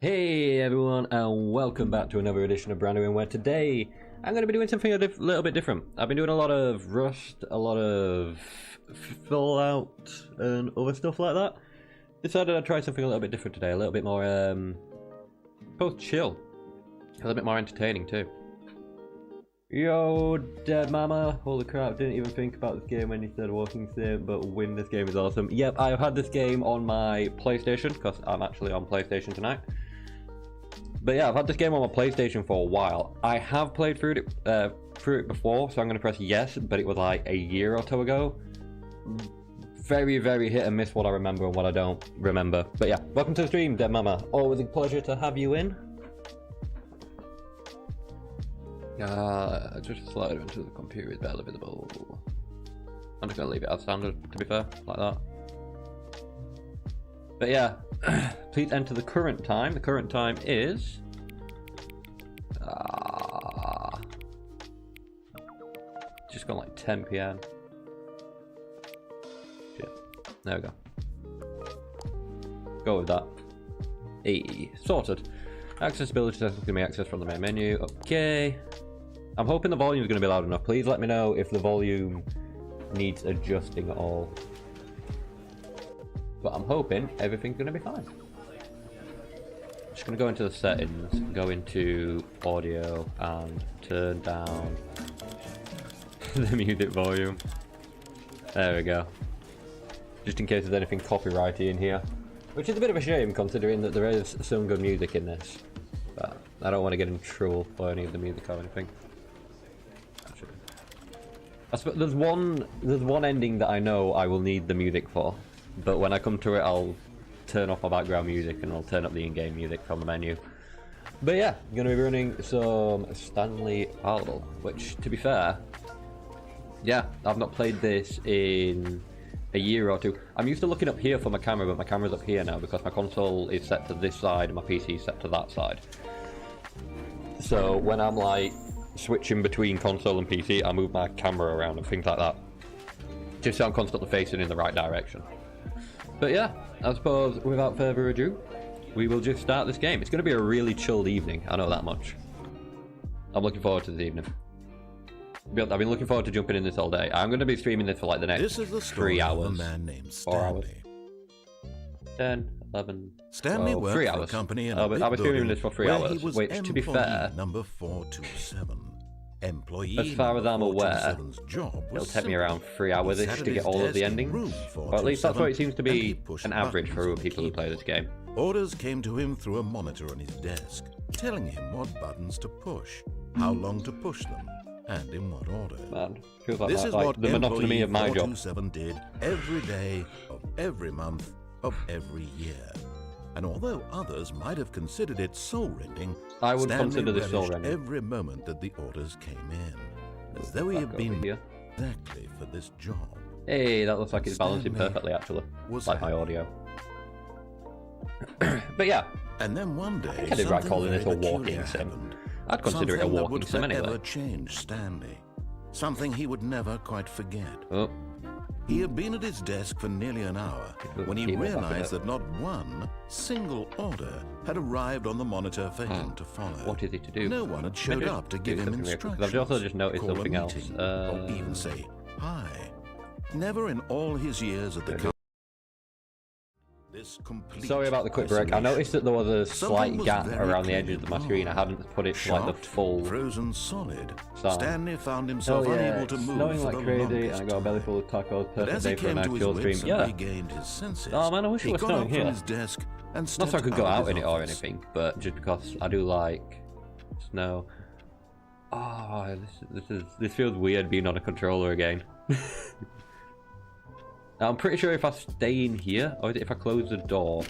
Hey everyone, and welcome back to another edition of Branduien, where today I'm going to be doing something a little bit different. I've been doing a lot of Rust, a lot of Fallout, and other stuff like that. Decided I'd try something a little bit different today, a little bit more, both chill, a little bit more entertaining too. Yo, dead mama, holy crap, didn't even think about this game when you said walking sim, but win, this game is awesome. Yep, I've had this game on my PlayStation, because I'm actually on PlayStation tonight. But yeah, I've had this game on my PlayStation for a while. I have played through it before, so I'm going to press yes, but it was like a year or two ago. Very, very hit and miss what I remember and what I don't remember. But yeah, welcome to the stream, dead mama. Always a pleasure to have you in. Just slide into the computer is barely visible. I'm just going to leave it as standard, to be fair, like that. But yeah, please enter the current time. The current time is... just gone like 10 PM. Shit. There we go. Go with that. Hey, sorted. Accessibility settings can be accessed from the main menu. Okay. I'm hoping the volume is going to be loud enough. Please let me know if the volume needs adjusting at all. But I'm hoping everything's going to be fine. Just going to go into the settings, go into audio, and turn down the music volume. There we go. Just in case there's anything copyrighty in here. Which is a bit of a shame, considering that there is some good music in this. But I don't want to get in trouble for any of the music or anything. I suppose there's one ending that I know I will need the music for. But when I come to it, I'll turn off my background music and I'll turn up the in-game music from the menu. But yeah, I'm going to be running some Stanley Parable, which, to be fair, yeah, I've not played this in a year or two. I'm used to looking up here for my camera, but my camera's up here now because my console is set to this side and my PC is set to that side. So when I'm like switching between console and PC, I move my camera around and things like that, just so I'm constantly facing in the right direction. But yeah, I suppose without further ado, we will just start this game. It's going to be a really chilled evening, I know that much. I'm looking forward to this evening. I've been looking forward to jumping in this all day. I'm going to be streaming this for like the next 3 hours. Of a man named 4 hours. Stanley. 10, 11, Stanley 12, worked 3 for a hours. company in I'll be streaming this for 3 where hours, he was which, to be fair, number 427. Employee as far as I'm aware, 427's job it'll was take me around 3 hours-ish to get all of the endings. Or at least that's what it seems to be an average for people who play this game. Orders came to him through a monitor on his desk, telling him what buttons to push, how long to push them, and in what order. Man, feels like This that, is like what the monotony of my job. 427 did every day of every month of every year. And although others might have considered it soul-rending, I would Stanley consider this relished soul-rending. every moment that the orders came in, as though he had been exactly for this job. Hey, that looks like it's balancing Stanley perfectly, actually. was Like my happy. audio. But yeah, And then one day, I did right something calling very this a walking peculiar sim. happened. I'd consider it a Something that walking would sim forever anyway. change Stanley. Something he would never quite forget. Oh, He had been at his desk for nearly an hour when he keep it back a realized bit. that not one single order had arrived on the monitor for him to follow. what is it to do? No one had showed Maybe up to do give him something real quick, 'cause instructions. I've also just noticed call a something else. meeting, or even say hi. Never in all his years at the company. This complete Sorry about the quick break. I isolation. noticed that there was a Something slight was gap very around the clearly edges of my screen. I wrong. hadn't put it to like the Shocked, full frozen solid, sound. Stanley found Oh himself yeah, unable to it's move snowing for like the crazy, longest and I got a belly time. full of tacos. But Perfect as he day for a came nice to his chill wits stream. and Yeah. regained his senses, Oh man, I wish it he was got snowing up from here. his desk and Not stepped so I could go out of out his in it or office. anything, but just because I do like snow. Oh, this feels weird being on a controller again. Now, I'm pretty sure if I stay in here, or is it if I close the door?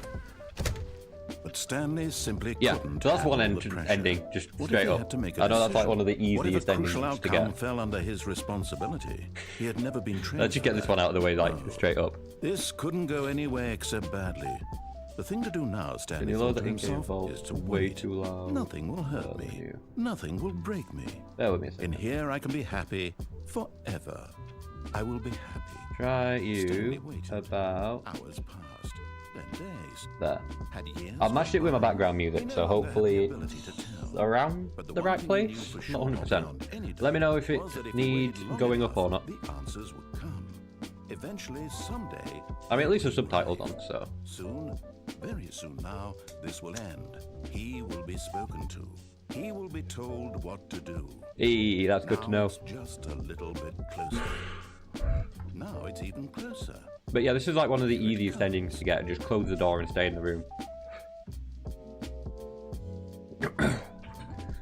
But Stanley simply Yeah, couldn't so that's one handle the pressure. ending, just What if straight he up. had to make a I know that's like decision? one of the What if easiest a endings crucial to outcome get. fell under his responsibility? He had never been trained. Let's just get for this that. one out of the way, like, No. straight up. This couldn't go any way except badly. The thing to do now, Stanley you load thought to the in-game himself, vault is to way wait. too loud? Nothing will hurt than me. you. Nothing will break me. Bear with me a In second. here, I can be happy forever. I will be happy. Try Stanley you waited. about... Hours passed. spent days. There. Had years I've matched it with my gone by. background music, They so no longer had the hopefully ability to it's tell. around But the one right thing he knew place. for Not sure 100%. beyond any Let me know if doubt it was that if he needs waited long going up or enough, not. The answers would come. Eventually, someday. I mean, at least there's subtitles on, so. Soon, very soon now, this will end. He will be spoken to. He will be told what to do. Hey, that's good to Now know. it's just a little bit closer. Now it's even closer. But yeah, this is like one of the easiest endings to get. Just close the door and stay in the room.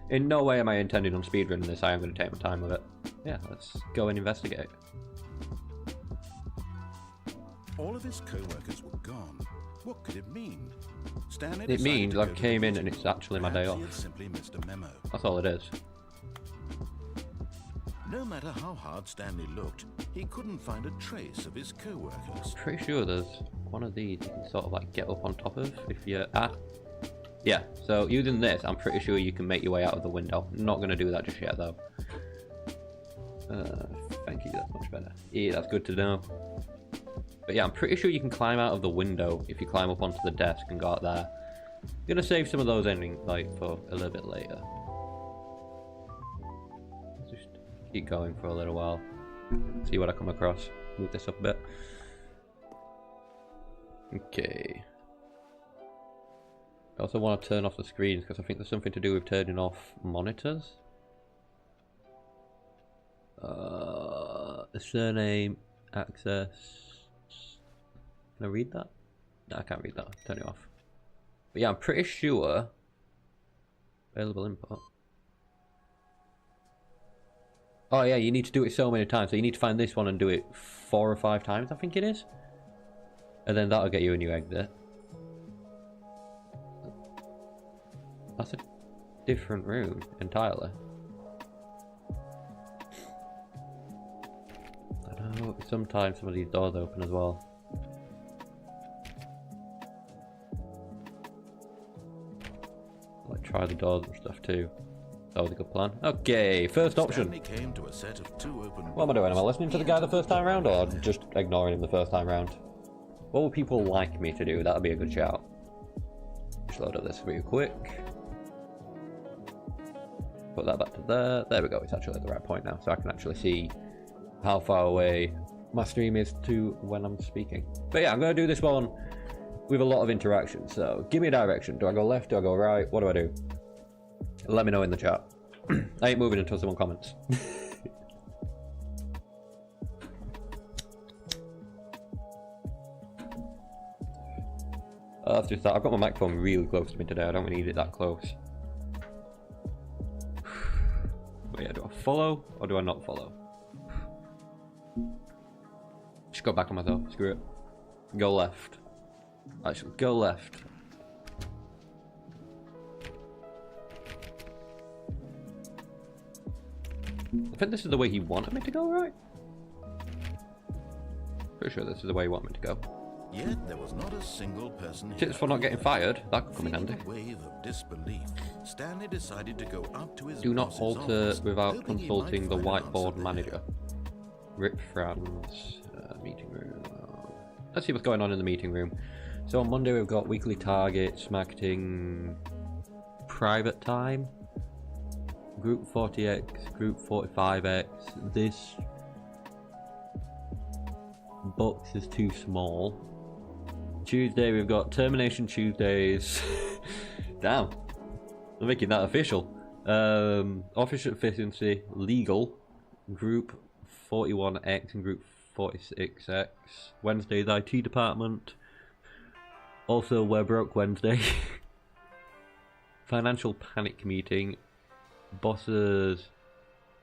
In no way am I intending on speedrunning this. I am going to take my time with it. Yeah, let's go and investigate. All of his co-workers were gone. What could it mean? Stanley It decided means to I go to came the in and meeting. it's actually my day Perhaps off. he had simply missed a memo. That's all it is. No matter how hard Stanley looked, he couldn't find a trace of his co-workers. Pretty sure there's one of these you can sort of like get up on top of if you're yeah, so using this I'm pretty sure you can make your way out of the window. Not going to do that just yet though. Thank you, that's much better. Yeah, that's good to know. But yeah, I'm pretty sure you can climb out of the window if you climb up onto the desk and go out there. I'm gonna save some of those endings like for a little bit later. Let's just keep going for a little while. See what I come across. Move this up a bit. Okay. I also want to turn off the screens because I think there's something to do with turning off monitors. The surname, access. Can I read that? No, I can't read that. Turn it off. But yeah, I'm pretty sure. Available input. Oh yeah, you need to do it so many times. So you need to find this one and do it 4 or 5 times, I think it is. And then that'll get you a new exit. That's a different room entirely. I know sometimes some of these doors open as well. Like try the doors and stuff too. That was a good plan. Okay, first option. Stanley came to a set of 2 open What am I doing? Am I listening to the guy the first time round or just ignoring him the first time round? What would people like me to do? That'd be a good shout. Just load up this real quick. Put that back to there. There we go. It's actually at the right point now, so I can actually see how far away my stream is to when I'm speaking. But yeah, I'm going to do this one with a lot of interaction. So give me a direction. Do I go left? Do I go right? What do I do? Let me know in the chat. I ain't moving until someone comments. That's just that. I've got my microphone really close to me today. I don't really need it that close. But yeah, do I follow or do I not follow? Just go back on myself. Screw it. Go left. Actually, go left. I think this is the way he wanted me to go, right? Pretty sure this is the way he wanted me to go. Yet there was not a single person here. Tips for not getting fired. That could come in Feeling handy. a wave of disbelief, Stanley decided to go up to his Do not boss's alter office, without hoping he consulting might the find an answer whiteboard there. manager. Rip Franz, meeting room. Let's see what's going on in the meeting room. So on Monday we've got weekly targets, marketing, private time, group 40x, group 45x. This box is too small. Tuesday we've got termination Tuesdays. Damn, I'm making that official. Office efficiency, legal, group 41x and group 46x. Wednesday's IT department. Also, we're broke Wednesday. Financial panic meeting. Bosses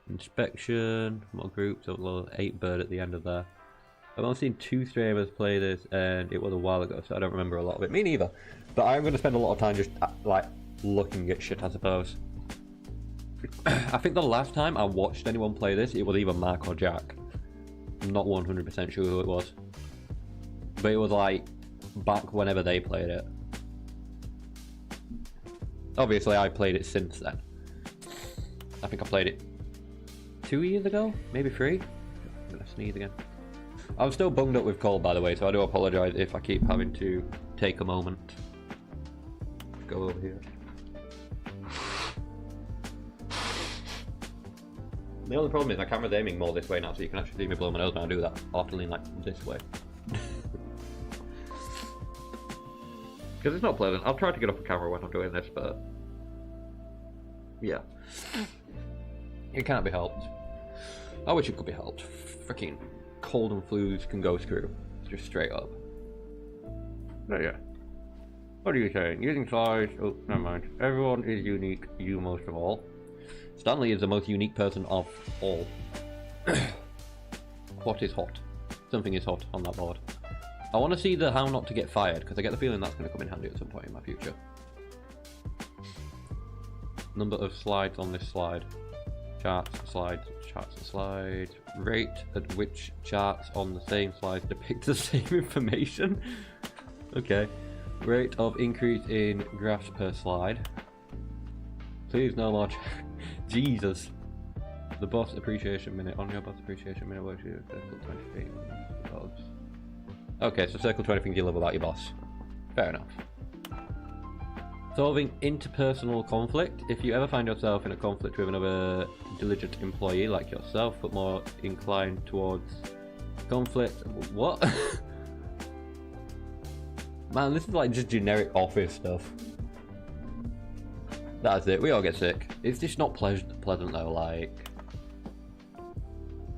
inspection. More groups. So 8 bird at the end of there. I've only seen 2 streamers play this, and it was a while ago, so I don't remember a lot of it. Me neither. But I'm going to spend a lot of time just like looking at shit, I suppose. I think the last time I watched anyone play this, it was either Mark or Jack. I'm not 100% sure who it was. But it was like back whenever they played it. Obviously I played it since then. I think I played it 2 years ago, maybe 3. I'm gonna sneeze again. I'm still bunged up with cold, by the way, so I do apologise if I keep having to take a moment. Let's go over here. The only problem is my camera's aiming more this way now, so you can actually see me blow my nose when I do that. I'll have to lean like this way. Because it's not pleasant. I'll try to get off the camera when I'm doing this, but yeah. It can't be helped. I wish it could be helped. Freaking cold and flus can go screw. Just straight up. But yeah. What are you saying? Using size. Oh, never mind. Everyone is unique, you most of all. Stanley is the most unique person of all. What is hot? Something is hot on that board. I want to see the how not to get fired, because I get the feeling that's going to come in handy at some point in my future. Number of slides on this slide. Charts, slides, charts and slides. Rate at which charts on the same slides depict the same information. Okay. Rate of increase in graphs per slide. Please no more. Jesus. The boss appreciation minute. On your boss appreciation minute, works you circle 20 feet. Okay, so circle 20 things you love about your boss. Fair enough. Solving interpersonal conflict. If you ever find yourself in a conflict with another diligent employee like yourself, but more inclined towards conflict. What? Man, this is like just generic office stuff. That's it, we all get sick. It's just not pleasant though, like...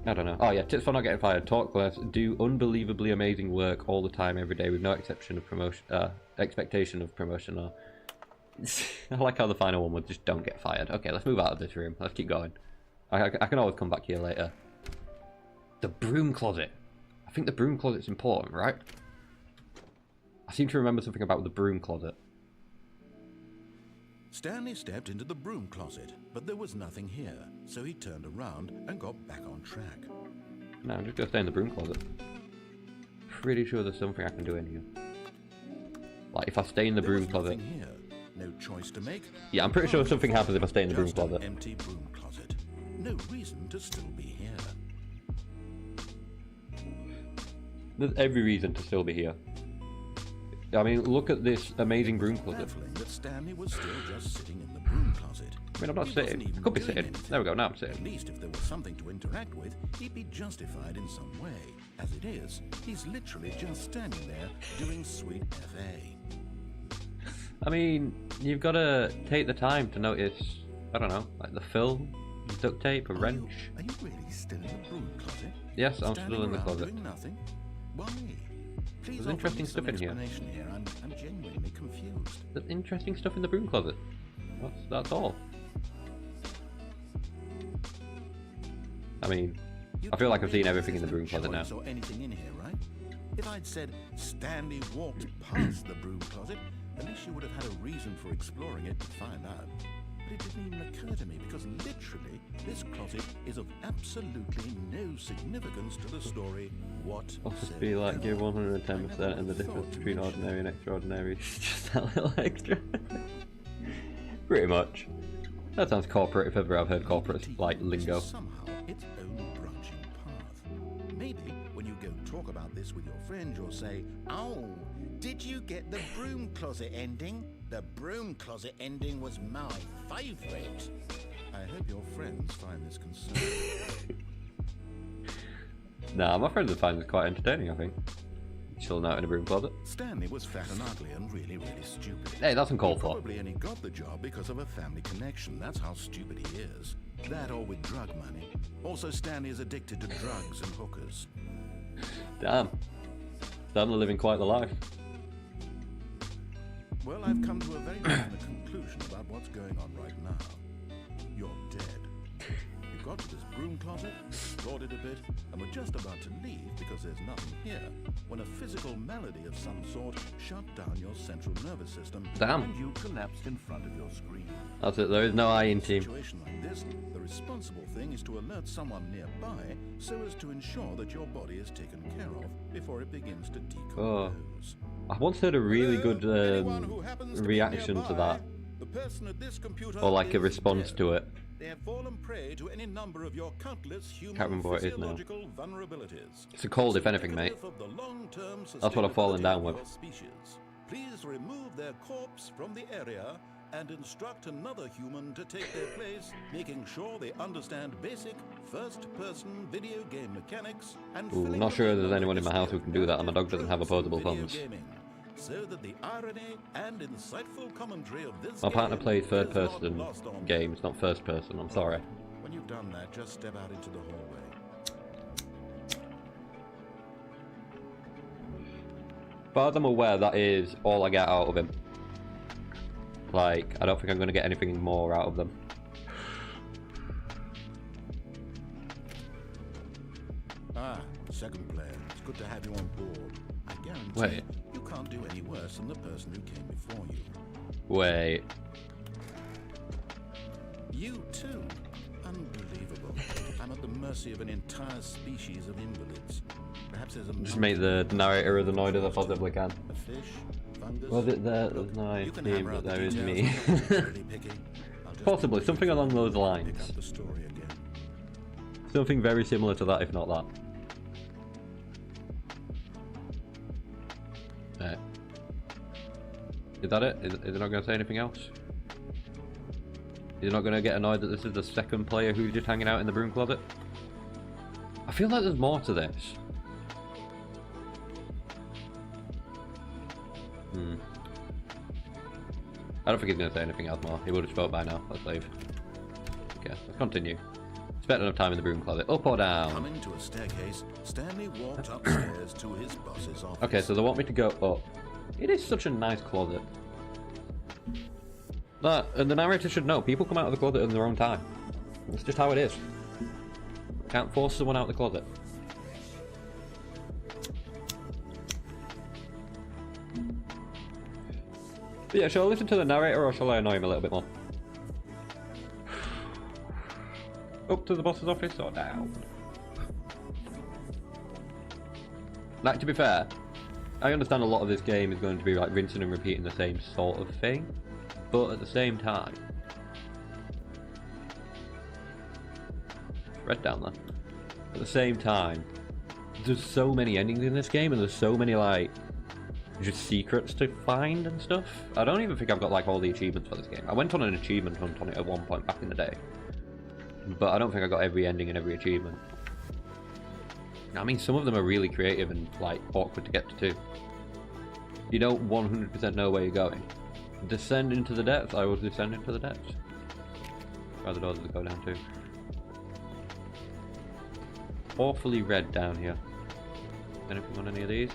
I don't know. Oh yeah, tips for not getting fired. Talk less, do unbelievably amazing work all the time, every day, with no exception of promotion, expectation of promotion. Or... I like how the final one was just don't get fired. Okay, let's move out of this room. Let's keep going. I can always come back here later. The broom closet. I think the broom closet's important, right? I seem to remember something about the broom closet. Stanley stepped into the broom closet, but there was nothing here, so he turned around and got back on track. No, I'm just gonna stay in the broom closet. Pretty sure there's something I can do in here. Like if I stay in the broom closet. Here. No choice to make. Yeah, I'm pretty sure something happens if I stay in the broom closet. Empty broom closet. No reason to still be here. There's every reason to still be here. I mean, look at this amazing broom closet. That Stanley was still just sitting in the broom closet. I mean, I'm not sitting. I could be sitting. There we go, now I'm sitting. At least if there was something to interact with, he'd be justified in some way. As it is, he's literally just standing there doing sweet FA. I mean, you've got to take the time to notice, I don't know, like the film, duct tape, a wrench. Are you really still in the broom closet? Yes, I'm still in the closet. Doing nothing? Why? Please There's interesting stuff in here. I'm genuinely confused. There's interesting stuff in the broom closet. That's all. I mean, I feel like I've seen everything in the broom closet now. Or anything in here, right? If I'd said Stanley walked past the broom closet, at least you would have had a reason for exploring it to find out. But it didn't even occur to me because literally this closet is of absolutely no significance to the story whatsoever. What's this be like? Give 110% and the difference between ordinary and extraordinary is just that little extra. Pretty much. That sounds corporate if ever I've heard corporate like lingo. Somehow its own branching path. Maybe when you go talk about this with your friend, you'll say, "Oh, did you get the broom closet ending? The broom closet ending was my favourite." I hope your friends find this concerning. Nah, my friends would find this quite entertaining, I think. Chilling out in a broom closet. Stanley was fat and ugly and really, really stupid. Hey, that's uncalled for. Probably only got the job because of a family connection. That's how stupid he is. That or with drug money. Also, Stanley is addicted to drugs and hookers. Damn. Stanley living quite the life. Well, I've come to a very definite conclusion about what's going on right now. You're dead. You got to this broom closet, explored it a bit, and were just about to leave because there's nothing here, when a physical malady of some sort shut down your central nervous system. Damn. And you collapsed in front of your screen. That's it, there is no I in team. In a situation like this, the responsible thing is to alert someone nearby so as to ensure that your body is taken care of before it begins to decompose. I once heard a really good reaction to that, or like a response to it, They have fallen prey to any number of your countless human Can't remember what it is now. physiological vulnerabilities. It's a cold, if anything, mate. Of the long-term That's what I've fallen down sustainability with. of your species. Please remove their corpse from the area and instruct another human to take their place, making sure they understand basic first-person video game mechanics and filling not the sure game there's with anyone in my house who can do that, and my dog doesn't have truths opposable in video thumbs. gaming, so that the irony and insightful commentary of this My partner game plays is third not person lost on games, not first person, I'm sorry. When you've done that, just step out into the hallway. As far as I'm aware, that is all I get out of him. Like, I don't think I'm going to get anything more out of them. Ah, second player. It's good to have you on board. I guarantee Wait. you can't do any worse than the person who came before you. Wait. You too? Unbelievable. I'm at the mercy of an entire species of invalids. Perhaps there's a Just make the narrator as annoyed as I possibly can. a fish, fungus. Was it there? Look, There's no you can team, hammer but out the there is details. me. I'm not really picky. I'll just Possibly, something along those pick lines. up the story again. Something very similar to that, if not that. Right. Is that it? Is it not going to say anything else? You're not going to get annoyed that this is the second player who's just hanging out in the broom closet? I feel like there's more to this. I don't think he's going to say anything else more. He would have spoke by now. Let's leave. Okay, let's continue. Spent enough time in the broom closet. Up or down? Coming to a staircase, Stanley walked upstairs to his boss's office. Okay, so they want me to go up. It is such a nice closet. And the narrator should know. People come out of the closet in their own time. It's just how it is. Can't force someone out of the closet. But yeah, shall I listen to the narrator or shall I annoy him a little bit more? Up to the boss's office or down? Like, to be fair, I understand a lot of this game is going to be like rinsing and repeating the same sort of thing, but at the same time, red down there. At the same time, there's so many endings in this game, and there's so many like just secrets to find and stuff. I don't even think I've got like all the achievements for this game. I went on an achievement hunt on it at one point back in the day, but I don't think I got every ending and every achievement. I mean, some of them are really creative and like awkward to get to too. You don't 100% know where you're going. Descend into the depths. I will descend into the depths. Where the doors go down too. Awfully red down here. Anything on any of these?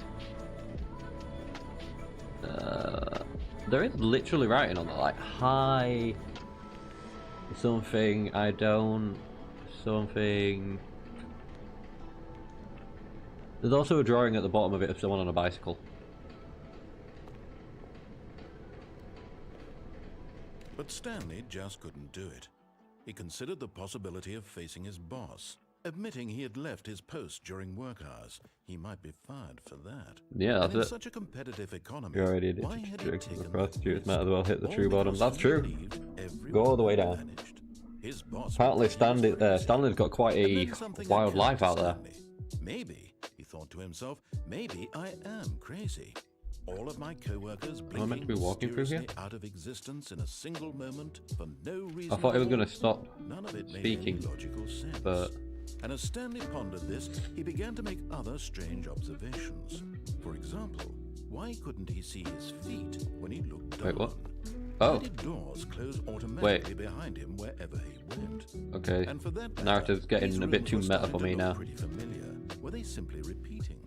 There is literally writing on there like hi something I don't something. There's also a drawing at the bottom of it of someone on a bicycle. But Stanley just couldn't do it. He considered the possibility of facing his boss. Admitting he had left his post during work hours, he might be fired for that. Yeah, that's and in it. such a competitive economy, You already did why had he the taken prostitutes that might as well hit the risk? true All bottom. because That's he true. believed everyone Go all the way down. managed. His boss Apparently was used Stanley's got quite and a then something wild occurred life to out there. Stanley. Maybe, he thought to himself, maybe I am crazy. All of my co-workers Am I meant to be walking through here? mysteriously out of existence in a single moment for no reason. I thought he was at all. going to stop None of it made speaking, any logical sense. but And as Stanley pondered this, he began to make other strange observations. For example, why couldn't he see his feet when he looked down? Wait, what? Why Oh, did doors close automatically behind him wherever he went? okay. And for that matter, Narrative's getting these a bit rooms too were meta starting for to me look now. Pretty familiar. Were they simply repeating?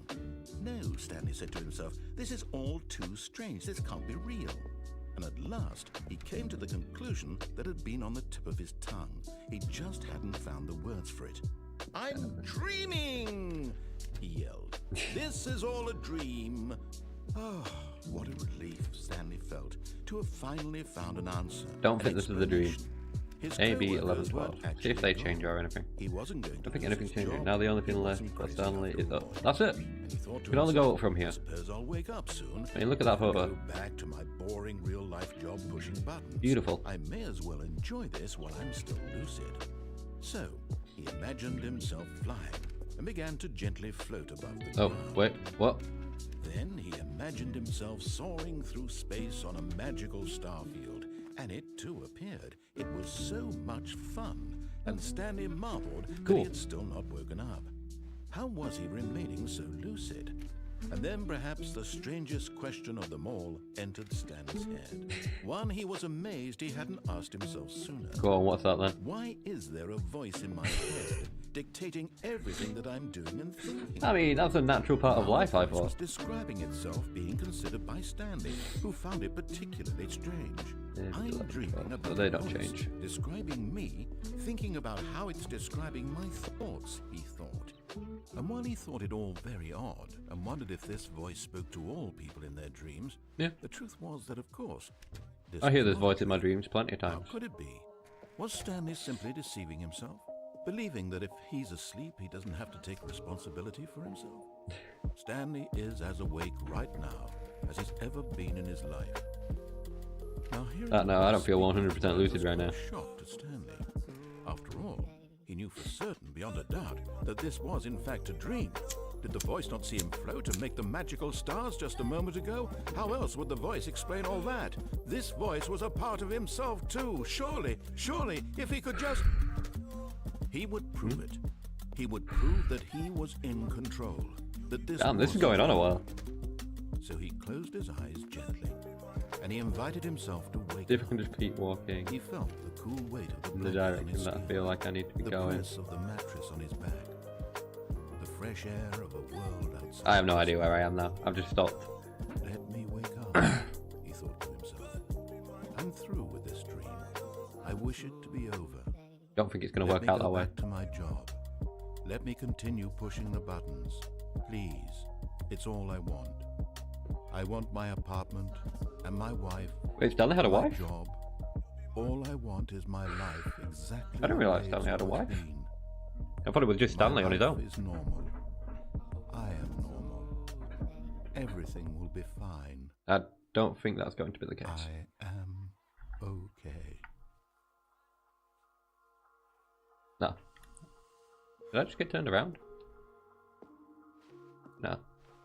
No, Stanley said to himself, this is all too strange. This can't be real. And at last, he came to the conclusion that had been on the tip of his tongue. He just hadn't found the words for it. I'm dreaming, he yelled. This is all a dream. Oh, what a relief Stanley felt to have finally found an answer. Don't an think this is a dream. explanation. His A, B, 11, co-workers 12. weren't See if actually they wrong. change or anything. He wasn't going I to don't think lose anything his changes. job. Now the only thing He left wasn't for crazy Stanley after is all. up. That's it. And he thought to Can only go himself, up from here. I suppose I'll wake up soon. I mean, look at that and photo. Go back to my boring real-life job pushing buttons. Beautiful. I may as well enjoy this while I'm still lucid. So he imagined himself flying and began to gently float above the Oh, ground. wait, what? Then he imagined himself soaring through space on a magical star field, and it too appeared. It was so much fun, and Stanley marveled that Cool. he had still not woken up. How was he remaining so lucid? And then perhaps the strangest question of them all entered Stanley's head. One he was amazed he hadn't asked himself sooner. Go on, what's that then? Why is there a voice in my head dictating everything that I'm doing and thinking? I mean, that's a natural part of life, I The voice was thought. describing itself being considered by Stanley, who found it particularly strange. Yeah, I'm 11, dreaming 12, about but they the don't voice change. describing me, thinking about how it's describing my thoughts, he thought. And while he thought it all very odd, and wondered if this voice spoke to all people in their dreams, Yeah. the truth was that, of course, this I hear was this not voice in my true. dreams plenty of How times. could it be? Was Stanley simply deceiving himself? Believing that if he's asleep, he doesn't have to take responsibility for himself? Stanley is as awake right now as he's ever been in his life. Now, hearing No, I don't the feel voice 100% lucid was right now. quite a shock to Stanley. After all, he knew for certain, beyond a doubt, that this was in fact a dream. Did the voice not see him float and make the magical stars just a moment ago? How else would the voice explain all that? This voice was a part of himself too. Surely, if he could just... He would prove it. He would prove that he was in control. That this Damn, this was is going on a while. So he closed his eyes gently, and he invited himself to wake See if I up. can just keep walking He felt the cool weight of the in the blanket on direction his that I skin, feel like I need to be the going. press of the mattress on his back, the fresh air of a world outside. I have no idea where I am now. I've just stopped. Let me wake up, he thought to himself. I'm through with this dream. I wish it to be over. Don't think it's going to Let work me out go that way. back to my job. Let me continue pushing the buttons. Please. It's all I want. I want my apartment and my wife. Wait, Stanley had a my wife? job. All I want is my life exactly. I didn't the realise way Stanley it's had a always wife. been. I thought it was just My Stanley on his life own. is normal. I am normal. Everything will be fine. I don't think that's going to be the case. I am okay. No. Did I just get turned around? No.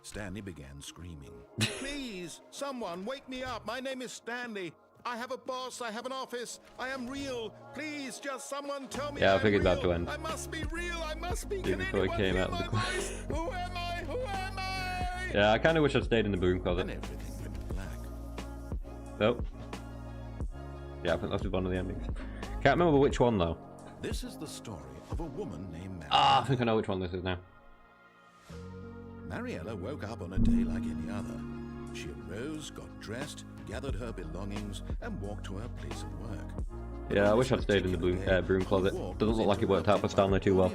Stanley began screaming. Please, someone wake me up. My name is Stanley. I have a boss. I have an office. I am real. Please, just someone tell me. Yeah, I I'm figured real. that to end. I must be real. I must be. Even Can before it anyone came hear out of my the closet. voice? Who am I? Who am I? Yeah, I kind of wish I'd stayed in the broom closet. And everything went black. Nope. Yeah, I think that's one of the endings. Can't remember which one though. This is the story of a woman named Mary. Ah, I think I know which one this is now. Mariella woke up on a day like any other. She arose, got dressed, gathered her belongings, and walked to her place of work. Yeah, I wish I'd stayed in the broom closet. Doesn't look like it worked out for Stanley too well.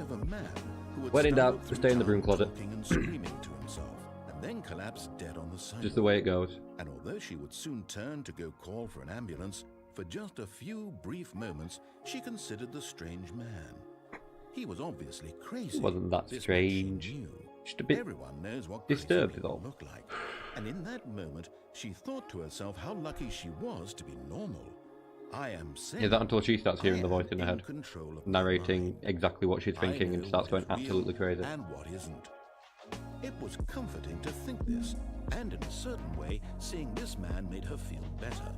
When in doubt, stay in the broom closet. And screaming to himself, and then collapsed dead on the sidewalk. Just the way it goes. And although she would soon turn to go call for an ambulance, for just a few brief moments, she considered the strange man. He was obviously crazy. Wasn't that This much she strange? knew. Just a bit Everyone knows what disturbed crazy is all. people look like. And in that moment, she thought to herself how lucky she was to be normal. I am sane. Is that until she starts hearing the I voice am in her head, control of my narrating mind. exactly what she's I thinking and know starts what going is absolutely real crazy. and what isn't. It was comforting to think this, and in a certain way, seeing this man made her feel better.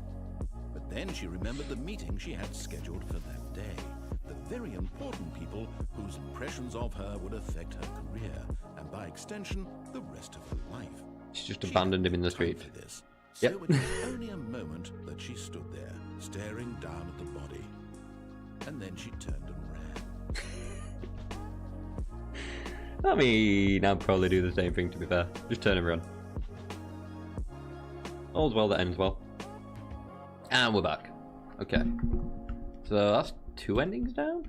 But then she remembered the meeting she had scheduled for that day. The very important people whose impressions of her would affect her career, and by extension, the rest of her life. She's just She abandoned him had in the time street. for this. Yep. So it was only a moment that she stood there, staring down at the body. And then she turned and ran. I mean, I'd probably do the same thing to be fair. Just turn and run. All's well that ends well. And we're back. Okay. So that's 2 endings down?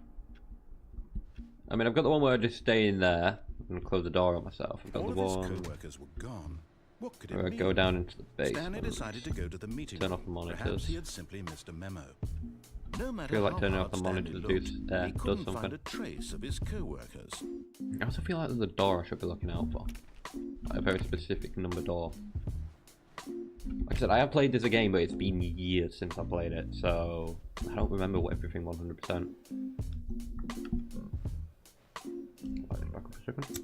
I mean, I've got the one where I just stay in there and close the door on myself. I've got All the of his one co-workers were gone. What could it where I mean? go down into the Stanley basement. decided to go to the meeting Turn room. off the monitors. Perhaps he had simply missed a memo. No I matter feel like how turning hard off the monitor Stanley to do, looked, he does couldn't find something. a trace of his co-workers. I also feel like there's a door I should be looking out for. Like a very specific number door. Like I said, I have played this game, but it's been years since I played it, so I don't remember everything 100%. Light it back up a second.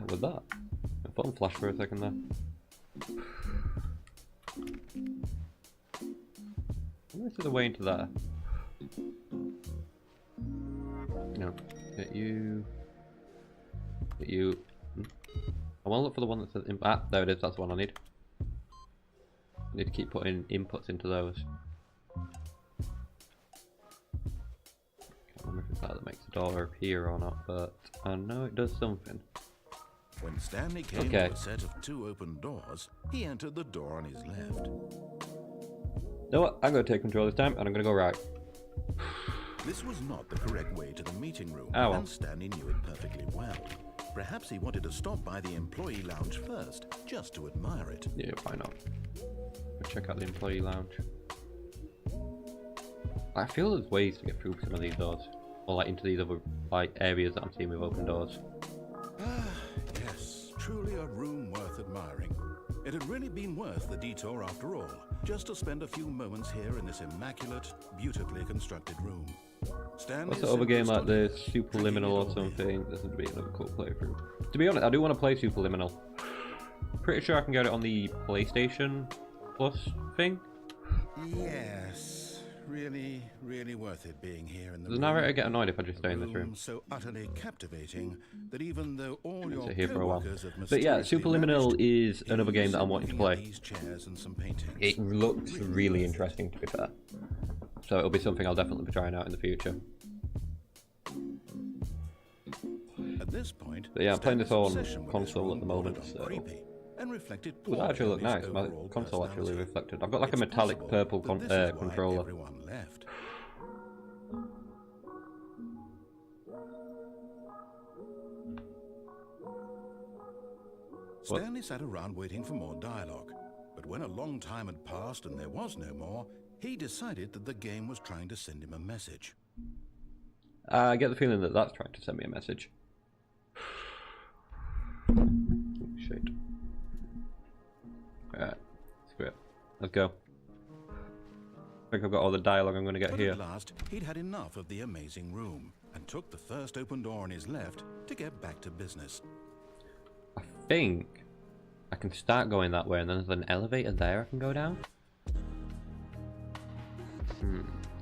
With that, my phone flashed for a second there. This is the way into there. No, get you. Get you. I want to look for the one that says there it is. That's the one I need. I need to keep putting inputs into those. Can't remember if it's that makes the door appear or not, but I know it does something. When Stanley came to a set of 2 open doors, he entered the door on his left. You know what? I'm going to take control this time, and I'm going to go right. This was not the correct way to the meeting room, Oh, well. and Stanley knew it perfectly well. Perhaps he wanted to stop by the employee lounge first, just to admire it. Yeah, why not? Go check out the employee lounge. I feel there's ways to get through some of these doors, or like into these other like areas that I'm seeing with open doors. Yes, truly a room worth admiring. It had really been worth the detour after all, just to spend a few moments here in this immaculate, beautifully constructed room. What's the other game like this? Superliminal or something? This would be another cool playthrough. To be honest, I do want to play Superliminal. Pretty sure I can get it on the PlayStation Plus thing. Yes, really, really worth it being here in the Does the narrator get annoyed if I just stay in this room? So utterly captivating that even though all your Sit here for a while. coworkers have But yeah, mysteriously Superliminal vanished, is another game that I'm wanting to play. these chairs and some paintings. It looks really interesting, to be fair. So it'll be something I'll definitely be trying out in the future. At this point, But yeah, I'm playing this on obsession with console room at the moment, bordered on so... creepy and reflected Ooh, that actually look poorly on nice. his My overall console actually personality. reflected. I've got like a It's metallic possible purple that this is why controller. everyone left. Stanley sat around waiting for more dialogue, but when a long time had passed and there was no more, he decided that the game was trying to send him a message. I get the feeling that that's trying to send me a message. Oh, shit. Alright, screw it. Let's go. I think I've got all the dialogue I'm going to get But here. at last, he'd had enough of the amazing room and took the first open door on his left to get back to business. I think I can start going that way and then there's an elevator there I can go down.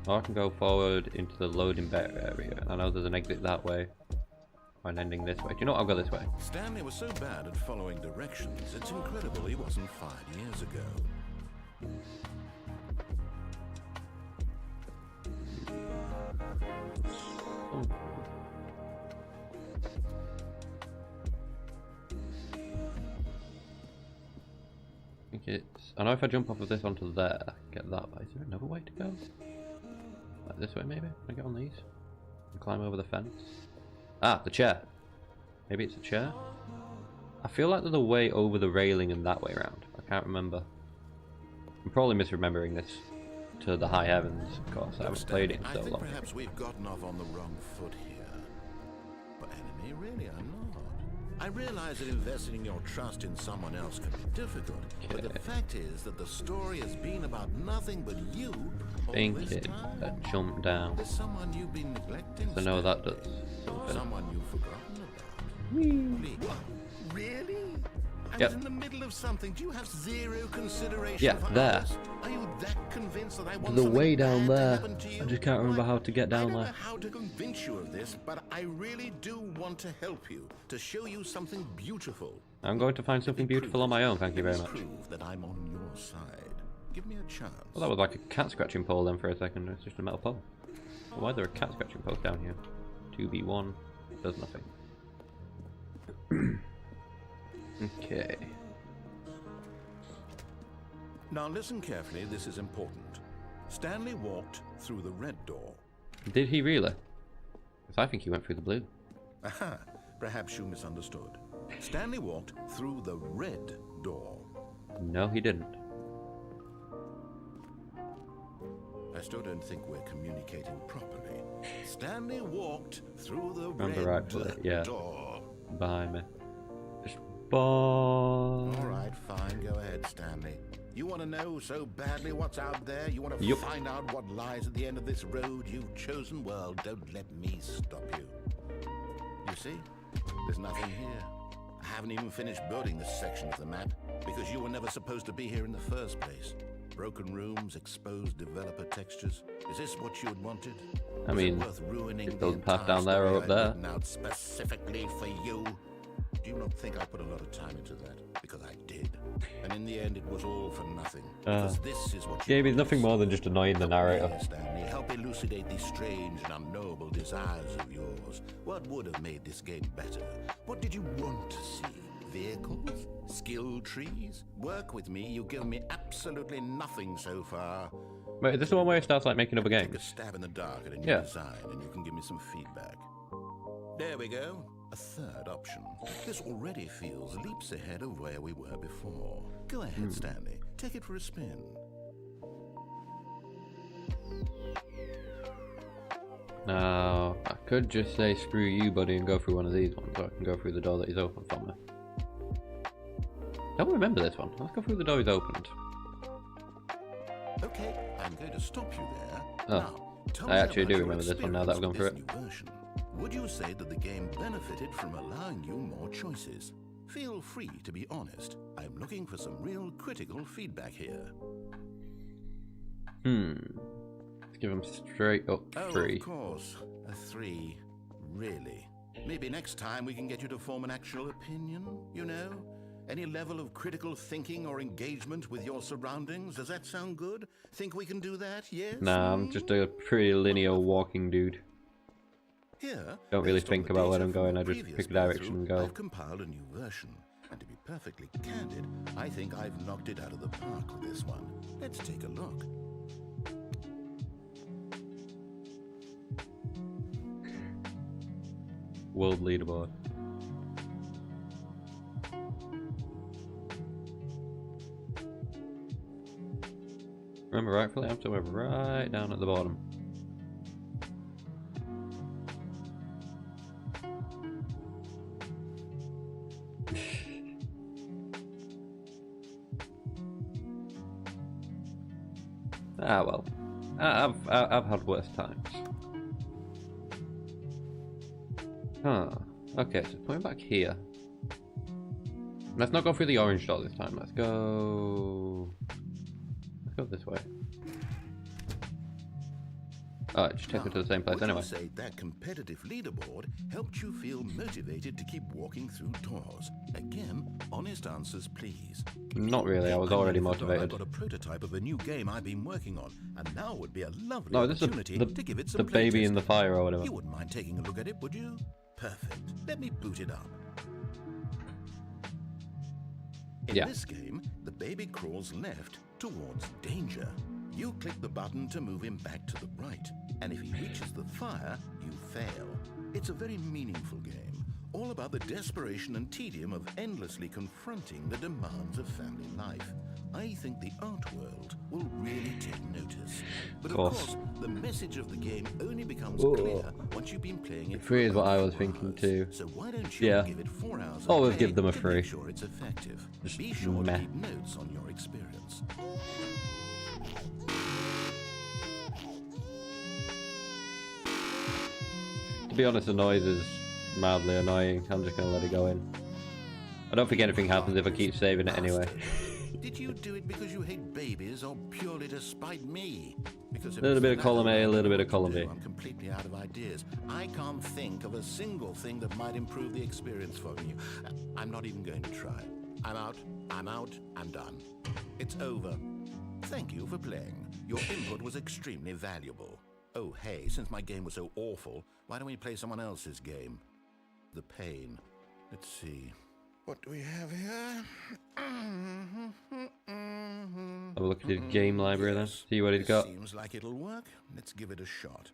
Or I can go forward into the loading bay area. I know there's an exit that way. Or an ending this way. Do you know what? I'll go this way. Stanley was so bad at following directions, it's incredible he wasn't fired years ago. Oh. I think it's... I know if I jump off of this onto there, I can get that way. Is there another way to go? Like this way maybe? Can I get on these? And climb over the fence? Ah, the chair. Maybe it's a chair? I feel like there's a way over the railing and that way around. I can't remember. I'm probably misremembering this to the high heavens, of course. I haven't played it in so I think long. perhaps we've gotten off on the wrong foot here. But enemy, really, I'm not. I realize that investing your trust in someone else can be difficult, but the fact is that the story has been about nothing but you all Think this it time. that jump down. There's someone you've been neglecting. I know that does Stanley. something. Someone you've forgotten about. Please. Really? I Yep. was in the middle of something. Do you have zero consideration Yeah, for there. others? Are you that convinced that I want The something way down bad to there. happen to you? I just can't remember how to get down I don't there. know how to convince you of this, but I really do want to help you, to show you something beautiful. I'm going to find something beautiful on my own, thank you very much. Prove that I'm on your side. Give me a chance. Well, that was like a cat scratching pole then for a second. It's just a metal pole. Well, why is there a cat scratching post down here? 2B1 does nothing. Okay. Now listen carefully, this is important. Stanley walked through the red door. Did he really? Because I think he went through the blue. Aha, perhaps you misunderstood. Stanley walked through the red door. No, he didn't. I still don't think we're communicating properly. Stanley walked through the Remember red rightfully, yeah. door. Behind me. Just ball. All right, fine. Go ahead, Stanley. You want to know so badly what's out there? You want to find out what lies at the end of this road you've chosen? Well, don't let me stop you. You see, there's nothing here. I haven't even finished building this section of the map because you were never supposed to be here in the first place. Broken rooms, exposed developer textures. Is this what you had wanted? I mean, worth ruining the path down there or up there. Out specifically for you. Do you not think I put a lot of time into that? Because I did. And in the end, it was all for nothing. Because this is what you game is nothing more than just annoying the narrator. Stanley, help elucidate these strange and unknowable desires of yours. What would have made this game better? What did you want to see? Vehicles? Skill trees? Work with me. You've given me absolutely nothing so far. Wait, is this the one where it starts like making up a game? Take a stab in the dark at a new design, and you can give me some feedback. There we go. A third option. This already feels leaps ahead of where we were before. Go ahead, Stanley. Take it for a spin. Now, I could just say screw you, buddy, and go through one of these ones, or I can go through the door that is open for me. I don't remember this one. Let's go through the door he's opened. Okay, I'm going to stop you there. Oh, now, tell I me actually about do your remember this one now that I've gone through it. experience with this new version. Would you say that the game benefited from allowing you more choices? Feel free to be honest. I'm looking for some real critical feedback here. Let's give him straight up 3. Of course, a 3. Really? Maybe next time we can get you to form an actual opinion, you know? Any level of critical thinking or engagement with your surroundings? Does that sound good? Think we can do that? Yes? Nah, I'm just a pretty linear walking dude. Here, Don't really based on think the about where data I'm from going, the I just previous pick a direction playthrough, and go. I've compiled a new version. And to be perfectly candid, I think I've knocked it out of the park with this one. Let's take a look. World leaderboard. Remember rightfully, I'm somewhere right down at the bottom. Ah well, I've had worse times. Huh. Okay, so coming back here. Let's not go through the orange door this time. Let's go this way. Oh, just take it to the same place Would anyway. you say that competitive leaderboard helped you feel motivated to keep walking through doors? Again, honest answers, please. Not really. I was already motivated. I've got a prototype of a new game I've been working on, and now would be a lovely No, this is opportunity to give it some the baby in the playtesting. fire or whatever. You wouldn't mind taking a look at it, would you? Perfect. Let me boot it up. In this game, the baby crawls left towards danger. You click the button to move him back to the right, and if he reaches the fire, you fail. It's a very meaningful game, all about the desperation and tedium of endlessly confronting the demands of family life. I think the art world will really take notice. But of course, the message of the game only becomes clear once you've been playing it. 3 is what I was 4 thinking hours. too. So why don't you give it 4 hours of Always play give them a to 3. make sure it's effective. Just Be sure meh. to keep notes on your experience. To be honest, the noise is mildly annoying. I'm just gonna let it go in. I don't think anything happens if I keep saving it anyway. Did you do it because you hate babies or purely to spite me? Because A little bit of column A, a little bit of column B. I'm completely out of ideas. I can't think of a single thing that might improve the experience for you. I'm not even going to try. I'm out, I'm done. It's over. Thank you for playing. Your input was extremely valuable. Oh hey, since my game was so awful, why don't we play someone else's game? The pain. Let's see. What do we have here? Have a look at his game library then. See what he's got. Seems like it'll work. Let's give it a shot.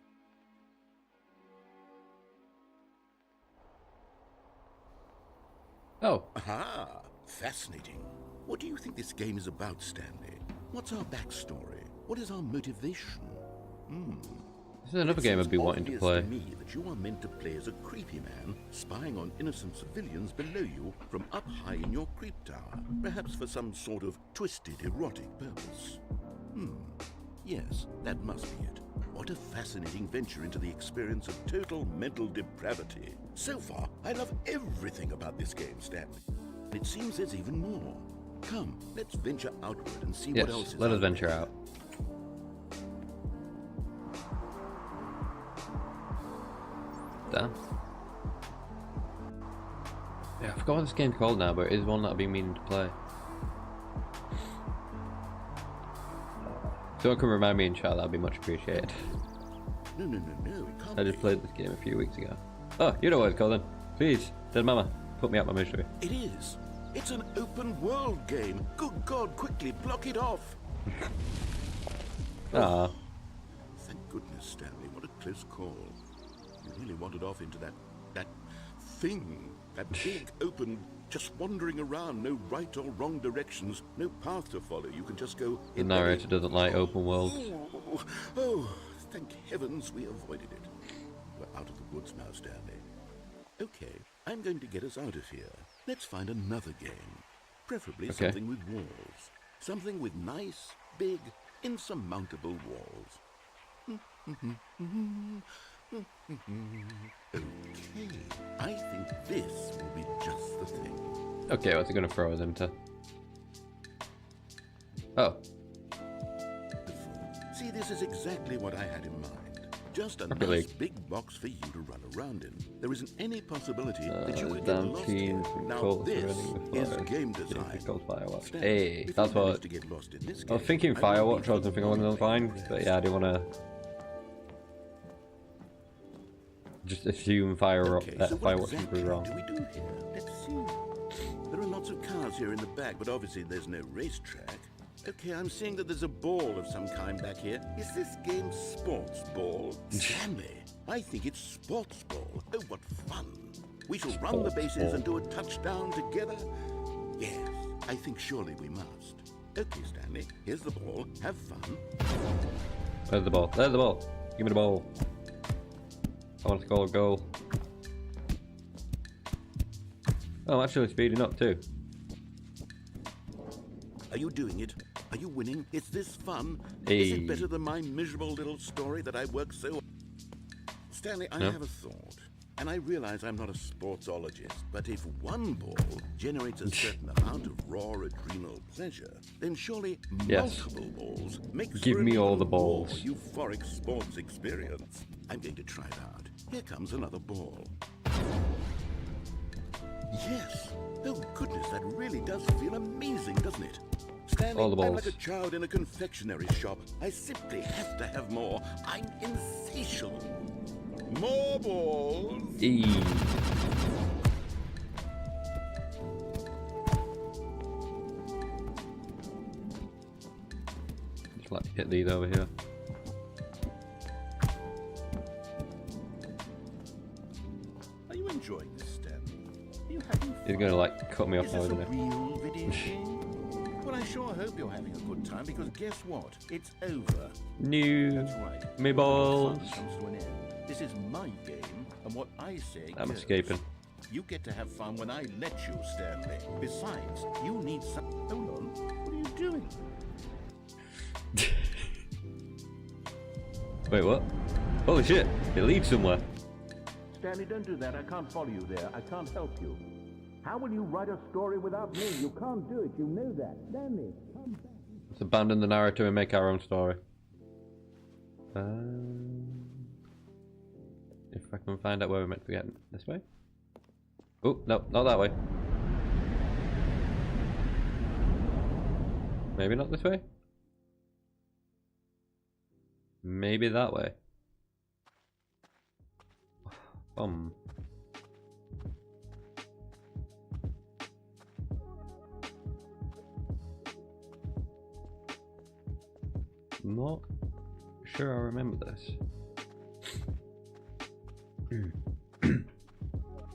Oh. Aha! Fascinating. What do you think this game is about, Stanley? What's our backstory? What is our motivation? This is another game I'd be wanting to play. It's obvious to me that you are meant to play as a creepy man, spying on innocent civilians below you from up high in your creep tower, perhaps for some sort of twisted erotic purpose. Yes, that must be it. What a fascinating venture into the experience of total mental depravity. So far, I love everything about this game, Stanley. It seems there's even more. Come, let's venture outward and see what else is let us out venture there. out. Damn. Yeah, I forgot what this game's called now, but it is one that I've been meaning to play. If someone can remind me in chat, that'd be much appreciated. No, it can't I just played this game a few weeks ago. Oh, you know what it's called then. Please, dead mama, put me out my misery. It is. It's an open world game. Good God, quickly block it off. Ah. Thank goodness, Stanley. What a close call. You really wandered off into that thing. That big, open, just wandering around, no right or wrong directions, no path to follow. You can just go... The narrator doesn't like open worlds. Oh, thank heavens we avoided it. We're out of the woods now, Stanley. Okay, I'm going to get us out of here. Let's find another game. Preferably something with walls. Something with nice, big, insurmountable walls. Okay, I think this will be just the thing. Okay, what's it gonna throw us into? Oh. See, this is exactly what I had in mind. Just a Rocket nice League. big box for you to run around in. There isn't any possibility that you could get damn lost team in. from Now Colts this running the is fire. game design. Firewatch. Stan, Hey, if that's you manage what to get lost in this I was game, thinking. I Firewatch will or be something along those lines, but yeah, I didn't want to just assume Okay, so what Firewatch would be exactly wrong. do we do here? Let's see. There are lots of cars here in the back, but obviously there's no racetrack. Okay, I'm seeing that there's a ball of some kind back here. Is this game sports ball? Stanley, I think it's sports ball. Oh, what fun. We shall run the bases and do a touchdown together. Yes, I think surely we must. Okay, Stanley, here's the ball. Have fun. Where's the ball? There's the ball. Give me the ball. I want to score a goal. Oh, I'm actually speeding up too. Are you doing it? Are you winning? Is this fun? Hey. Is it better than my miserable little story that I worked so... Stanley, I have a thought. And I realize I'm not a sportsologist, but if one ball generates a certain amount of raw adrenal pleasure, then surely multiple balls makes Give for me an all even the balls. more euphoric sports experience. I'm going to try it out. Here comes another ball. Yes. Oh goodness, that really does feel amazing, doesn't it? Stanley, All the balls. I'm like a child in a confectionery shop. I simply have to have more. I'm insatiable. More balls. E. Just like hit these over here. Are you enjoying this, Stanley? Are you having fun? He's gonna like cut me off Is now, this a isn't he? real video game? Well, I sure hope you're having a good time, because guess what? It's over. New. That's right. Me All balls. fun comes to an end. This is my game, and what I say I'm goes. escaping. You get to have fun when I let you, Stanley. Besides, you need some... Hold on. What are you doing? Wait, what? Holy shit! It leads somewhere. Stanley, don't do that. I can't follow you there. I can't help you. How will you write a story without me? You can't do it. You know that. Stanley, come back. Let's abandon the narrative and make our own story. If I can find out where we're meant to be getting. This way? Oh, no, not that way. Maybe not this way? Maybe that way. Not sure I remember this.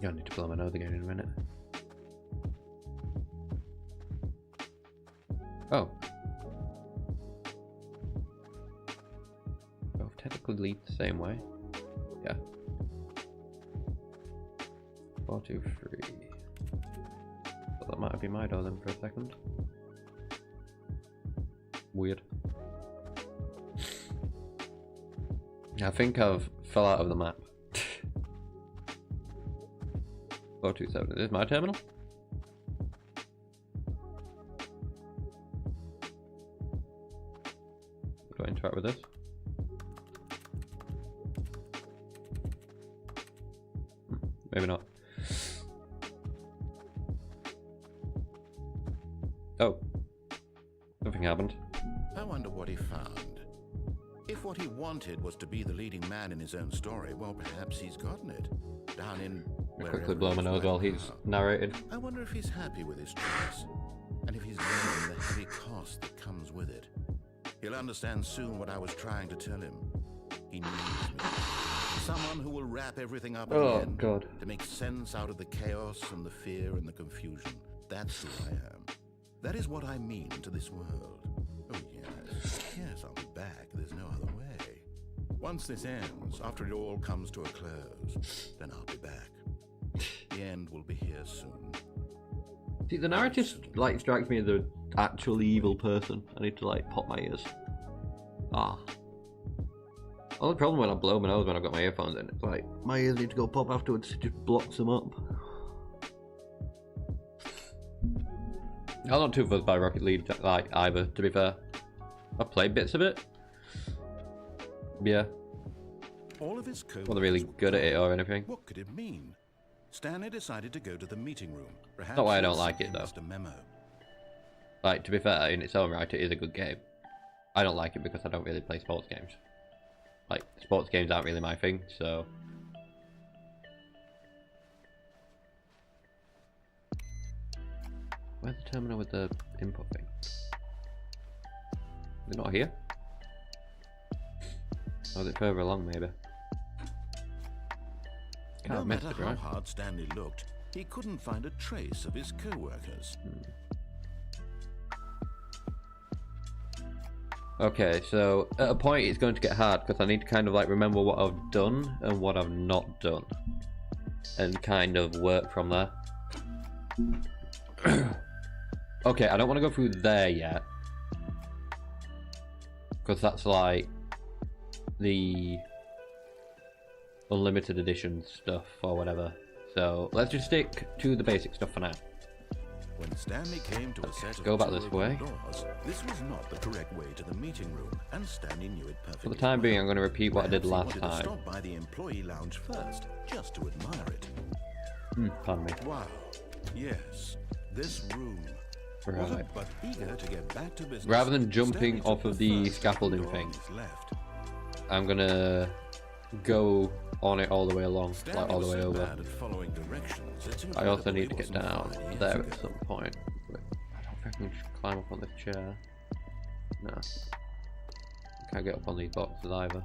Yeah, I need to blow my nose again in a minute. Oh. Both technically lead the same way. Yeah. 4, 2, 3. Thought that might be my door then for a second. Weird. I think I've fell out of the map. 427. Is this my terminal? Do I interact with this? Maybe not. Oh. Nothing happened. I wonder what he found. If what he wanted was to be the leading man in his own story, well, perhaps he's gotten it. Down in... I quickly blow my nose while he's narrated. I wonder if he's happy with his choice, and if he's learning the heavy cost that comes with it. He'll understand soon what I was trying to tell him. He needs me. Someone who will wrap everything up in the end God. to make sense out of the chaos and the fear and the confusion. That's who I am. That is what I mean to this world. Oh yes, yes, I'll be back. There's no other way. Once this ends, after it all comes to a close, then I'll be back. The end will be here soon. See, the narrative like strikes me as an actual evil person. I need to like pop my ears. Ah. Only problem when I blow my nose when I've got my earphones in, it's like my ears need to go pop afterwards. It just blocks them up. I'm not too fussed by Rocket League like either, to be fair. I've played bits of it. Yeah. All of his Wasn't really good at it or anything. What could it mean? Stanley decided to go to the meeting room. Perhaps not why I don't like it though. A memo. Like, to be fair, in its own right, it is a good game. I don't like it because I don't really play sports games. Like, sports games aren't really my thing, so... Where's the terminal with the input thing? Is it not here? Or is it further along, maybe? Can't have missed it, right? How hard Stanley looked, he couldn't find a trace of his co-workers. Okay, so at a point it's going to get hard because I need to kind of like remember what I've done and what I've not done. And kind of work from there. Okay, I don't want to go through there yet. Because that's like the unlimited edition stuff or whatever. So let's just stick to the basic stuff for now. When Stanley came to a set of go back this way. doors, this was not the correct way to the meeting room, and Stanley knew it perfectly. For the time being, I'm going to repeat what I did last time. time. Stop by the employee lounge first, just to admire it. Pardon me. Wow. Yes, this room. Right. But eager to get back to business, Rather than jumping Stanley off of took the first scaffolding door thing, on his left. I'm gonna go on it all the way along, Stanley like all the was way so over. bad at following directions, it's I also incredible need he to get wasn't down fired years there ago. at some point. But I don't think I can just climb up on this chair. No. Can't get up on these boxes either.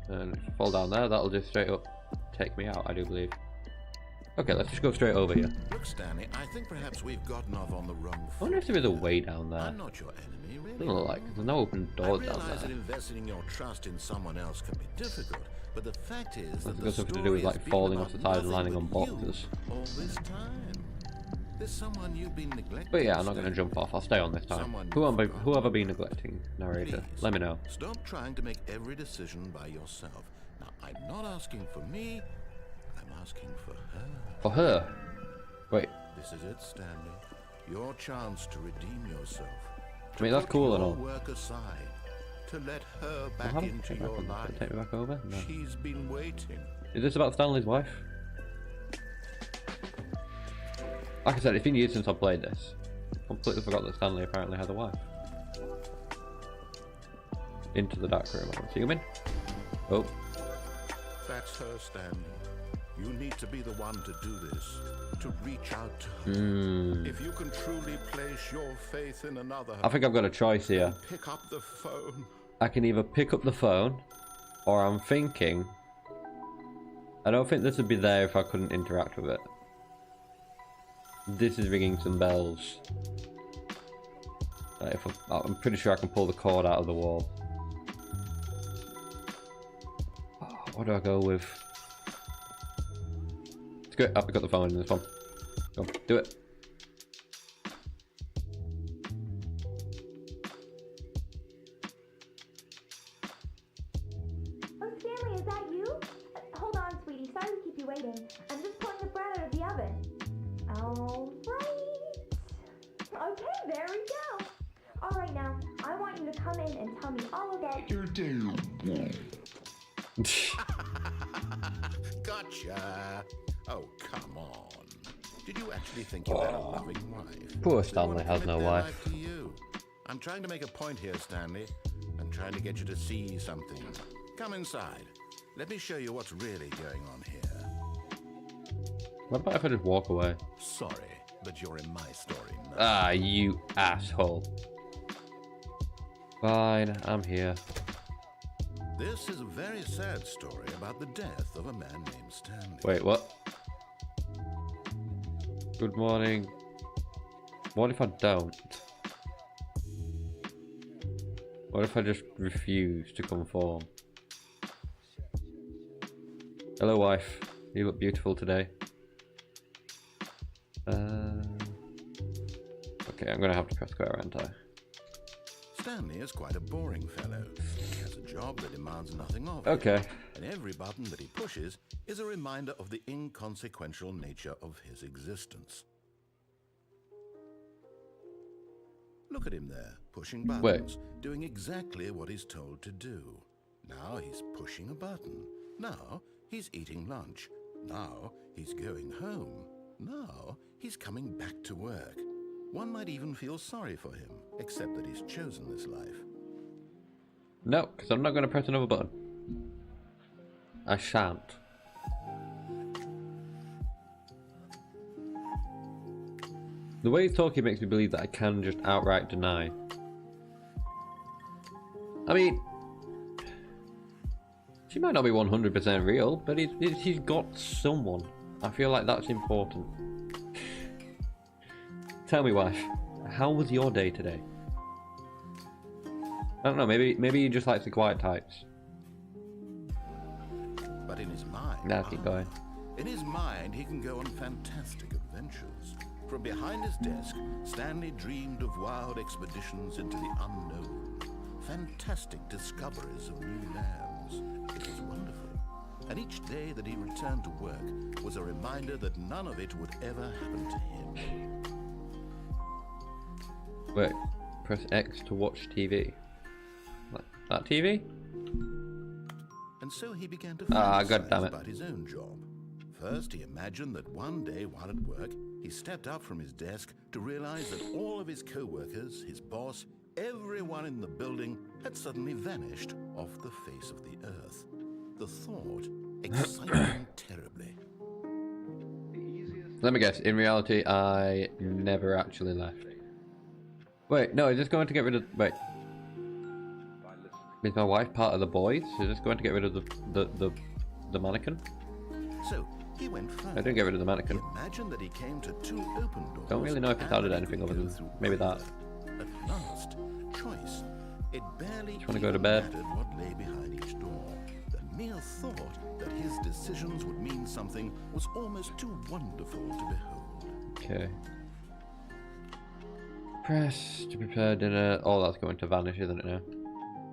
And if I fall down there, that'll just straight up take me out, I do believe. Okay, let's just go straight over here. Look, Stanley, I think perhaps we've gotten off on the wrong I foot. wonder if there is a way down there. I'm not your enemy, really. Doesn't look like there's no open I doors down realize that there. investing your trust in someone else can be difficult, but the fact is that It's the got something to do story with has like been falling about off the side and nothing landing on but you boxes. all this time. There's someone you've been neglecting. But yeah, I'm not going to Stanley. jump off. I'll stay on this time. Someone Who you've have I forgotten. been neglecting, narrator? Please, Let me know. Stop trying to make every decision by yourself. Now, I'm not asking for me, I'm asking for her. For her? Wait. This is it, Stanley. Your chance to redeem yourself. I mean, that's cool and your all. work aside. To let her Well, back how did I into take, your life. take me back over? No. She's been waiting. Is this about Stanley's wife? Like I said, it's been years since I played this. Completely forgot that Stanley apparently had a wife. Into the dark room, I'm assuming. Oh. That's her, Stanley. You need to be the one to do this. To reach out to her. If you can truly place your faith in another, I think I've got a choice here. pick up the phone. I can either pick up the phone, or I'm thinking... I don't think this would be there if I couldn't interact with it. This is ringing some bells. I'm pretty sure I can pull the cord out of the wall. Oh, what do I go with? It's good. I've got the phone in this one. Go on, do it. Oh, Stanley, is that you? Hold on, sweetie. Sorry to keep you waiting. I'm just pulling the bread out of the oven. All right. Okay, there we go. All right, now, I want you to come in and tell me all about your day. Gotcha. Oh, come on. Did you actually think you had a loving wife? Poor They Stanley want to has commit no their wife. life to you. I'm trying to make a point here, Stanley. I'm trying to get you to see something. Come inside. Let me show you what's really going on here. What about if I just walk away? Sorry, but you're in my story now. Ah, you asshole. Fine, I'm here. This is a very sad story about the death of a man named Stanley. Wait, what? Good morning. What if I don't? What if I just refuse to conform? Hello, wife. You look beautiful today. Okay, I'm gonna have to press square, aren't I? Stanley is quite a boring fellow. He has a job that demands nothing of Okay. him, and every button that he pushes is a reminder of the inconsequential nature of his existence. Look at him there, pushing buttons, doing exactly what he's told to do. Now he's pushing a button. Now he's eating lunch. Now he's going home. Now he's coming back to work. One might even feel sorry for him, except that he's chosen this life. No, because I'm not going to press another button. I shan't. The way he's talking makes me believe that I can just outright deny. I mean, she might not be 100% real, but he's got someone. I feel like that's important. Tell me, wife, how was your day today? I don't know, maybe he just likes the quiet types. But in his mind... Now keep going. In his mind, he can go on fantastic adventures. From behind his desk, Stanley dreamed of wild expeditions into the unknown. Fantastic discoveries of new lands. It was wonderful. And each day that he returned to work was a reminder that none of it would ever happen to him. Wait, press X to watch TV. Like that TV? And so he began to God fantasize damn it. about his own job. First, he imagined that one day while at work, he stepped up from his desk to realize that all of his co-workers, his boss, everyone in the building had suddenly vanished off the face of the earth. The thought excited him terribly. Let me guess, in reality, I never actually left. Wait, no, is this going to get rid of... Wait. Is my wife part of the boys? Is this going to get rid of the mannequin? So he went further. I didn't get rid of the He mannequin. imagined that he came to two open doors. Don't really know if it's and added that he anything could other go than through maybe that. either. At last, choice. It barely Just wanna go to even bed. mattered what lay behind each door. The mere thought that his decisions would mean something was almost too wonderful to behold. Okay. Press to prepare dinner. Oh, that's going to vanish, isn't it now?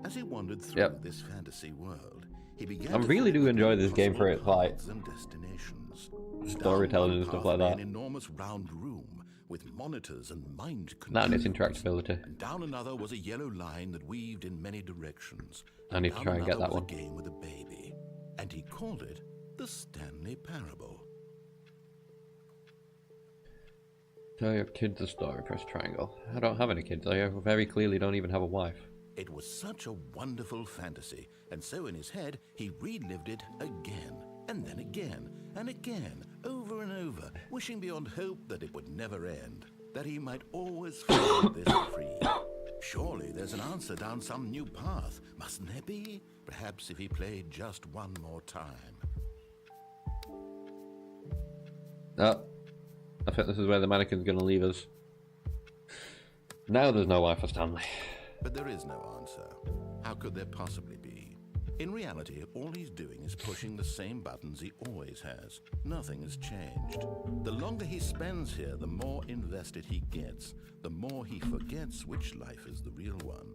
As he wandered through Yep. this fantasy world, he began I to really think do of enjoy the this game for possible its, like, paths and destinations. storytelling Down and one stuff path like lay that. An enormous round room with monitors and mind That and its controls. interactability. And down another was a yellow line that weaved in many directions. I need to Down try and get another that was one. a game with a baby, and he called it the Stanley Parable. Tell your kids a story, press triangle. I don't have any kids. I very clearly don't even have a wife. It was such a wonderful fantasy, and so in his head he relived it again, and then again, and again, over and over, wishing beyond hope that it would never end, that he might always feel this free. Surely there's an answer down some new path, mustn't there be? Perhaps if he played just one more time. Oh, I think this is where the mannequin's gonna leave us. Now there's no life for Stanley. But there is no answer. How could there possibly be? In reality, all he's doing is pushing the same buttons he always has. Nothing has changed. The longer he spends here, the more invested he gets. The more he forgets which life is the real one.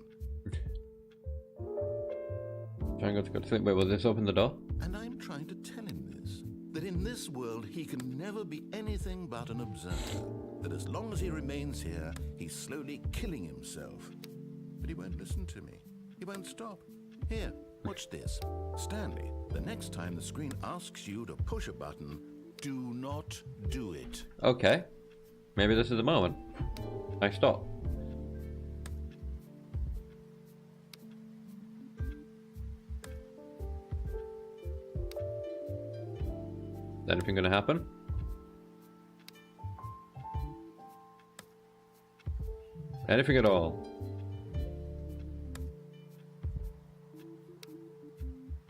Trying to go to sleep. Wait, will this open the door? And I'm trying to tell him this. That in this world, he can never be anything but an observer. That as long as he remains here, he's slowly killing himself. But he won't listen to me. He won't stop. Here, watch this. Stanley, the next time the screen asks you to push a button, do not do it. Okay. Maybe this is the moment. I stop. Is anything gonna happen? Anything at all?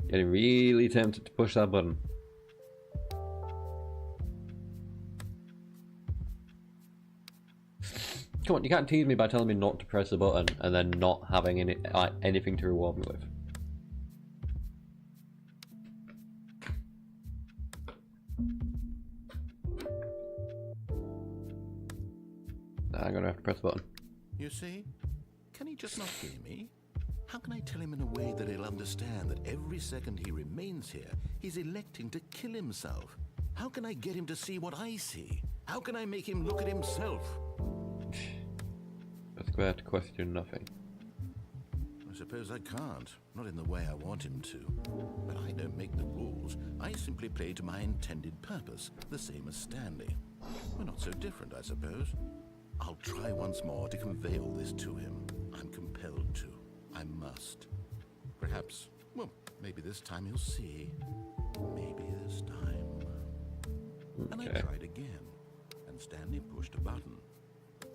Getting really tempted to push that button. Come on, you can't tease me by telling me not to press the button and then not having anything to reward me with. I'm gonna have to press the button. You see? Can he just not hear me? How can I tell him in a way that he'll understand that every second he remains here, he's electing to kill himself? How can I get him to see what I see? How can I make him look at himself? That's square to question nothing. I suppose I can't. Not in the way I want him to. But I don't make the rules. I simply play to my intended purpose, the same as Stanley. We're not so different, I suppose. I'll try once more to convey all this to him. I'm compelled to. I must. Perhaps, well, maybe this time he'll see. Maybe this time. Okay. And I tried again, and Stanley pushed a button.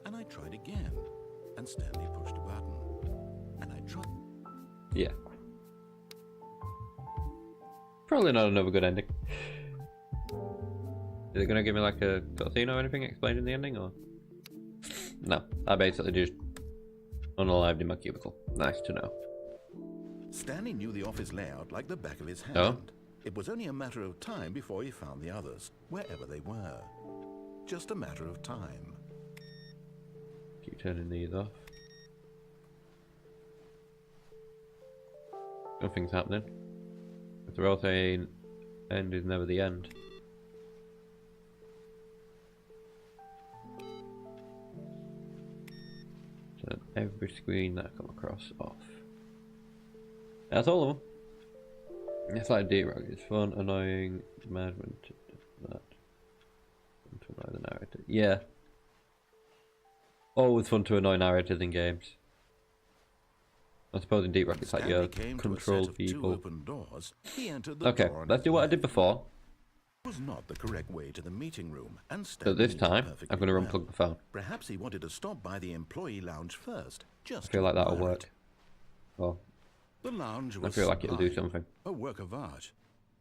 And I tried again, and Stanley pushed a button. And I tried... Yeah. Probably not another good ending. Is it gonna give me like a cutscene or anything explaining the ending, or...? No, I basically just unalived in my cubicle. Nice to know. Stanley knew the office layout like the back of his hand. Oh? It was only a matter of time before he found the others, wherever they were. Just a matter of time. Keep turning these off. Nothing's happening. If they're all saying end is never the end. Turn every screen that I come across off. That's all of them. It's like D-Rock. It's fun, annoying, management, that. To annoy the narrator. Yeah. Always fun to annoy narrators in games. I suppose in Deep Rock it's like you control people. Okay, let's do what I did before. Was not the correct way to the meeting room, and so this time I'm going to unplug the phone. Perhaps he wanted to stop by the employee lounge first. Just I feel like that'll work. Well, the lounge was I feel like it'll do something. A work of art.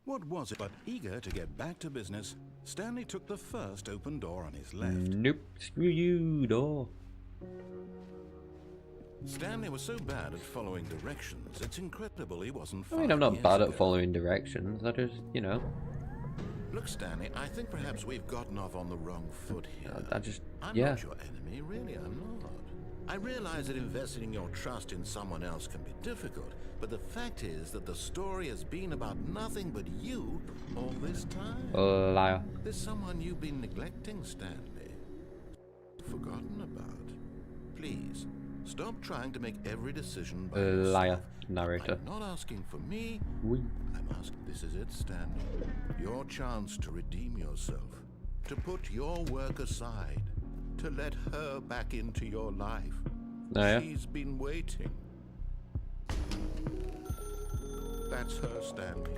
What was it? But eager to get back to business, Stanley took the first open door on his left. Nope, screw you, door. Stanley was so bad at following directions, it's incredible he wasn't. I mean, I'm not bad at following directions. I just, you know. Look, Stanley, I think perhaps we've gotten off on the wrong foot here. I just, I'm yeah. not your enemy, really, I'm not. I realize that investing your trust in someone else can be difficult, but the fact is that the story has been about nothing but you all this time. Liar. There's someone you've been neglecting, Stanley. Forgotten about. Please, stop trying to make every decision by yourself. Liar, narrator. I'm not asking for me. Oui. I'm asking. This is it, Stanley. Your chance to redeem yourself, to put your work aside, to let her back into your life. Oh, yeah? She's been waiting. That's her, Stanley.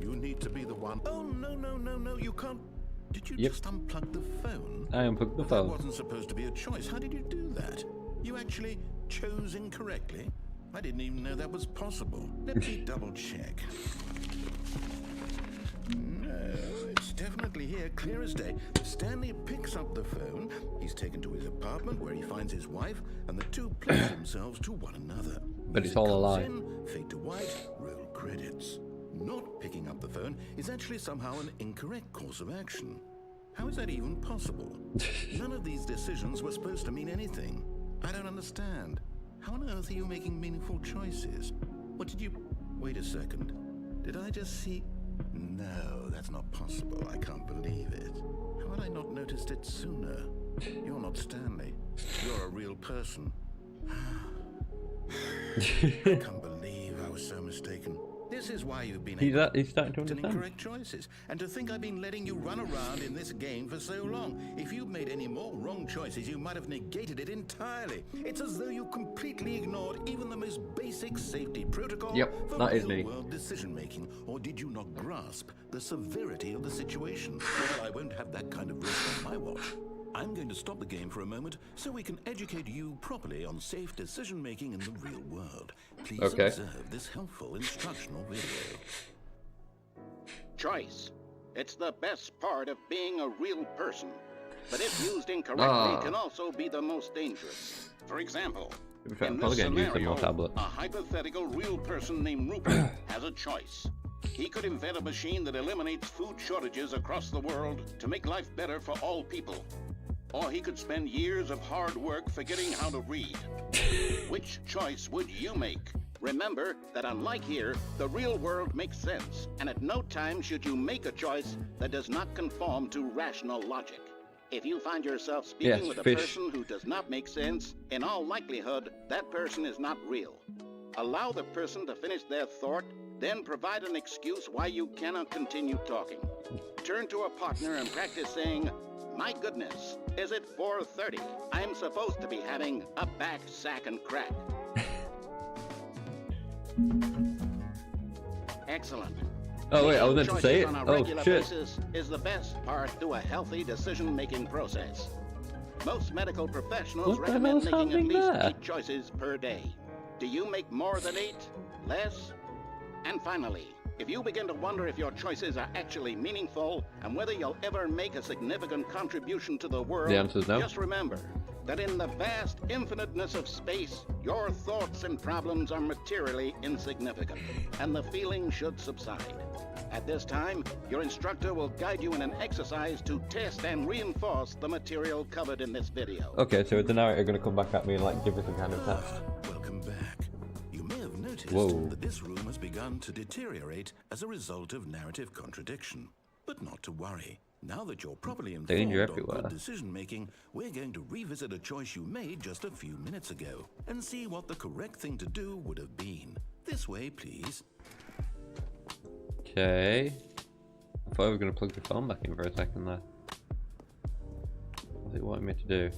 You need to be the one. Oh, no, you can't. Did you just unplug the phone? I unplugged the phone. That wasn't supposed to be a choice. How did you do that? You actually chose incorrectly? I didn't even know that was possible. Let me double check. No, it's definitely here clear as day. Stanley picks up the phone. He's taken to his apartment where he finds his wife, and the two pledge themselves to one another. But it's all a lie. In, fade to white, roll credits. Not picking up the phone is actually somehow an incorrect course of action. How is that even possible? None of these decisions were supposed to mean anything. I don't understand. How on earth are you making meaningful choices? What did you... Wait a second. Did I just see... No, that's not possible. I can't believe it. How had I not noticed it sooner? You're not Stanley. You're a real person. I can't believe I was so mistaken. This is why you've been He's starting to understand. incorrect choices. And to think I've been letting you run around in this game for so long. If you'd made any more wrong choices, you might have negated it entirely. It's as though you completely ignored even the most basic safety protocol for that is me. real-world decision-making. Or did you not grasp the severity of the situation? Well, I won't have that kind of risk on my watch. I'm going to stop the game for a moment so we can educate you properly on safe decision-making in the real world. Please observe this helpful instructional video. Choice. It's the best part of being a real person. But if used incorrectly, can also be the most dangerous. For example, in this scenario, a hypothetical real person named Rupert has a choice. He could invent a machine that eliminates food shortages across the world to make life better for all people. Or he could spend years of hard work forgetting how to read. Which choice would you make? Remember that unlike here, the real world makes sense, and at no time should you make a choice that does not conform to rational logic. If you find yourself speaking with a person who does not make sense, in all likelihood, that person is not real. Allow the person to finish their thought, then provide an excuse why you cannot continue talking. Turn to a partner and practice saying, "My goodness, is it 4:30? I'm supposed to be having a back, sack, and crack." Excellent. Oh wait, I was meant to say it. On a Oh regular shit. basis is the best part to a healthy decision-making process. Most medical professionals What the recommend hell's making at happening least there? 8 choices per day. Do you make more than 8? Less? And finally, if you begin to wonder if your choices are actually meaningful and whether you'll ever make a significant contribution to the world, The answer is no. just remember that in the vast infiniteness of space, your thoughts and problems are materially insignificant, and the feeling should subside. At this time, your instructor will guide you in an exercise to test and reinforce the material covered in this video. Okay, so is the narrator going to come back at me and like give me some kind of test? Welcome back. You may have noticed that this room has begun to deteriorate as a result of narrative contradiction. But not to worry. Now that you're properly informed of good decision-making, we're going to revisit a choice you made just a few minutes ago and see what the correct thing to do would have been. This way, please. Okay. I thought we were going to plug the phone back in for a second there. What did it want me to do?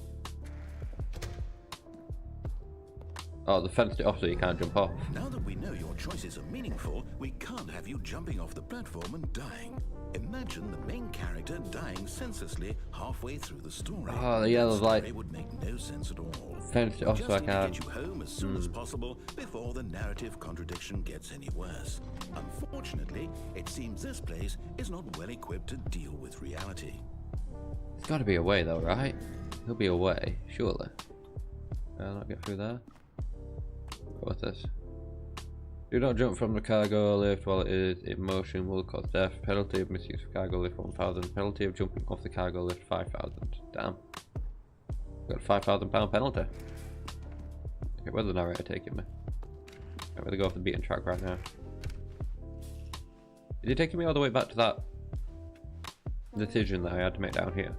Oh, the fenced it off so you can't jump off. Now that we know your choices are meaningful, we can't have you jumping off the platform and dying. Imagine the main character dying senselessly halfway through the story. Oh, the yellow light. It would make no sense at all. Fenced it off so I can. Get you home as soon as possible before the narrative contradiction gets any worse. Unfortunately, it seems this place is not well equipped to deal with reality. There's got to be a way though, right? There'll be a way, surely. Can I not get through there? What's this? Do not jump from the cargo lift while it is in motion will cause death. Penalty of misuse of cargo lift 1,000. Penalty of jumping off the cargo lift 5,000. Damn. Got a £5,000 penalty. Okay, where's the narrator taking me? I'm gonna go off the beaten track right now. Is he taking me all the way back to that decision that I had to make down here?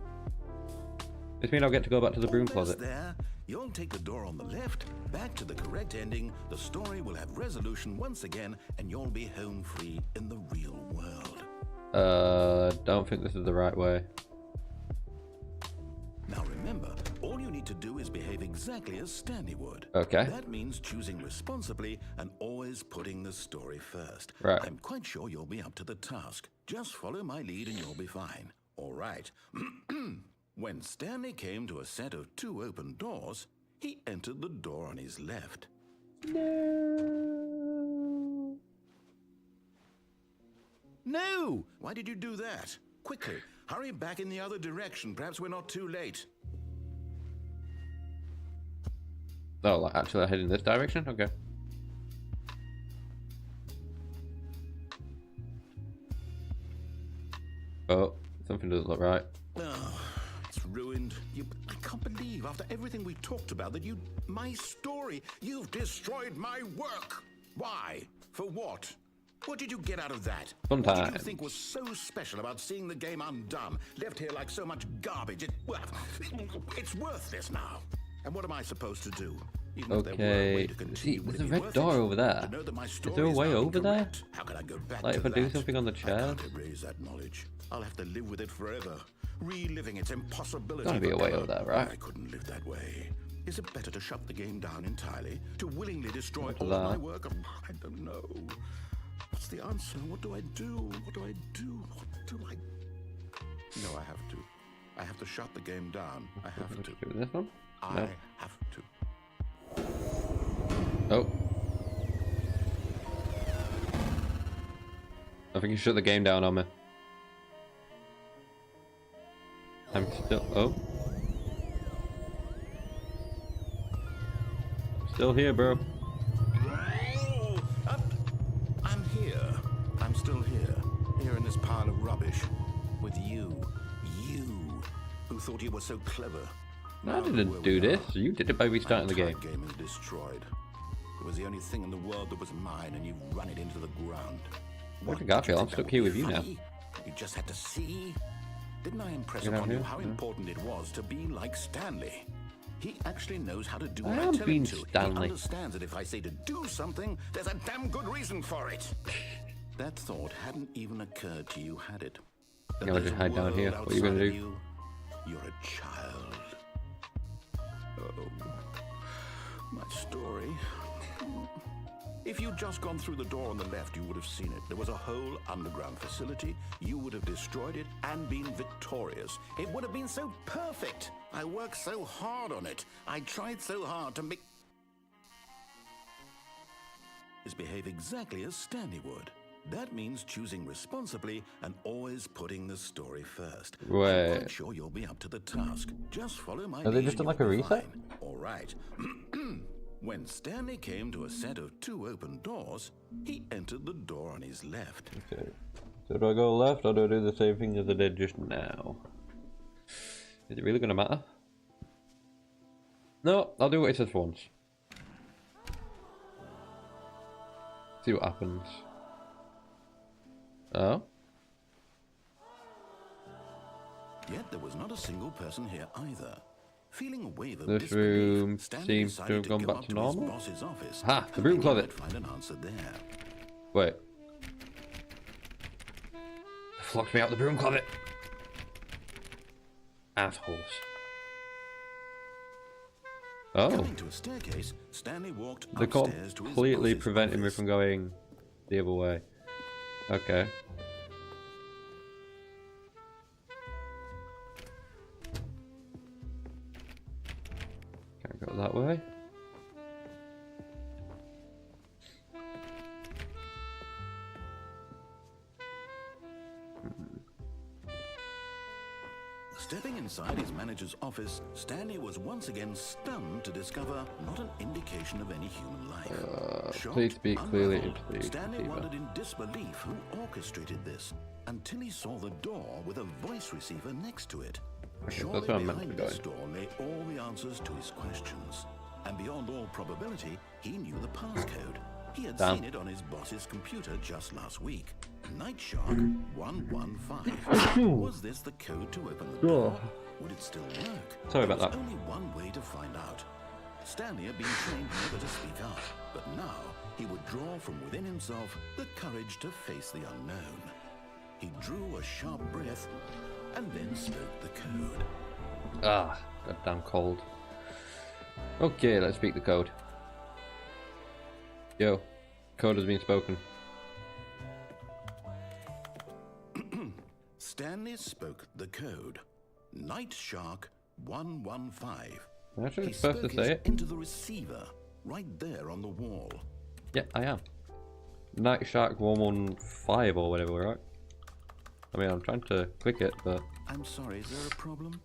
This means I'll get to go back to the broom closet. There, you'll take the door on the left, back to the correct ending, the story will have resolution once again, and you'll be home free in the real world. Don't think this is the right way. Now remember, all you need to do is behave exactly as Stanley would. Okay. That means choosing responsibly and always putting the story first. Right. I'm quite sure you'll be up to the task. Just follow my lead and you'll be fine. All right. When Stanley came to a set of 2 open doors, he entered the door on his left. No. No! Why did you do that? Quickly, hurry back in the other direction. Perhaps we're not too late. Oh, like actually I head in this direction? Okay. Oh, something doesn't look right. Oh, it's ruined. I can't believe, after everything we talked about, that my story, you've destroyed my work. Why? For what? What did you get out of that? Sometimes. What did you think was so special about seeing the game undone, left here like so much garbage? It's worthless now. And what am I supposed to do? Okay. See, there's a red door over there. Is there a way over there? How can I go back like to if I do that? something on the chair? I can't erase that knowledge. I'll have to live with it forever, reliving its impossibility. There's gotta be a way forever. over there, right? I couldn't live that way. Is it better to shut the game down entirely? To willingly destroy What's all that? my work? I don't know. What's the answer? What do I do? What do I do? What do I... No, I have to. I have to shut the game down. I have to. This one? I have to. Oh. I think you shut the game down on me. I'm still... Oh. Still here, bro. I'm here. I'm still here. Here in this pile of rubbish. With you. You. Who thought you were so clever. I didn't do this. You did it by restarting the game. The game is destroyed. It was the only thing in the world that was mine, and you've run it into the ground. What did I feel? I'm stuck here with you now. You just had to see. Didn't I impress Get out upon you here? how important it was to be like Stanley? He actually knows how to do I what I am tell him being to. Stanley. He understands that if I say to do something, there's a damn good reason for it. That thought hadn't even occurred to you, had it? That Yeah, I'll there's just a hide down world here. What are you gonna outside of do? you. You're a child. Oh, my story. If you'd just gone through the door on the left, you would have seen it. There was a whole underground facility. You would have destroyed it and been victorious. It would have been so perfect. I worked so hard on it. I tried so hard to make... behave exactly as Stanley would. That means choosing responsibly and always putting the story first. Wait. I'm quite sure you'll be up to the task. Just follow my Are they lead just and done like a you'll be reset? fine. All right. When Stanley came to a set of 2 open doors, he entered the door on his left. Okay. So do I go left or do I do the same thing as I did just now? Is it really gonna matter? No, I'll do what it says for once. See what happens. Oh? Yet there was not a single person here either. Feeling a wave of This disbelief, room Stanley seems to decided have gone go back up to his normal. boss's office, Ha! The hoping broom he closet. might find an answer there. Wait. Locked me out the broom closet. Assholes. Oh. Coming to a staircase, Stanley walked They're upstairs to his completely boss's preventing me office. from going the other way. Okay. Can't go that way. Stepping inside his manager's office, Stanley was once again stunned to discover not an indication of any human life. Shocked, please speak clearly unruffled, into the Stanley receiver. wondered in disbelief who orchestrated this, until he saw the door with a voice receiver next to it. Okay, Surely that's where I'm meant behind to be this door lay all the answers to his questions. And beyond all probability, he knew the passcode. He had Damn. seen it on his boss's computer just last week. Night Shark 115. Was this the code to open the door? Would it still work? Sorry about There that. was only one way to find out. Stanley had been trained never to speak up, but now he would draw from within himself the courage to face the unknown. He drew a sharp breath and then spoke the code. Ah, goddamn cold. Okay, let's speak the code. Yo, code has been spoken. Stanley spoke the code. Night Shark 115. I'm actually He supposed spoke to say it it. into the receiver, right there on the wall. Yeah, I am. Night Shark 115 or whatever, right? I mean, I'm trying to click it, but... I'm sorry, is there a problem?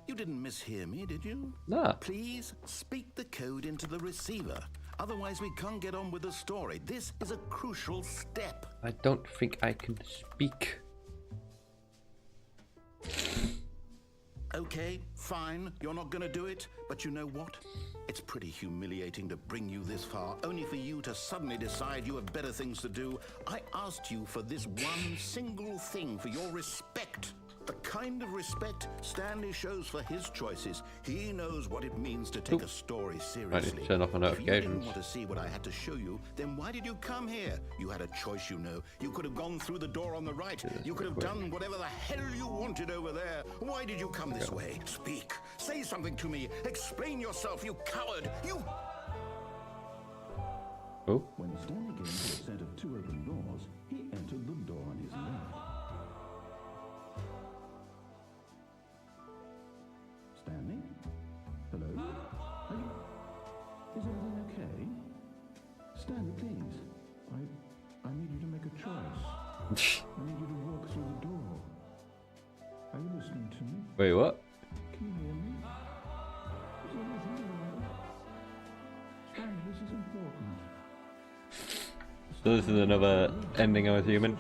You didn't mishear me, did you? Nah. Please speak the code into the receiver. Otherwise, we can't get on with the story. This is a crucial step. I don't think I can speak. Okay, fine. You're not gonna do it. But you know what? It's pretty humiliating to bring you this far, only for you to suddenly decide you have better things to do. I asked you for this one single thing, for your respect. The kind of respect Stanley shows for his choices. He knows what it means to take a story seriously. I need to turn off my If you didn't notifications. want to see what I had to show you, then why did you come here? You had a choice, you know. You could have gone through the door on the right. You could have done whatever the hell you wanted over there. Why did you come this way? Speak. Say something to me. Explain yourself, you coward. You... Oh. When Stanley came to a set of 2 open doors, he entered the door on his left. Stanley? Hello? Are you... Is everything okay? Stanley, please. I need you to make a choice. I need you to walk through the door. Are you listening to me? Wait, what? Can you hear me? Is everything all right? Stanley, this is important. So this is another ending, I'm assuming.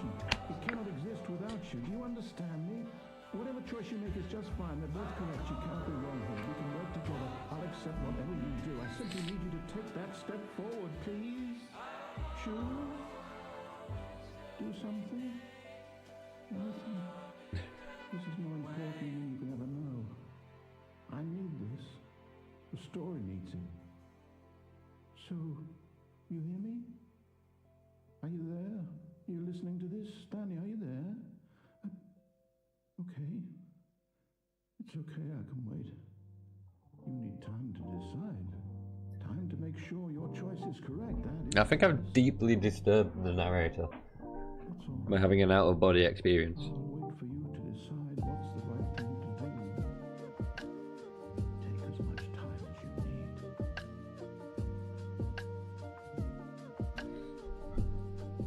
It cannot exist without you. Do you understand me? Whatever choice you make is just fine. They're both correct. You can't be wrong here. We can work together. I'll accept whatever you do. I simply need you to take that step forward, please. Choose. Do something. Anything. This is more important than you can ever know. I need this. The story needs it. So, you hear me? Are you there? You listening to this? Stanley, are you there? Okay. It's okay, I can wait. You need time to decide. Time to make sure your choice is correct. That is... I think I've deeply disturbed the narrator That's all. by having an out-of-body experience. I'll wait for you to decide what's the right thing to do. Take as much time as you need.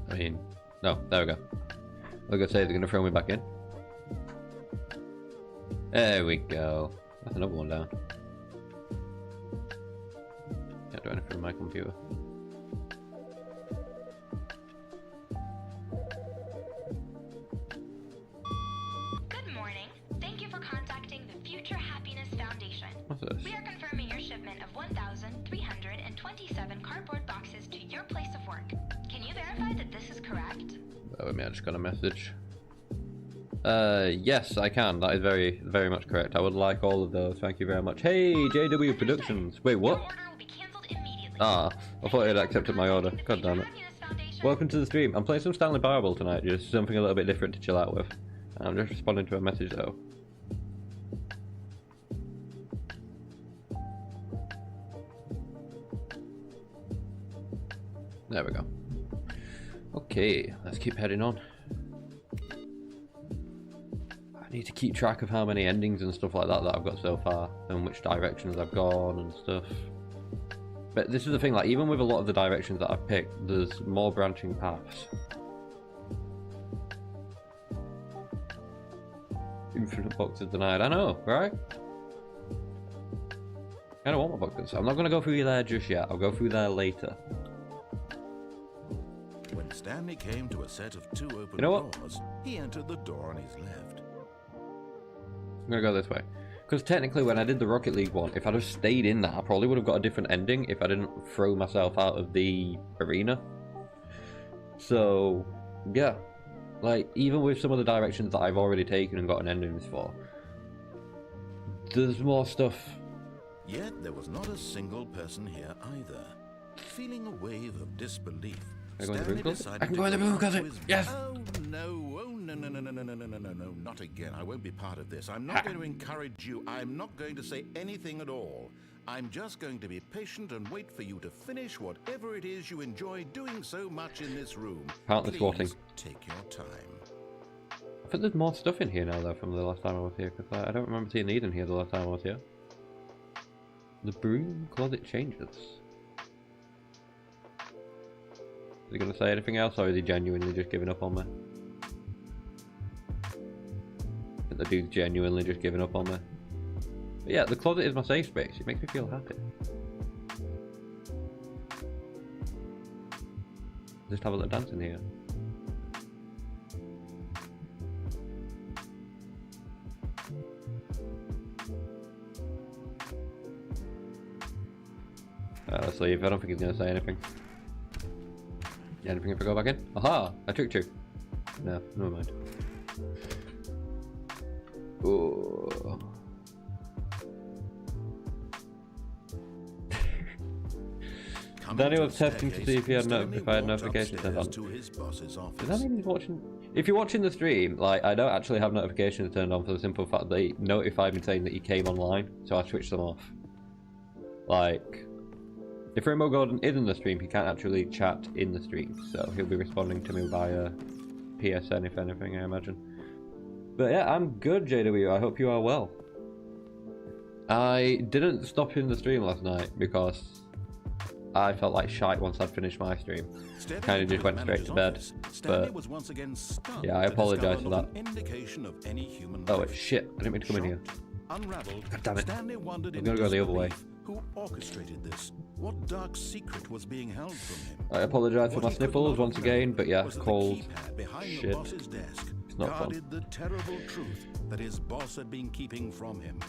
I mean, no, there we go. I was gonna say they're gonna throw me back in. There we go. That's another one down. Can't do anything with my computer. Good morning. Thank you for contacting the Future Happiness Foundation. What's this? We are confirming your shipment of 1,327 cardboard boxes to your place of work. Can you verify that this is correct? Bear with me, I just got a message. Yes, I can. That is very, very much correct. I would like all of those. Thank you very much. Hey, JW Productions. Wait, what? Your order will be canceled immediately. Ah, I thought you had accepted my order. God damn it. Welcome to the stream. I'm playing some Stanley Parable tonight, just something a little bit different to chill out with. I'm just responding to a message though. There we go. Okay, let's keep heading on. I need to keep track of how many endings and stuff like that I've got so far, and which directions I've gone and stuff. But this is the thing, like, even with a lot of the directions that I've picked, there's more branching paths. Infinite boxes denied. I know, right? I don't want my boxes. I'm not going to go through there just yet. I'll go through there later. When Stanley came to a set of 2 open You know what? doors, he entered the door on his left. I'm going to go this way. Because technically when I did the Rocket League one, if I'd have stayed in that, I probably would have got a different ending if I didn't throw myself out of the arena. So, yeah. Like, even with some of the directions that I've already taken and gotten endings for, there's more stuff. Yet there was not a single person here either. Feeling a wave of disbelief, Can I go in the Stanley broom closet? decided I can to go in the go broom out closet. to his- Yes. Oh no, no, not again. I won't be part of this. I'm not going to encourage you. I'm not going to say anything at all. I'm just going to be patient and wait for you to finish whatever it is you enjoy doing so much in this room. Apparently Please squatting. take your time. I think there's more stuff in here now though from the last time I was here, because I don't remember seeing these in here the last time I was here. The broom closet changes. Is he going to say anything else, or is he genuinely just giving up on me? the dude's genuinely just giving up on me. But yeah, the closet is my safe space. It makes me feel happy. Just have a little dance in here. Let's leave. I don't think he's gonna say anything. Anything if I go back in? Aha! I tricked you. No, never mind. Oh. Danny was testing to see if I had notifications turned on. Does that mean he's watching? If you're watching the stream, like, I don't actually have notifications turned on for the simple fact that he notified me saying that he came online, so I switched them off. Like, if Rainbow Gordon is in the stream, he can't actually chat in the stream, so he'll be responding to me via PSN, if anything, I imagine. But yeah, I'm good, JW. I hope you are well. I didn't stop in the stream last night because I felt like shite once I'd finished my stream. Kind of just went straight to bed. But yeah, I apologise for that. Oh wait, shit! I didn't mean to come in here. God damn it! I'm gonna go the other way. Who orchestrated this? What dark secret was being held from him? I apologise for my sniffles once again, but yeah, cold. Shit. It's not fun. The terrible truth that his boss had been keeping from him,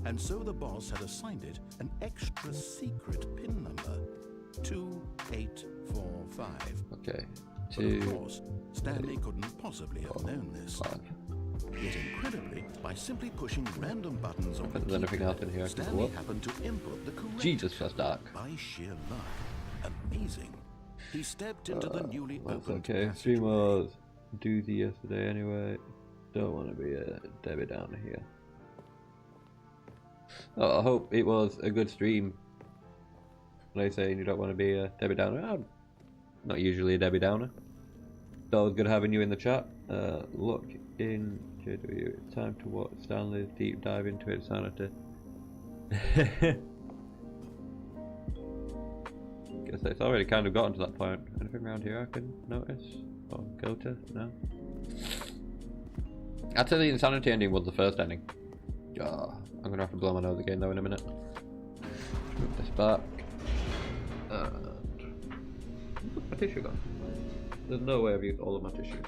and so the boss had assigned it an extra secret pin number, 2845. Okay. But of course, Stanley couldn't possibly have known this. 5. Yet incredibly, by simply pushing random buttons on the There's anything else in here? Stanley happened to input the correct Jesus, that's dark. by sheer luck. Amazing. He stepped into the newly opened okay. Stream was doozy yesterday anyway. Don't want to be a Debbie Downer here. Oh, I hope it was a good stream. When I say you don't want to be a Debbie Downer, I'm not usually a Debbie Downer. It's always good having you in the chat. Look in JW. It's time to watch Stanley's deep dive into its sanity. Guess it's already kind of gotten to that point. Anything around here I can notice or go to? No. I'd say the insanity ending was the first ending. I'm gonna have to blow my nose again though in a minute. Move this back. Where's my tissue gone? There's no way I've used all of my tissues.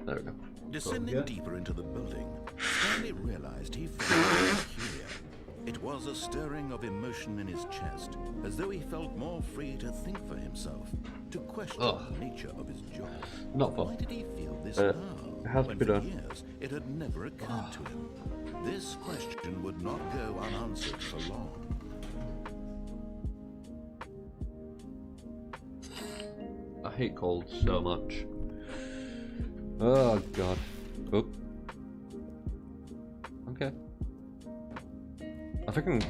There we go. Descending deeper into the building, Stanley realized he felt peculiar. It was a stirring of emotion in his chest, as though he felt more free to think for himself, to question the nature of his job. Not fun. Why did he feel this now? It has when to be for done. years it had never occurred to him. This question would not go unanswered for long. I hate cold so much. Oh god. Oop. Okay. I think I'm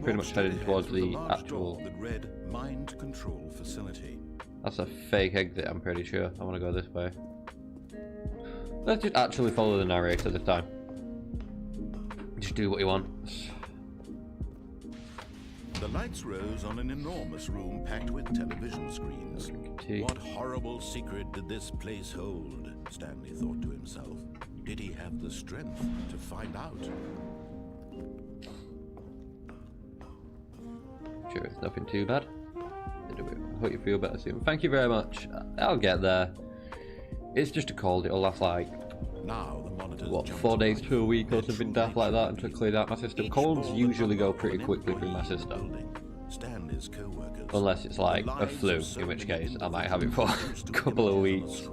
pretty much heading towards the actual... that read mind control facility. That's a fake exit, I'm pretty sure. I want to go this way. Let's just actually follow the narrator this time. Just do what he wants. The lights rose on an enormous room packed with television screens. What horrible secret did this place hold? Stanley thought to himself. Did he have the strength to find out? Sure, it's nothing too bad. I hope you feel better soon. Thank you very much. I'll get there. It's just a cold. It'll last like, now the monitors what, 4 days to a week or something daft like that until it clears out my system. Colds usually go pretty quickly through my system. Stanley's co-workers, unless it's like a flu, in which case I might have it for a couple of weeks.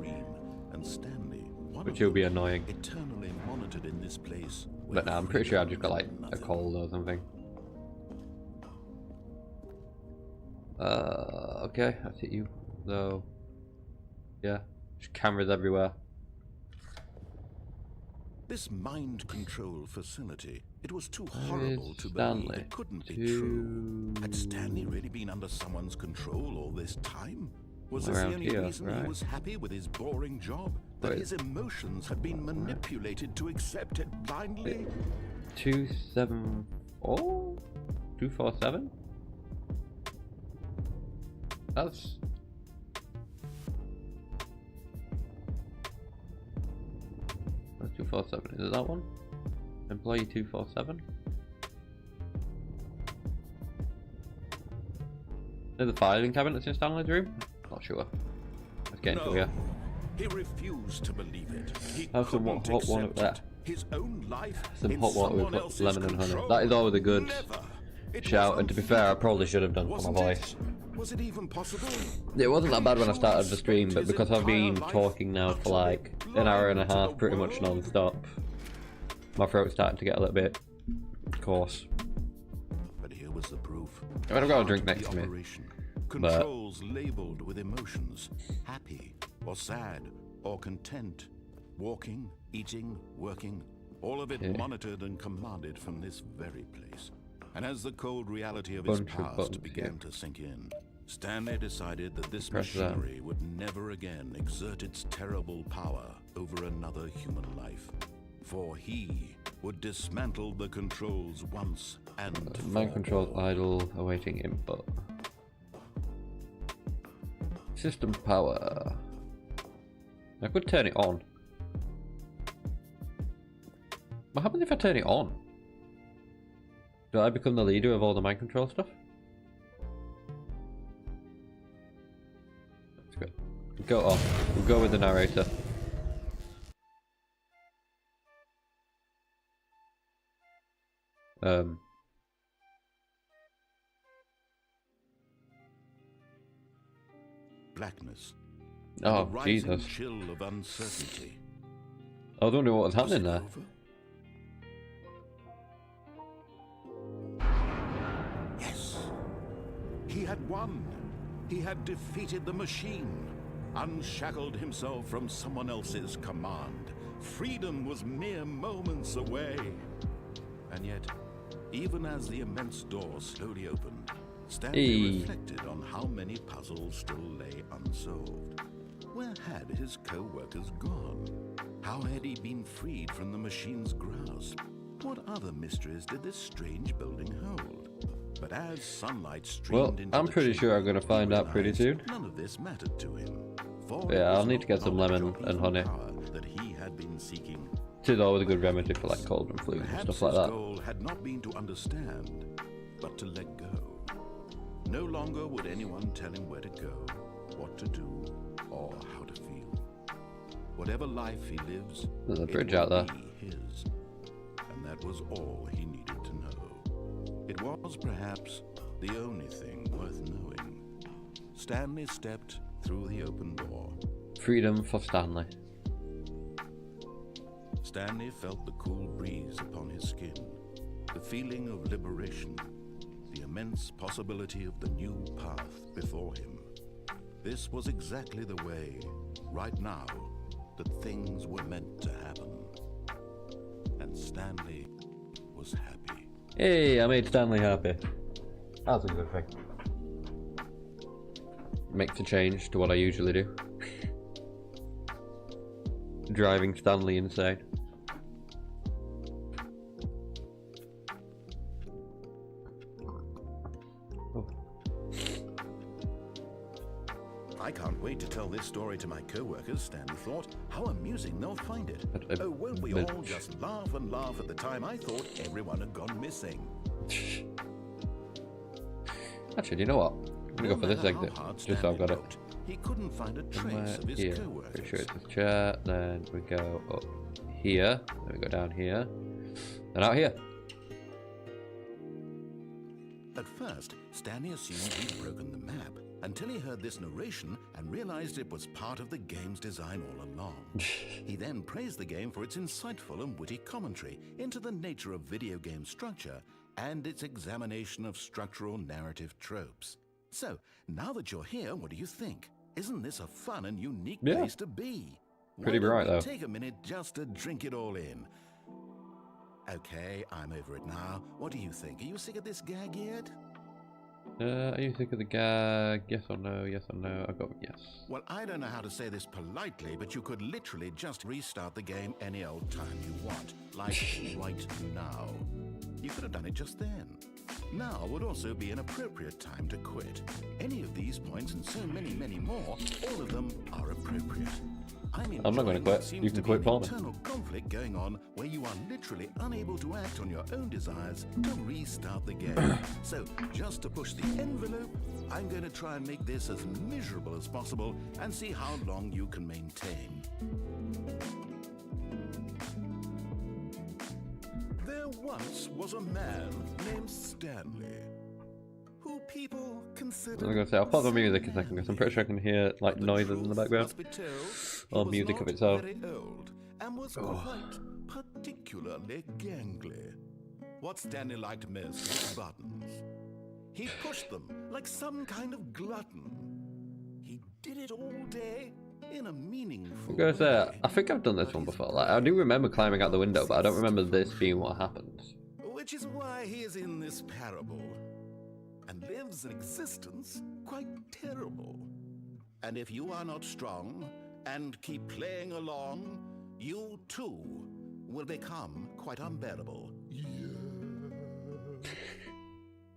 And Stanley, which will be annoying. Eternally monitored in this place. But no, I'm pretty sure I've just got like a cold or something. Okay, that's it you. So, yeah, just cameras everywhere. This mind control facility, it was too horrible to believe it couldn't be true. Had Stanley really been under someone's control all this time? Was this the only reason he was happy with his boring job? That his emotions had been manipulated to accept it blindly? 274? 247? That's... That's 247. Is it that one? Employee 247? Are the filing cabinets in Stanley's room? Not sure. Let's get into here. He refused to believe it. He Have some hot water accept there. his own life Some in hot water someone with else's lemon and honey. control. That is always a good Never. It shout, was and to be fair, I probably unthinkable. should have done for my Wasn't voice. it? Was it even possible? It wasn't that bad when I Truly started the stream, but spent because his I've been entire life talking now for like an hour and a half, pretty much non-stop, my throat's starting to get a little bit coarse. But here was the proof. I mean, I've got a drink Part of next the to me, operation. but- Controls labeled with emotions, happy or sad or content, walking, eating, working, all of it Yeah. monitored and commanded from this very place. And as the cold reality of his Bunch of past buttons, began yeah. to sink in, Stanley decided that this Press that. machinery would never again exert its terrible power over another human life. For he would dismantle the controls once and for Mind control all. idle, awaiting input. System power. I could turn it on. What happens if I turn it on? Do I become the leader of all the mind control stuff? Let's go on. We'll go with the narrator. Blackness. and Oh, the rising Jesus. chill of uncertainty. I was wondering what was happening Was it there. over? Yes. He had won. He had defeated the machine, unshackled himself from someone else's command. Freedom was mere moments away. And yet, even as the immense door slowly opened, Stanley reflected on how many puzzles still lay unsolved. Where had his co-workers gone? How had he been freed from the machine's grasp? What other mysteries did this strange building hold? But as sunlight streamed into I'm the pretty sure I'm chamber, gonna find he out pretty realized soon. None of this mattered to him. For Yeah, it was I'll need to get not some lemon knowledge or and evil honey. power that he had been seeking. It is always a good remedy for like cold and flu and Perhaps stuff like his that. goal had not been to understand, but to let go. No longer would anyone tell him where to go, what to do, or how to feel. Whatever life he lives, There's a it bridge will out there. be his. And that was all he needed to know. It was perhaps the only thing worth knowing. Stanley stepped through the open door. Freedom for Stanley. Stanley felt the cool breeze upon his skin, the feeling of liberation, the immense possibility of the new path before him. This was exactly the way, right now, that things were meant to happen. And Stanley was happy. Hey, I made Stanley happy. That's a good thing. Makes a change to what I usually do. Driving Stanley insane. I can't wait to tell this story to my co-workers, Stanley thought. How amusing they'll find it. Oh, won't we all just laugh and laugh at the time I thought everyone had gone missing. Actually, you know what? I'm gonna go for this exit, just so I've got it. He couldn't find a Somewhere trace of his here. co-workers. Pretty sure it's this chair, then we go up here, then we go down here, and out here. At first, Stanley assumed he'd broken the map, until he heard this narration and realized it was part of the game's design all along. He then praised the game for its insightful and witty commentary into the nature of video game structure and its examination of structural narrative tropes. So, now that you're here, what do you think? Isn't this a fun and unique Yeah. place to be? Pretty Why don't bright, we though. Take a minute just to drink it all in. Okay, I'm over it now. What do you think? Are you sick of this gag yet? Are you sick of the gag? Yes or no? Yes or no? I go yes. Well, I don't know how to say this politely, but you could literally just restart the game any old time you want. Like right now. You could have done it just then. Now would also be an appropriate time to quit. Any of these points and so many, many more, all of them are appropriate. I'm not going to quit. You can quit for me. Internal conflict going on where you are literally unable to act on your own desires to restart the game. So, just to push the envelope, I'm going to try and make this as miserable as possible and see how long you can maintain. There once was a man named Stanley, who people consider. I'm going to say, I'll pause the music a second because I'm pretty sure I can hear like noises in the background. Or music of itself. And was quite particularly gangly. What Stanley liked most was buttons. He pushed them like some kind of glutton. He did it all day in a meaningful I'm going to say, way. I think I've done this one before. Like, I do remember climbing out the window, but I don't remember this being what happens. Which is why he is in this parable and lives an existence quite terrible. And if you are not strong and keep playing along, you too will become quite unbearable.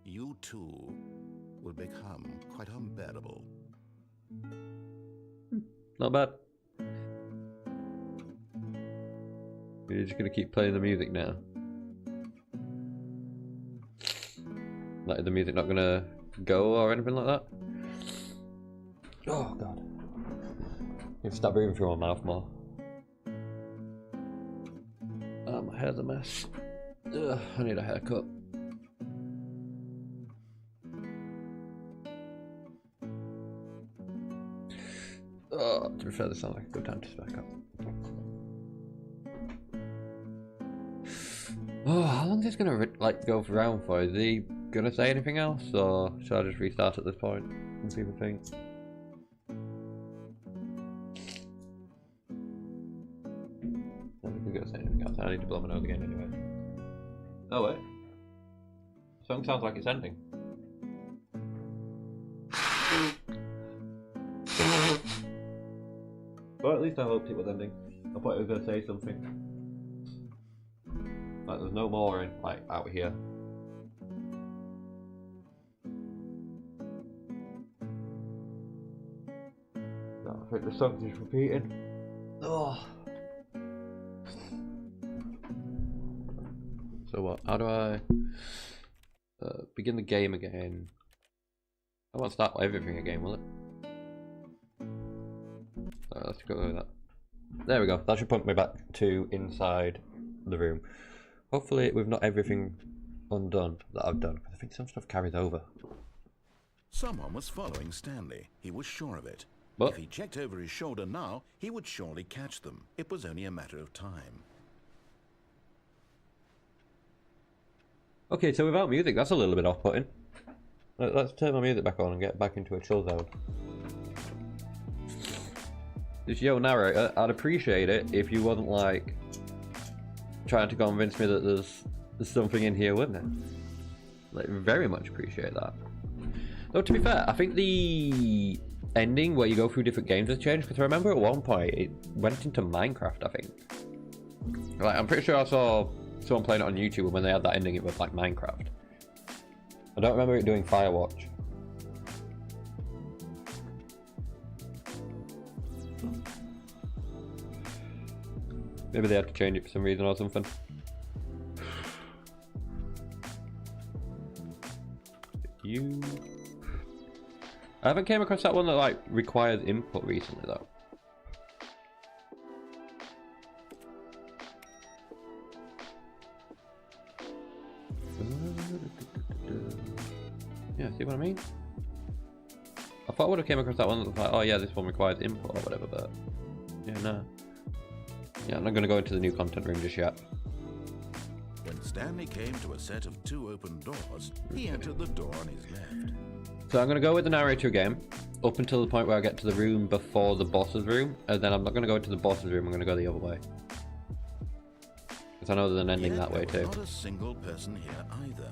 You too will become quite unbearable. Not bad. You're just going to keep playing the music now. Like, the music not going to go or anything like that? Oh, God. You have to start breathing through my mouth more. Oh, my hair's a mess. Ugh, I need a haircut. Oh, to be fair, this sounds like a good time to spec up. Oh, how long is this gonna like go around for? Is he gonna say anything else, or should I just restart at this point and see what I think? I don't think he's gonna say anything else. I need to blow my nose again anyway. Oh wait, the song sounds like it's ending. Well, at least I hoped it was ending. I thought it was going to say something. Like, there's no more in, like, out here. No, I think the song's just repeating. Oh. So what? How do I begin the game again? I won't start everything again, will it? Let's go with that. There we go. That should point me back to inside the room. Hopefully we've not everything undone that I've done, because I think some stuff carries over. Someone was following Stanley. He was sure of it. What? If he checked over his shoulder now, he would surely catch them. It was only a matter of time. Okay, so without music, that's a little bit off-putting. Let's turn my music back on and get back into a chill zone. This yo narrator, I'd appreciate it if you wasn't like trying to convince me that there's something in here with it. Like, very much appreciate that. Though to be fair, I think the ending where you go through different games has changed, because I remember at one point it went into Minecraft, I think. Like, I'm pretty sure I saw someone playing it on YouTube, and when they had that ending it was like Minecraft. I don't remember it doing Firewatch. Maybe they had to change it for some reason or something. You... I haven't came across that one that like requires input recently though. Yeah, see what I mean? I thought I would have came across that one that was like, oh yeah, this one requires input or whatever, but yeah, no. Yeah, I'm not going to go into the new content room just yet. When Stanley came to a set of 2 open doors, he entered the door on his left. So I'm going to go with the narrator again, up until the point where I get to the room before the boss's room, and then I'm not going to go into the boss's room, I'm going to go the other way. Because I know there's an ending that way too. Not a single person here either.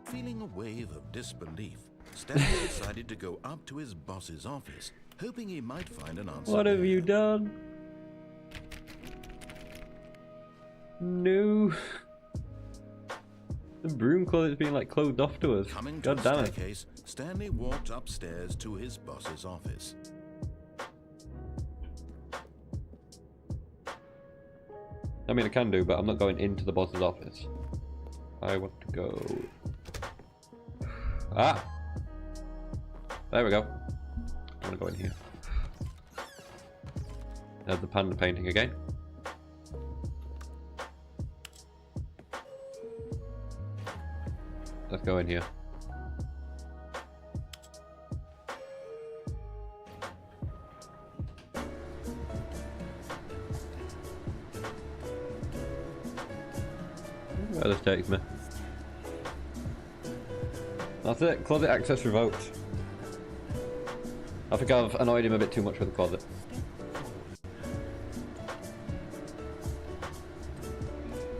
Feeling a wave of disbelief, Stanley decided to go up to his boss's office, hoping he might find an answer. What have you done? No. The broom closet's being like closed off to us. Coming to God a damn it. staircase, Stanley walked upstairs to his boss's office. I mean, I can do, but I'm not going into the boss's office. I want to go... Ah! There we go. I want to go in here. There's the panda painting again. Let's go in here. Where this takes me. That's it, closet access revoked. I think I've annoyed him a bit too much with the closet.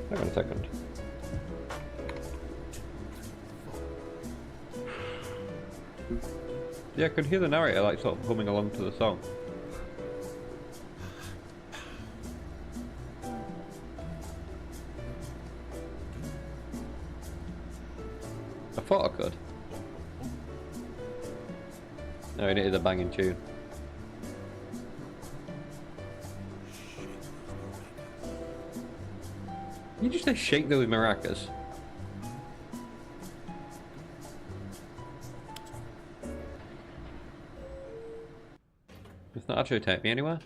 Hang on a second. Yeah, I could hear the narrator like sort of humming along to the song. I thought I could. No, it is a banging tune. You just say shake those maracas. It's not actually take me anywhere.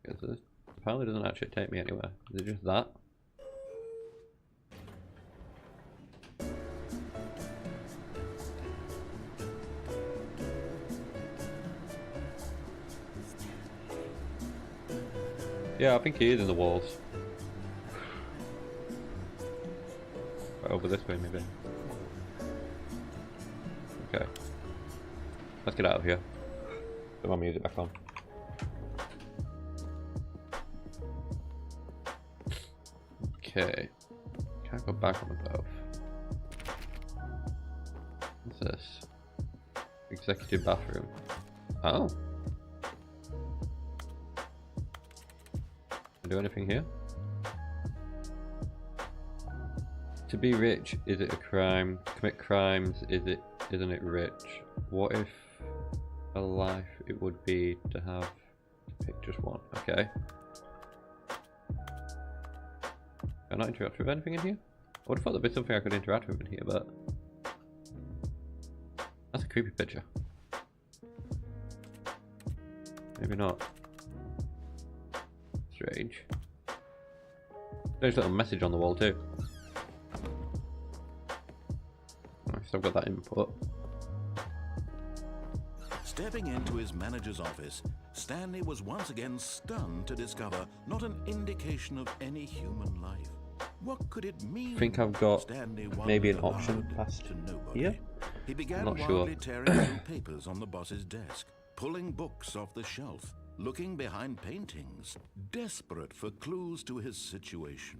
Because this apparently doesn't actually take me anywhere. Is it just that? Yeah, I think he is in the walls. Right over this way, maybe. Okay. Let's get out of here. Put my music back on. Okay. Can't go back on the boat. What's this? Executive bathroom. Oh. Do anything here? To be rich, is it a crime? To commit crimes, isn't it rich? What if a life it would be to have to pick just one? Okay. Can I not interact with anything in here? I would have thought there'd be something I could interact with in here, but that's a creepy picture. Maybe not. Strange. There's a little message on the wall too. Nice, I've got that input. Stepping into his manager's office, Stanley was once again stunned to discover not an indication of any human life. What could it mean? I think I've got maybe an option aloud past to nobody. here. He began I'm not wildly sure. tearing through papers on the boss's desk, pulling books off the shelf, looking behind paintings, desperate for clues to his situation.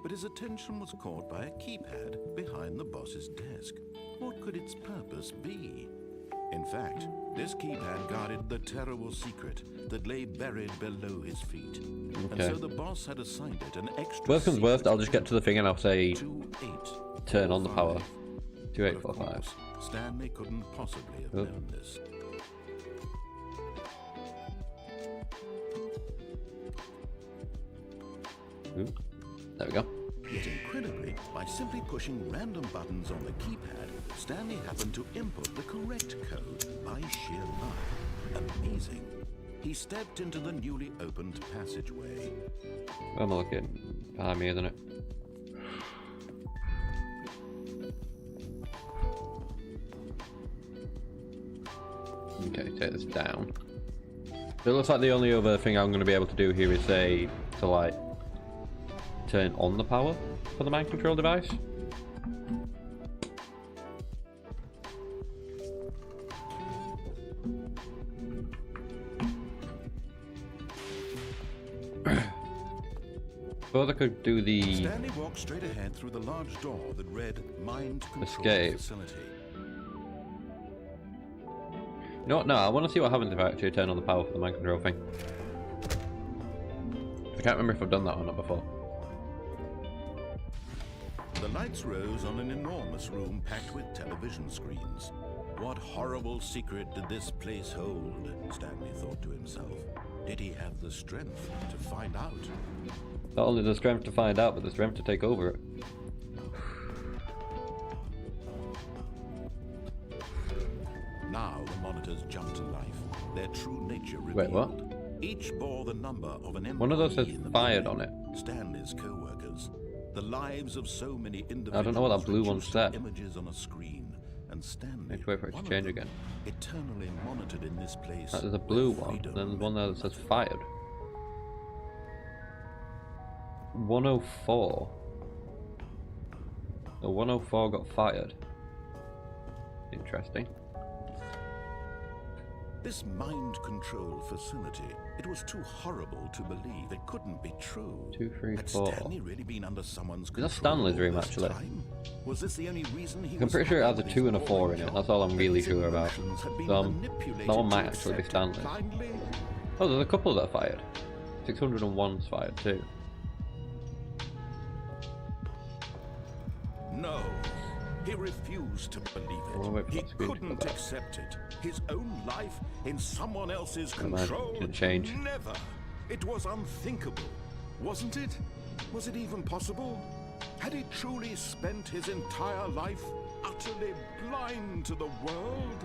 But his attention was caught by a keypad behind the boss's desk. What could its purpose be? In fact, this keypad guarded the terrible secret that lay buried below his feet. And so the boss had assigned it an extra. Worst comes worst, I'll just get to the thing and I'll say 2845. turn on the power. Of 2845. course, Stanley couldn't possibly have known this. Ooh, there we go. Yet incredibly, by simply pushing random buttons on the keypad, Stanley happened to input the correct code by sheer luck. Amazing. He stepped into the newly opened passageway. Where am I looking? Behind me, isn't it? Okay, take this down. So it looks like the only other thing I'm going to be able to do here is say to like turn on the power for the mind control device. Suppose I could do the Stanley walked straight ahead through the large door that read Mind Control Escape. Facility. No, I want to see what happens if I actually turn on the power for the mind control thing. I can't remember if I've done that or not before. The lights rose on an enormous room packed with television screens. What horrible secret did this place hold? Stanley thought to himself. Did he have the strength to find out? Not only the strength to find out, but the strength to take over it. Now the monitors jump to life. Their true nature revealed. Wait, what? Each bore the number of an employee. One of those says in the fired building. on it. Stanley's co-workers. The lives of so many individuals. I don't know what that blue one reduced to said. Images on a screen, and Stanley, Need to wait for it to one of change them, again. eternally monitored in this place. There's a blue where one, freedom then there's one there that and says fired. 104. The 104 got fired. Interesting. This mind control facility, it was too horrible to believe. It couldn't be true. 2, 3, Had 4. Stanley really been under someone's control? That's Stanley's room, all this actually. time? Was this the only reason he I'm was pretty sure it has happy a with 2 and a his 4 boring in it. job? That's all I'm really His sure about. emotions had been That manipulated one might to actually be accept it Stanley's. blindly? Oh, there's a couple that are fired. 601's fired too. No, he refused to believe Well, wait it. for He that screen to go couldn't back. accept it. His own life in someone else's Come on, control. can change. Never. It was unthinkable, wasn't it? Was it even possible? Had he truly spent his entire life utterly blind to the world?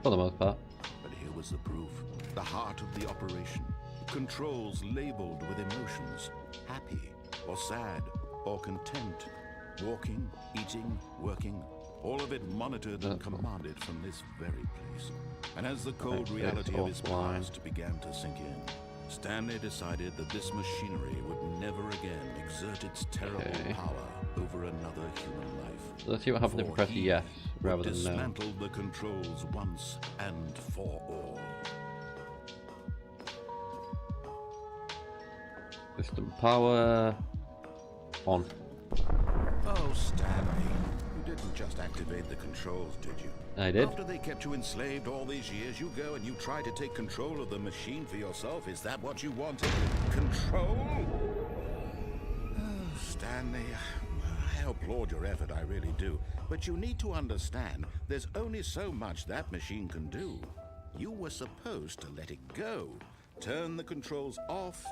For the most part. But here was the proof. The heart of the operation. Controls labeled with emotions. Happy, or sad, or content. Walking, eating, working. All of it monitored and commanded from this very place. And as the cold Okay, reality it's of his offline. past began to sink in, Stanley decided that this machinery would never again exert its terrible Okay. power over another human life. Let's see what happens if we For press he yes rather would than no. dismantle the controls once and for all. System power on. Oh, Stanley, you didn't just activate the controls, did you? I did. After they kept you enslaved all these years, you go and you try to take control of the machine for yourself. Is that what you wanted? Control? Oh, Stanley, I applaud your effort, I really do. But you need to understand, there's only so much that machine can do. You were supposed to let it go, turn the controls off,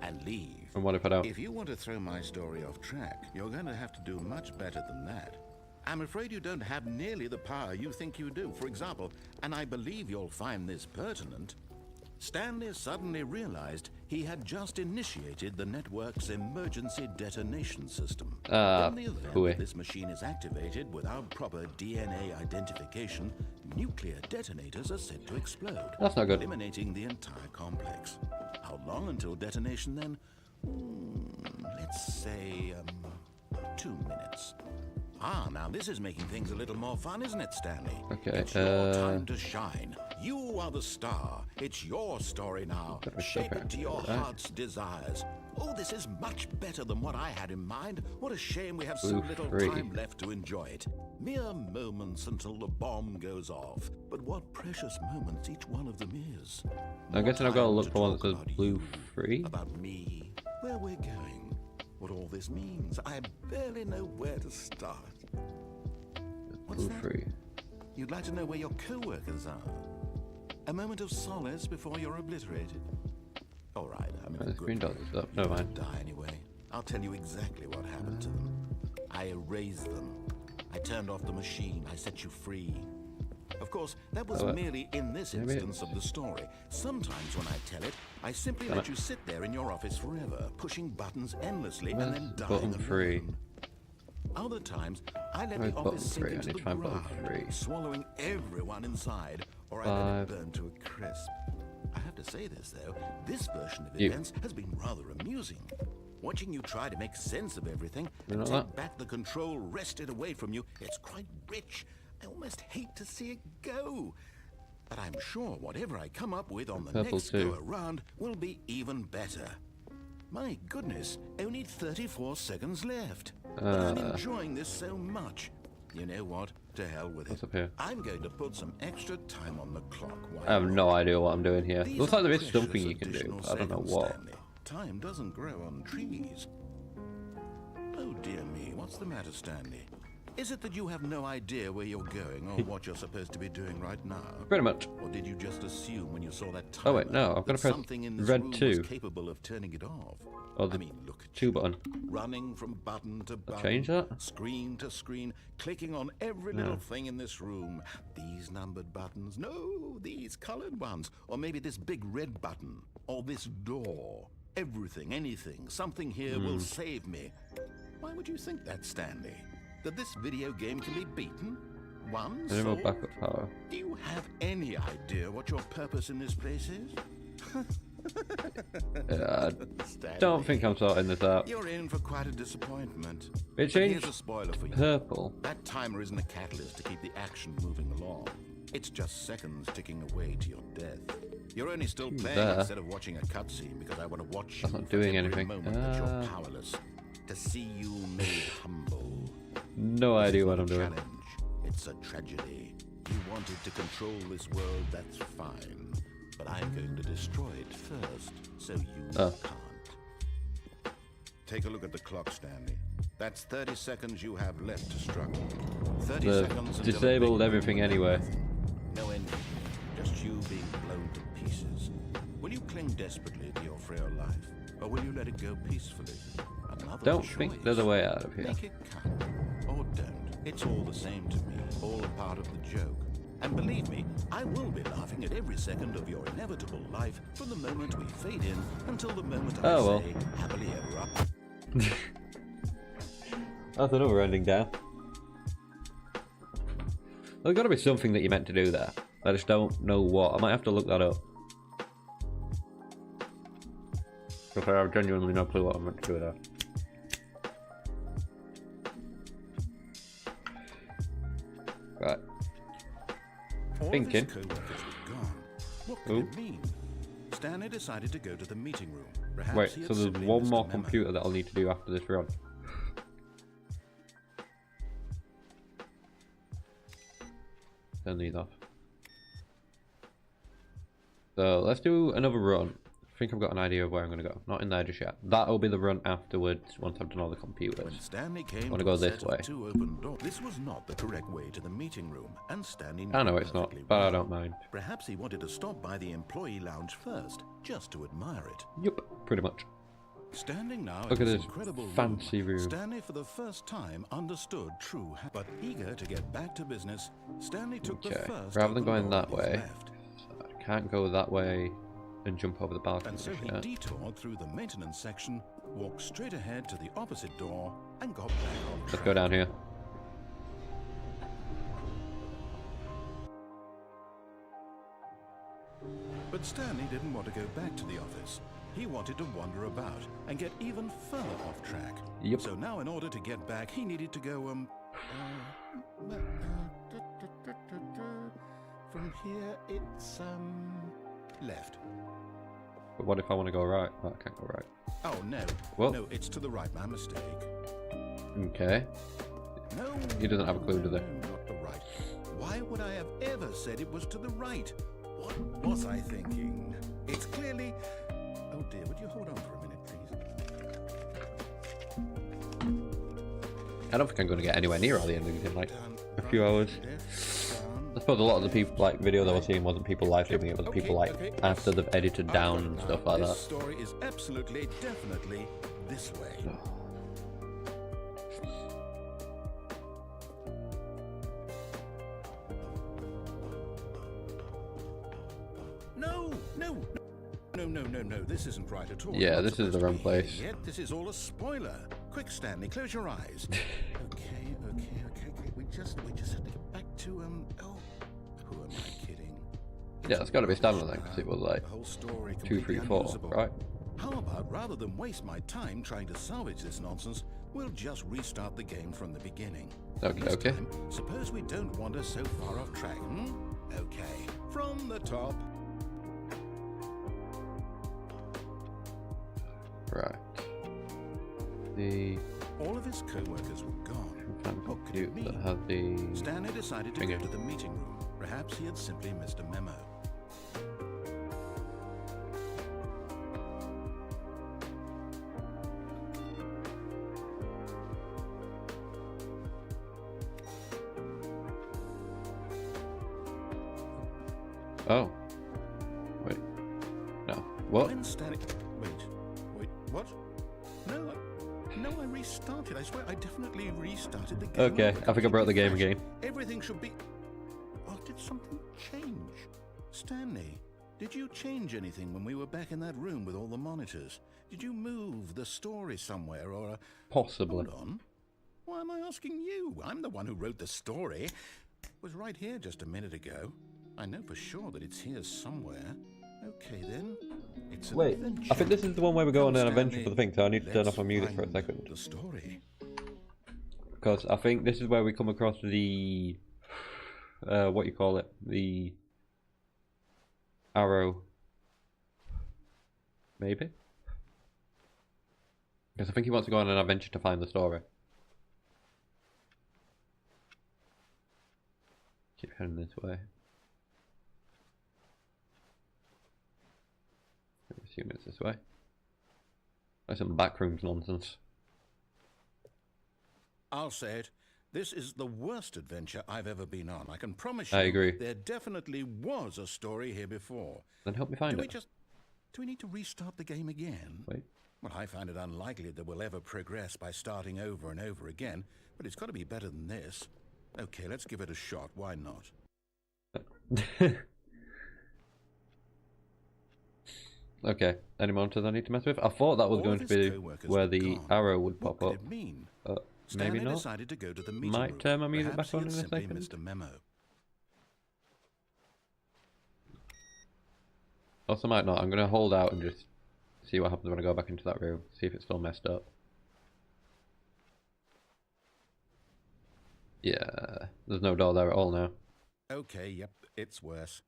and leave. And what if I don't? If you want to throw my story off track, you're going to have to do much better than that. I'm afraid you don't have nearly the power you think you do. For example, and I believe you'll find this pertinent, Stanley suddenly realized he had just initiated the network's emergency detonation system. In the event hooey. that this machine is activated without proper DNA identification, nuclear detonators are said to explode, That's not good. eliminating the entire complex. How long until detonation then? Let's say, 2 minutes. Ah, now this is making things a little more fun, isn't it, Stanley? Okay, It's your time to shine. You are the star. It's your story now. Shape it to your heart's desires. Oh, this is much better than what I had in mind. What a shame we have so Blue little free. time left to enjoy it. Mere moments until the bomb goes off. But what precious moments each one of them is. I'm guessing I've got to More look time for one that talk says about blue you, free. about me, where we're going, what all this means. I barely know where to start. What's Blue that? free. You'd like to know where your co-workers are? A moment of solace before you're obliterated? All right, I'm in a The good screen mood. doesn't stop. Never mind. Die anyway. I'll tell you exactly what happened to them. I erased them. I turned off the machine. I set you free. Of course, that was merely in this maybe instance of the story. Sometimes when I tell it, I simply let you sit there in your office forever, pushing buttons endlessly and then Where's dying button free? alone. Other times, I let Where's the button office sink free? I into need the to find button ground, free. swallowing everyone inside, or I let it burn to a crisp. I have to say this, though. This version of events has been rather amusing. Watching you try to make sense of everything and know take that? back the control wrested away from you, it's quite rich. I almost hate to see it go. But I'm sure whatever I come up with on the Purple next too. go around will be even better. My goodness, only 34 seconds left. But I'm enjoying this so much. You know what? To hell with What's it. up here? I'm going to put some extra time on the clock. while I have you're no off. idea what I'm doing here. These Looks are like there is precious something you can do. additional But I don't know seconds, what. Stanley. Time doesn't grow on trees. Oh dear me, what's the matter, Stanley? Is it that you have no idea where you're going or what you're supposed to be doing right now? Pretty much. Or did you just assume when you saw that timer Oh wait, no, I've got to press something in this red room 2. was capable of turning it off? Or the I mean, look at 2 you, button. running from button to button, change that? screen to screen, clicking on every little thing in this room. These numbered buttons, no, these colored ones, or maybe this big red button, or this door. Everything, anything, something here will save me. Why would you think that, Stanley? That this video game can be beaten? One Enable solved? backup power. Do you have any idea what your purpose in this place is? I don't think I'm sorting this out. You're in for quite a disappointment. It But changed here's a spoiler for you. purple. That timer isn't a catalyst to keep the action moving along. It's just seconds ticking away to your death. You're only still playing there. instead of watching a cutscene because I want to watch That's you not for doing every anything. moment that you're powerless. To see you made humble. No idea what I'm It's not a doing. challenge. It's a tragedy. You wanted to control this world, that's fine. But I'm going to destroy it first, so you can't. Take a look at the clock, Stanley. That's 30 seconds you have left to struggle. 30 The seconds until disabled a big everything moment anyway. of nothing. No ending. Just you being blown to pieces. Will you cling desperately to your frail life, or will you let it go peacefully? Another Don't choice. think there's a way out of here. Make it count, or don't. It's all the same to me, all a part of the joke. And believe me, I will be laughing at every second of your inevitable life from the moment we fade in until the moment I Oh, well. say happily ever after. That's another ending down. There's got to be something that you meant to do there. I just don't know what. I might have to look that up. Because I have genuinely no clue what I'm meant to do there. Right. All Thinking. of his co-workers were gone. What could it mean? Stanley decided to go to the meeting room. Perhaps Wait, he so had there's simply one missed a more memo. computer that I'll need to do after this run. Turn these off. So let's do another run. I think I've got an idea of where I'm going to go. Not in there just yet. That'll be the run afterwards once I've done all the computers. When Stanley came Wanna to go a this set way. of 2 open doors, this was not the correct way to the meeting room, and Stanley knew I know it it's not, perfectly but I well. don't mind. Perhaps he wanted to stop by the employee lounge first, just to admire it. Yep, pretty much. Standing now Look in at this this incredible fancy room. Stanley for the first time understood true but eager to get back to business, Stanley took the Okay, first rather than open going door that on his way, left. I can't go that way and jump over the balcony. And so he yet. detoured through the maintenance section, walked straight ahead to the opposite door, and got back on track. Let's go down here. But Stanley didn't want to go back to the office. He wanted to wander about and get even further off track. Yep. So now in order to get back, he needed to go, from here it's, left. But what if I want to go right? Oh, I can't go right. Oh, no. What? No, it's to the right. My mistake. Okay. No. He doesn't have a clue, no, does he? no, not the right. Why would I have ever said it was to the right? What was I thinking? It's clearly... Oh dear, would you hold on for a minute, please? I don't think I'm going to get anywhere near all the endings in like Down, a few hours. left, down. I suppose a lot of the people, like, videos I was seeing wasn't people live streaming, it was people, like, Okay, after they've edited I've down got it and now. stuff like This that. story is absolutely, definitely this way. No, this isn't right at all. Yeah, You're not this is the supposed to wrong be here place. yet. This is all a spoiler. Quick, Stanley, close your eyes. Okay. We just have to get back to, oh, who am I kidding? Yeah, it's got to be stamina then, because it was like The whole story 2, 3, 4, unusable. right? How about, rather than waste my time trying to salvage this nonsense, we'll just restart the game from the beginning. Okay, This okay. time, suppose we don't wander so far off track, Okay, from the top. Right. The All of his co-workers were gone. What could it compute that mean? had the... Stanley decided to Finger. go to the meeting room. Perhaps he had simply missed a memo. Oh. Wait. No. What? When Stanley... Wait, what? No, I restarted. I swear I definitely restarted the game. Okay, I think I broke the game again. Everything should be... Oh, did something change? Stanley, did you change anything when we were back in that room with all the monitors? Did you move the story somewhere or... Possibly. Hold on. Why am I asking you? I'm the one who wrote the story. It was right here just a minute ago. I know for sure that it's here somewhere. Okay then. It's an Wait, adventure. I think this is the one where we go on an Stanley, adventure for the thing, so I need to turn off my music for a find second. The story. Because I think this is where we come across the... what you call it? The... arrow. Maybe? Because I think he wants to go on an adventure to find the story. Keep heading this way. I assume it's this way. That's some backrooms nonsense. I'll say it. This is the worst adventure I've ever been on. I can promise you. I agree. There definitely was a story here before. Then help me find it. Do we need to restart the game again? Wait. Well, I find it unlikely that we'll ever progress by starting over and over again, but it's got to be better than this. Okay, let's give it a shot. Why not? Okay, any monitors I need to mess with? I thought that was All going of to his be co-workers where were the gone. arrow would What pop could up. it mean? Maybe Stanley not. decided to go to the meeting Might room. turn my music Perhaps back on he in had a simply second. missed a memo. Also might not. I'm going to hold out and just see what happens when I go back into that room. See if it's still messed up. Yeah, there's no door there at all now. Okay, yep, it's worse.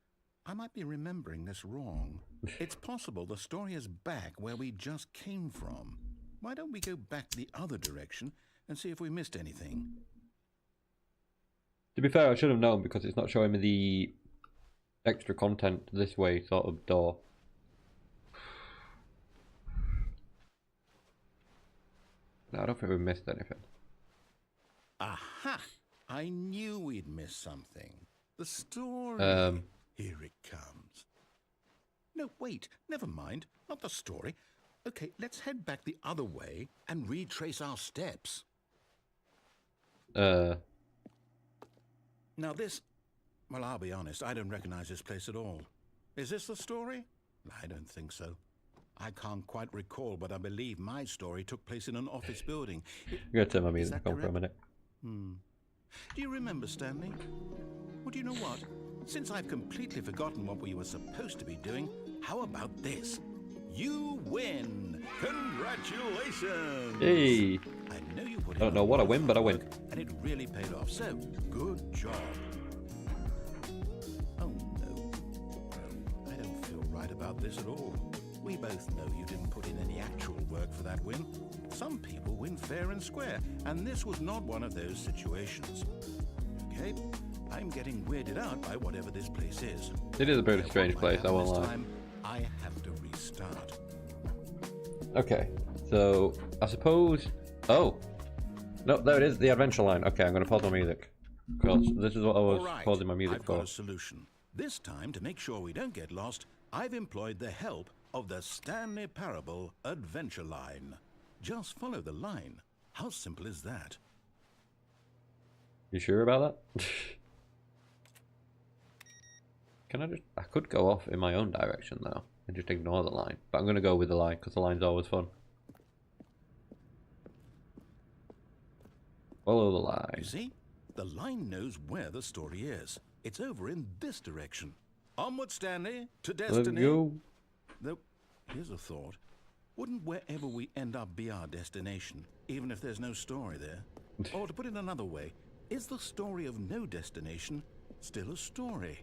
I might be remembering this wrong. It's possible the story is back where we just came from. Why don't we go back the other direction and see if we missed anything? To be fair, I should have known because it's not showing me the extra content this way sort of door. No, I don't think we missed anything. Aha! I knew we'd missed something. The story. Here it comes. No, wait. Never mind. Not the story. Okay, let's head back the other way and retrace our steps. Now this... Well, I'll be honest. I don't recognize this place at all. Is this the story? I don't think so. I can't quite recall, but I believe my story took place in an office building. I'm going to turn my music on for a minute. Do you remember, Stanley? Well, do you know what? Since I've completely forgotten what we were supposed to be doing, how about this? You win! Congratulations! Hey! I know you put I don't know what I win, but I win. and it really paid off, so good job. Oh no. I don't feel right about this at all. We both know you didn't put in any actual work for that win. Some people win fair and square, and this was not one of those situations. Okay? I'm getting weirded out by whatever this place is. It is a bit of a strange place, I won't lie. Time, I have to restart. Okay, so I suppose... Oh! No, there it is, the adventure line. Okay, I'm going to pause my music. Because this is what I was All right, pausing my music I've for. got a solution. This time, to make sure we don't get lost, I've employed the help of the Stanley Parable adventure line. Just follow the line. How simple is that? You sure about that? Can I just... I could go off in my own direction though, and just ignore the line. But I'm going to go with the line, because the line's always fun. Follow the line. You see? The line knows where the story is. It's over in this direction. Onward, Stanley, to Let's destiny. go. Though, here's a thought. Wouldn't wherever we end up be our destination, even if there's no story there? Or to put it another way, is the story of no destination still a story?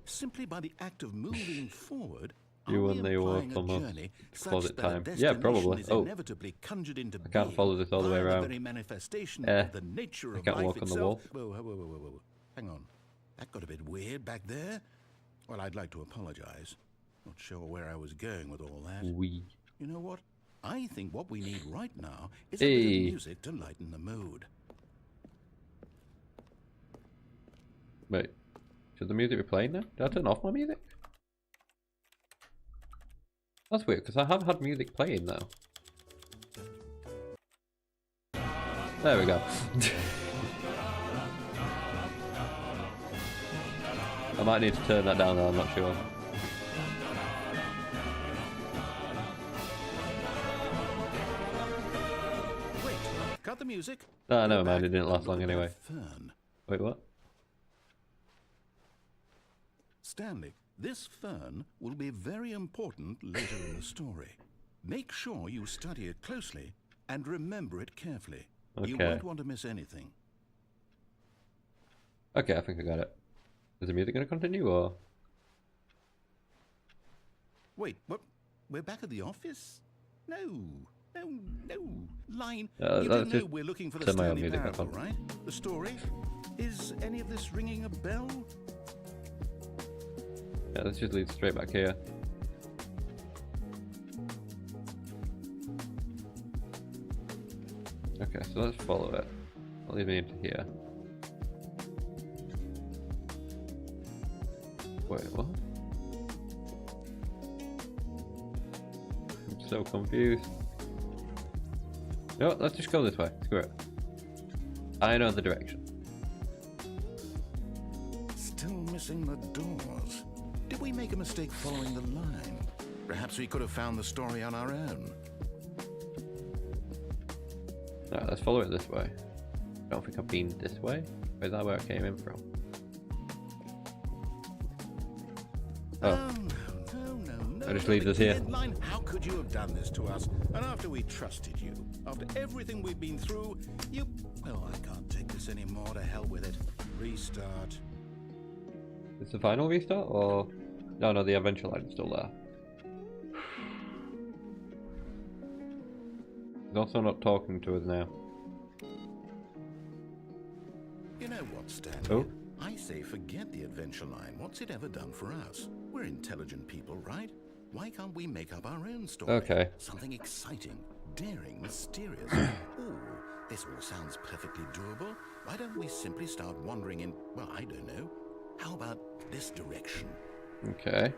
Simply by the act of moving forward, You are won we the award implying from a us. journey such Closet that a time. Yeah, probably. destination is Oh. inevitably conjured into I can't being follow this all the way by around. very manifestation Eh, of the nature I of can't life walk on the itself. wall. Whoa. Hang on. That got a bit weird back there. Well, I'd like to apologize. Not sure where I was going with all that. We. You know what? I think what we need right now is a bit Hey. of music to lighten the mood. Wait. Should the music be playing now? Did I turn off my music? That's weird, because I have had music playing though. There we go. I might need to turn that down though, I'm not sure. Wait, cut the music. No, never mind, it didn't last long anyway. Fern. Wait, what? Stanley, this fern will be very important later in the story. Make sure you study it closely and remember it carefully. You Okay. won't want to miss anything. Okay, I think I got it. Is the music going to continue, or...? Wait, what? We're back at the office? No. Line, you that's don't know just we're looking for the turn my own Stanley music back Parable, on. right? The story? Is any of this ringing a bell? Yeah, let's just lead straight back here. Okay, so let's follow it. I'll lead me into here. Wait, what? I'm so confused. No, let's just go this way. Screw it. I know the direction. Still missing the doors. Did we make a mistake following the line? Perhaps we could have found the story on our own. Alright, let's follow it this way. I don't think I've been this way. Or is that where I came in from? Oh. No. I just leave this here. Line, how could you have done this to us? And after we trusted you, after everything we've been through, you... Well, I can't take this anymore. To hell with it. Restart. Is the final restart, or... No, the adventure line is still there. He's also not talking to us now. You know what, Stanley? Oh? I say forget the adventure line. What's it ever done for us? We're intelligent people, right? Why can't we make up our own story? Okay. Something exciting, daring, mysterious. Ooh, this all sounds perfectly doable. Why don't we simply start wandering in, well, I don't know. How about this direction? Okay.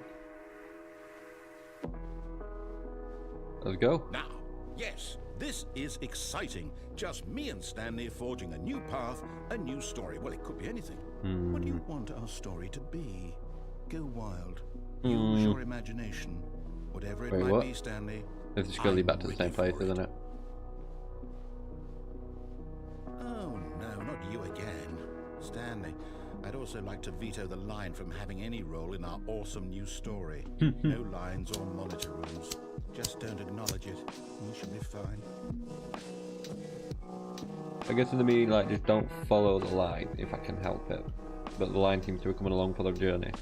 Let's go. Now, yes, this is exciting. Just me and Stanley forging a new path, a new story. Well, it could be anything. What do you want our story to be? Go wild. Use your imagination. Whatever it Wait, might what? be, Stanley. It's just gonna lead back to the I'm same ready place, for isn't it? Oh, no, not you again. Stanley, I'd also like to veto the line from having any role in our awesome new story. No lines or monitor rooms. Just don't acknowledge it. You should be fine. I guess to me, like, just don't follow the line if I can help it. But the line seems to be coming along for the journey.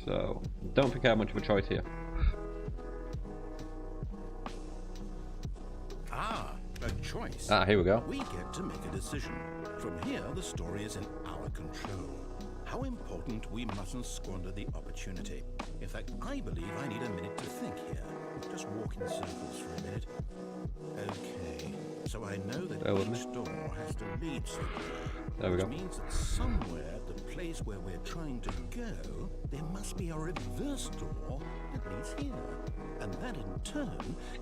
So, don't think I have much of a choice here. Ah, a choice. Ah, here we go. We get to make a decision. From here, the story is in our control. How important we mustn't squander the opportunity. In fact, I believe I need a minute to think here. Just walk in circles for a minute. Okay, so I know that Bear with me. each door has to lead somewhere. There we go. Which means that somewhere, the place where we're trying to go, there must be a reverse door that leads here. And that in turn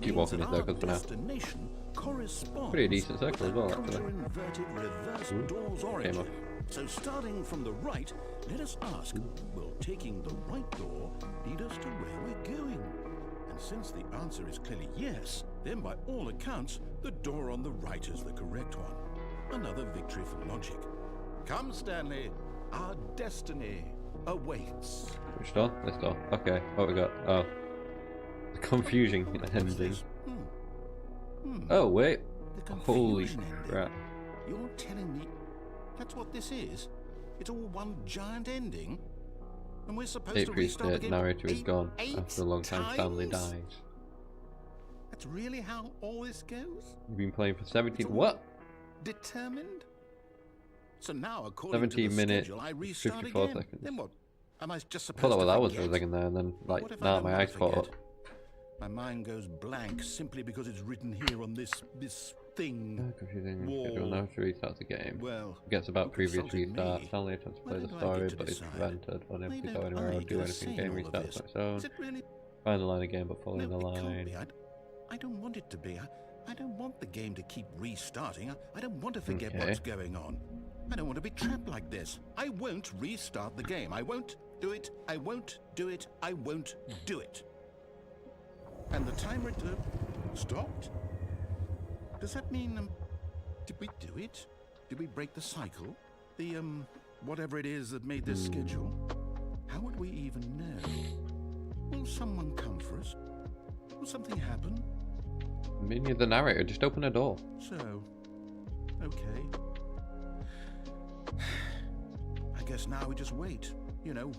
Keep means walking that in circles our for now. destination corresponds Pretty decent with circle as the well, actually. counter-inverted reverse Ooh, door's came origin. up. So starting from the right, let us ask, will taking the right door lead us to where we're going? And since the answer is clearly yes, then by all accounts, the door on the right is the correct one. Another victory for logic. Come, Stanley, our destiny awaits. Which door? This door. Okay, what we got? Oh. The confusing What's ending. this? Oh, wait. The Holy confusion ending. crap. You're telling me that's what this is? It's all one giant ending? And we're supposed Eight to priest restart the dead, game narrator is gone. eight After a long time, family times? dies. That's really how all this goes? You've been playing for 17... It's all What? Determined? So now, according to 17 the minutes, schedule, I restart 54 again. seconds. Then what? Am I just I supposed thought that to was hours forget? for a second there, and then, like, What if I now don't my wanna eyes caught up. forget? My mind goes blank simply because it's written here on this thing. Confusing. Wall. Schedule now to restart the game. Well, Gets about you previous consulted restart. me. Stanley attempts to Why play the don't I story, get to but is decide? prevented. Unable Why to go don't anywhere I or get do a anything. say Game in all of restarts this? on its own. Is it really Find the line again, but following the It can't line. be. I don't want it to be. I don't want the game to keep restarting. I don't want to forget what's going on. I don't want to be trapped like this. I won't restart the game. I won't do it. I won't do it. I won't do it. And the timer stopped? Does that mean, did we do it? Did we break the cycle? The, whatever it is that made this schedule? How would we even know? Will someone come for us? Will something happen? I mean, you're the narrator, just open a door. So, okay. I guess now we just wait, you know.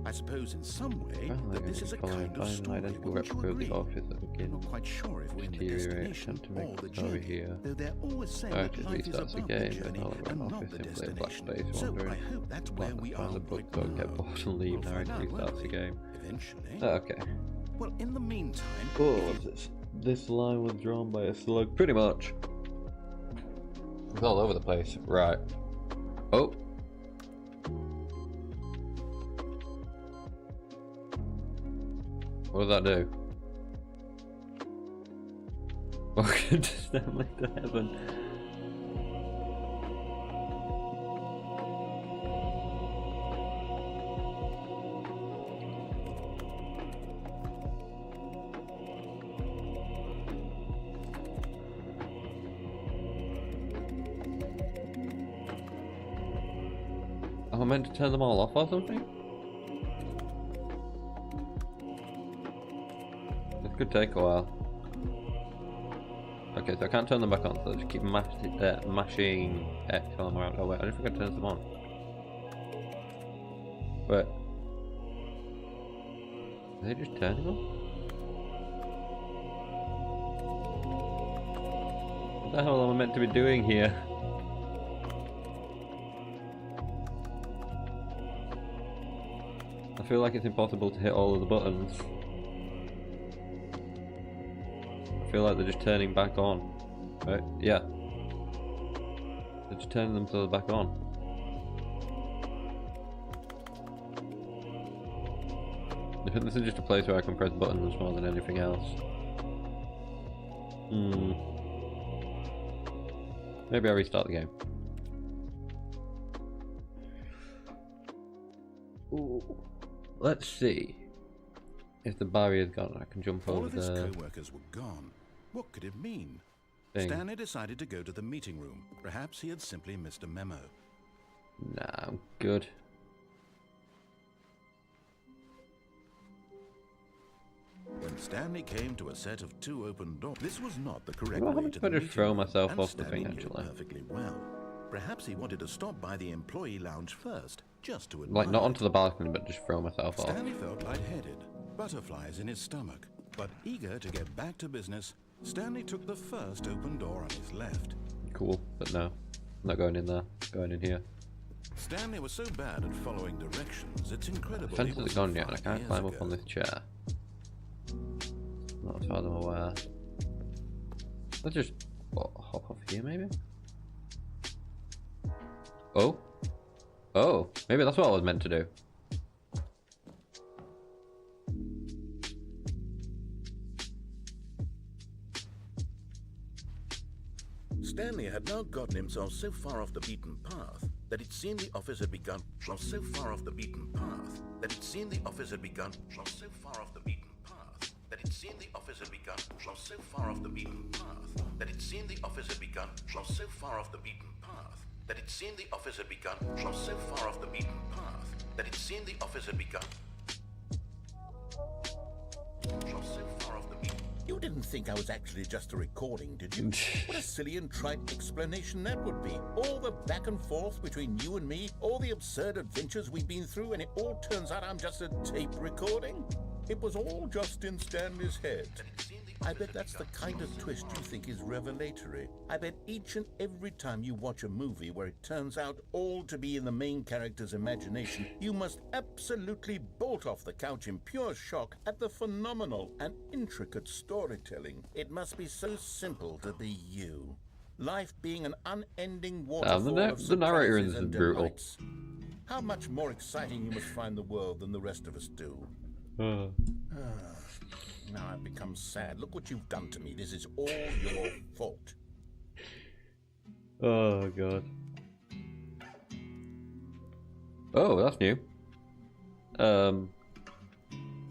I suppose in some way that this is a kind of story. Wouldn't you agree? I'm not quite sure if we're in the destination or the journey, though they're always saying that life is about the journey and not the destination. So I hope that's where we are right now. Get bored and leave, narrator restarts the game. Eventually. Okay. Well, in the meantime... Oh, what's this? This line was drawn by a slug. Pretty much. It's all over the place. Right. Oh. What does that do? Welcome to Stanley to heaven. Am I meant to turn them all off or something? This could take a while. Okay, so I can't turn them back on, so I just keep mashing X while I'm around. Oh wait, I don't think I turned them on. Wait. Are they just turning on? What the hell am I meant to be doing here? I feel like it's impossible to hit all of the buttons. I feel like they're just turning back on. Right? Yeah. They're just turning themselves back on. I think this is just a place where I can press buttons more than anything else. Maybe I restart the game. Ooh. Let's see if the barrier's gone. I can jump over the... All of his co-workers were gone. What could it mean? Stanley decided to go to the meeting room. Perhaps he had simply missed a memo. Nah, I'm good. When Stanley came to a set of 2 open doors, this was not the correct Well, way to the better meeting throw room, myself and off the Stanley thing, knew actually. perfectly well. Perhaps he wanted to stop by the employee lounge first, just to admire. Like, not onto the balcony, but just throw myself off. Stanley felt lightheaded, butterflies in his stomach. But eager to get back to business, Stanley took the first open door on his left. Cool, but no. I'm not going in there. Going in here. Stanley was so bad at following directions, it's incredible. The fence isn't gone yet, and I can't climb up on this chair. Not as far as I'm aware. Let's just hop off here, maybe? Oh? Oh, maybe that's what I was meant to do. Stanley had now gotten himself so far off the beaten path that it seemed the office had begun from so far off the beaten path that it seemed the office had begun from so far off the beaten path that it seemed the office had begun from so far off the beaten path that it seemed the office had begun from so far off the beaten path that it seemed the office had begun from so far off the beaten path that it seemed the office had begun from so far off the beaten. You didn't think I was actually just a recording, did you? What a silly and trite explanation that would be. All the back and forth between you and me, all the absurd adventures we've been through, and it all turns out I'm just a tape recording? It was all just in Stanley's head. I bet that's the kind of twist you think is revelatory. I bet each and every time you watch a movie where it turns out all to be in the main character's imagination, you must absolutely bolt off the couch in pure shock at the phenomenal and intricate storytelling. It must be so simple to be you. Life being an unending waterfall of the narrator surprises is and brutal. delights. How much more exciting you must find the world than the rest of us do. Now I've become sad. Look what you've done to me. This is all your fault. Oh god. Oh, that's new.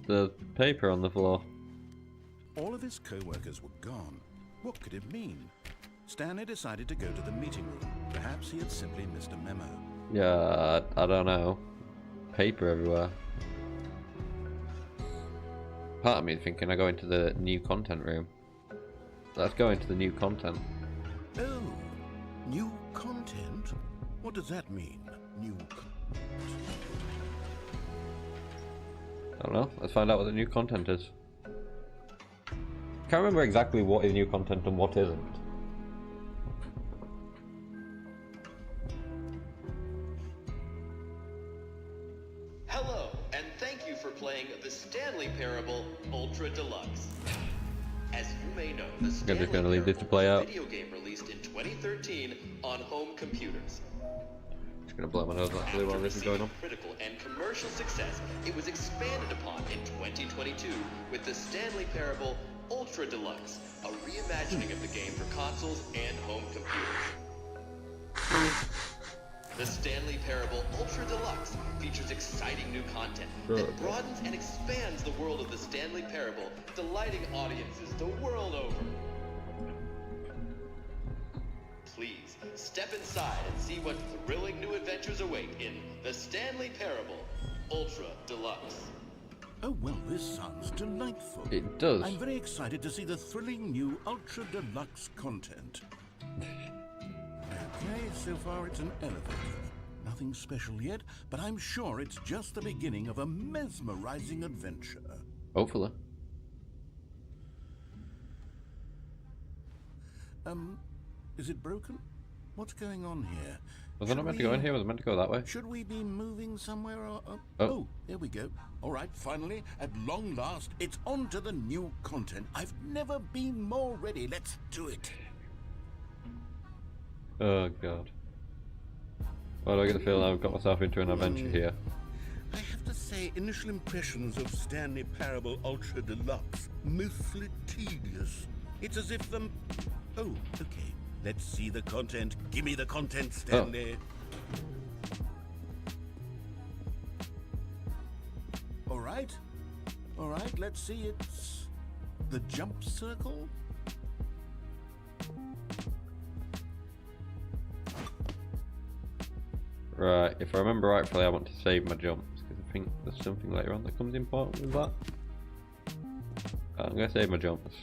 The paper on the floor. All of his co-workers were gone. What could it mean? Stanley decided to go to the meeting room. Perhaps he had simply missed a memo. Yeah, I don't know. Paper everywhere. Part of me is thinking I go into the new content room. Let's go into the new content. Oh, new content? What does that mean? New I don't know. Let's find out what the new content is. Can't remember exactly what is new content and what isn't. Hello, and thank you for playing the Stanley Parable Ultra Deluxe. As you may know, the Stanley just gonna leave this to Parable play was a out. video game released in 2013 on home computers. Just gonna blow my nose actually while this is going on. Critical and commercial success, it was expanded upon in 2022 with the Stanley Parable Ultra Deluxe, a reimagining of the game for consoles and home computers. The Stanley Parable Ultra Deluxe features exciting new content that broadens and expands the world of the Stanley Parable, delighting audiences the world over. Please, step inside and see what thrilling new adventures await in the Stanley Parable Ultra Deluxe. Oh, well, this sounds delightful. It does. I'm very excited to see the thrilling new Ultra Deluxe content. Okay, so far it's an elevator. Nothing special yet, but I'm sure it's just the beginning of a mesmerizing adventure. Hopefully. Is it broken? What's going on here? Was I not meant to go in here? Was I meant to go that way? Should we be moving somewhere? Or, Oh, there we go. All right, finally, at long last, it's on to the new content. I've never been more ready. Let's do it. oh god. Why do I get the feeling I've got myself into an adventure here? I have to say, initial impressions of Stanley Parable Ultra Deluxe, mostly tedious. It's as if them... Oh, okay. Let's see the content. Give me the content, Stanley. Oh. All right, let's see. It's the jump circle. Right, if I remember rightfully, I want to save my jumps because I think there's something later on that comes important with that. I'm gonna save my jumps.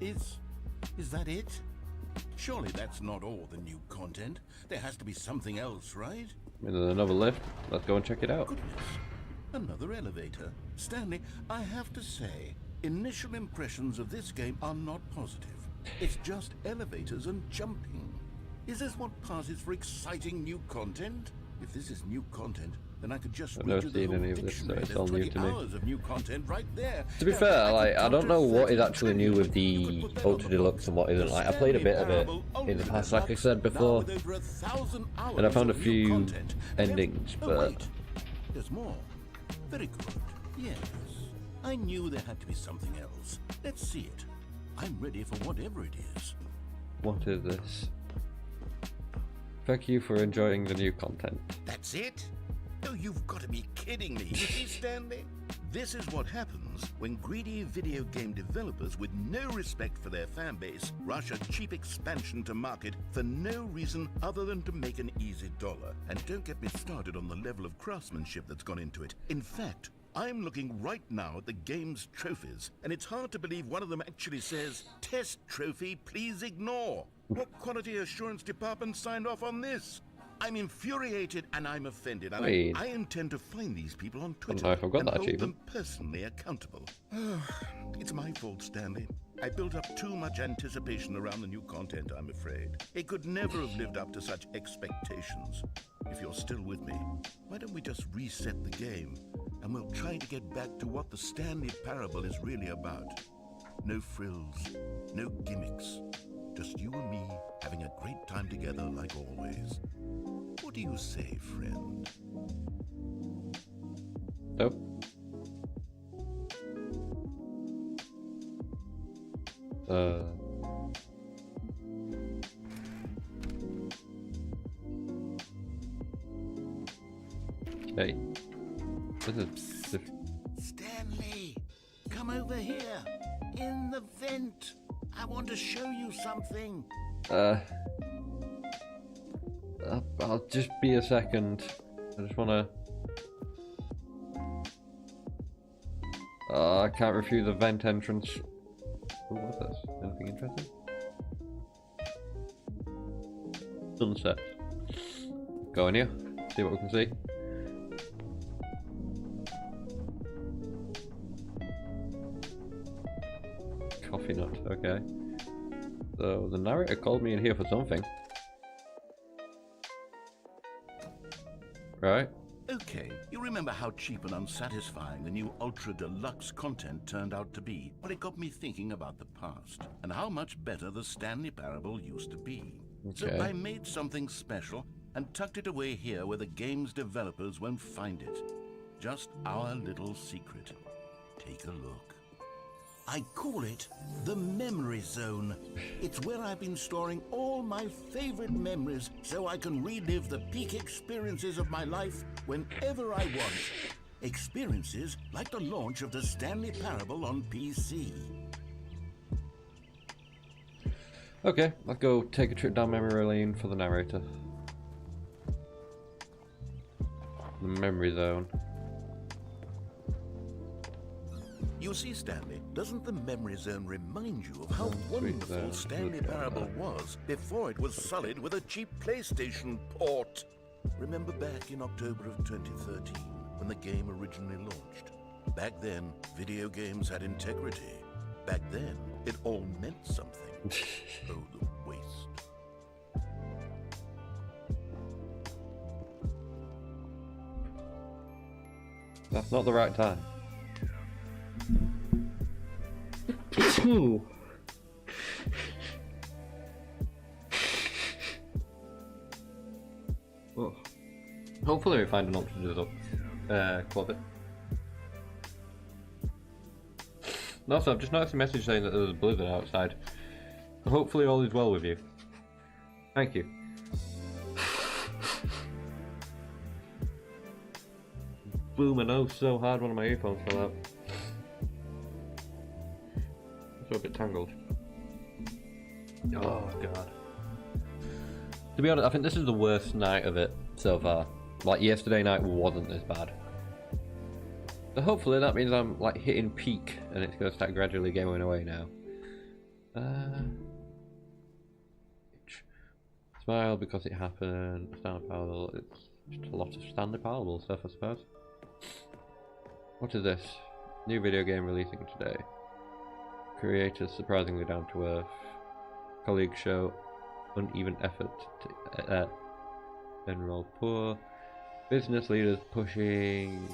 Is that it? Surely that's not all the new content. There has to be something else, right? There's another lift. Let's go and check it out. Goodness, another elevator. Stanley, I have to say, initial impressions of this game are not positive. It's just elevators and jumping. Is this what passes for exciting new content? If this is new content, then I could just I've read never you the seen whole any of this, so dictionary. it's There's all new 20 to me. hours of new content right there. To be Yeah, fair, I like, could I don't know counter what is 30 actually new with You the could put that Ultra on the Deluxe and what isn't. Like, I played a bit of it in the past, like I said before, Now with over 1,000 hours and I found a of new few content. endings, Oh, but wait. There's more. Very good. Yes. I knew there had to be something else. Let's see it. I'm ready for whatever it is. what is this? Thank you for enjoying the new content. That's it? Oh, you've got to be kidding me. You see, Stanley? This is what happens when greedy video game developers with no respect for their fan base rush a cheap expansion to market for no reason other than to make an easy dollar. And don't get me started on the level of craftsmanship that's gone into it. In fact, I'm looking right now at the game's trophies, and it's hard to believe one of them actually says, "Test trophy, please ignore." What quality assurance department signed off on this? I'm infuriated and I'm offended, and Wait. I intend to find these people on I don't Twitter know if I've got and that hold them achievement. personally accountable. It's my fault, Stanley. I built up too much anticipation around the new content, I'm afraid. It could never have lived up to such expectations. If you're still with me, why don't we just reset the game, and we'll try to get back to what the Stanley Parable is really about. No frills, no gimmicks. Just you and me having a great time together like always. What do you say, friend? Nope. Okay. This is Stanley, come over here. In the vent. I want to show you something. I'll just be a second. I just wanna. I can't refuse the vent entrance. Oh, what's this? Anything interesting? Sunset. Go in here. See what we can see. Coffee nut. Okay. So the narrator called me in here for something. Right. Okay, you remember how cheap and unsatisfying the new Ultra Deluxe content turned out to be? Well, it got me thinking about the past and how much better the Stanley Parable used to be. So Okay. I made something special and tucked it away here where the game's developers won't find it. Just our little secret. Take a look. I call it the Memory Zone. It's where I've been storing all my favorite memories so I can relive the peak experiences of my life whenever I want. Experiences like the launch of the Stanley Parable on PC. Okay, let's go take a trip down memory lane for the narrator. The memory zone. You see, Stanley, doesn't the Memory Zone remind you of how wonderful zone. Stanley Parable was before it was sullied with a cheap PlayStation port? Remember back in October of 2013, when the game originally launched? Back then, video games had integrity. Back then, it all meant something. Oh, the waste. That's not the right time. Oh. Hopefully we find an option to do closet. No, so I've just noticed a message saying that there's a blizzard outside. Hopefully all is well with you. Thank you. Boom, my nose so hard one of my earphones fell out. So a bit tangled. Oh god. To be honest, I think this is the worst night of it so far. Like yesterday night wasn't this bad. So hopefully that means I'm like hitting peak and it's going to start gradually going away now. Smile because it happened. Stanley Parable. It's just a lot of Stanley Parable stuff, I suppose. What is this? New video game releasing today. Creators surprisingly down to earth. Colleagues show uneven effort to enroll poor. Business leaders pushing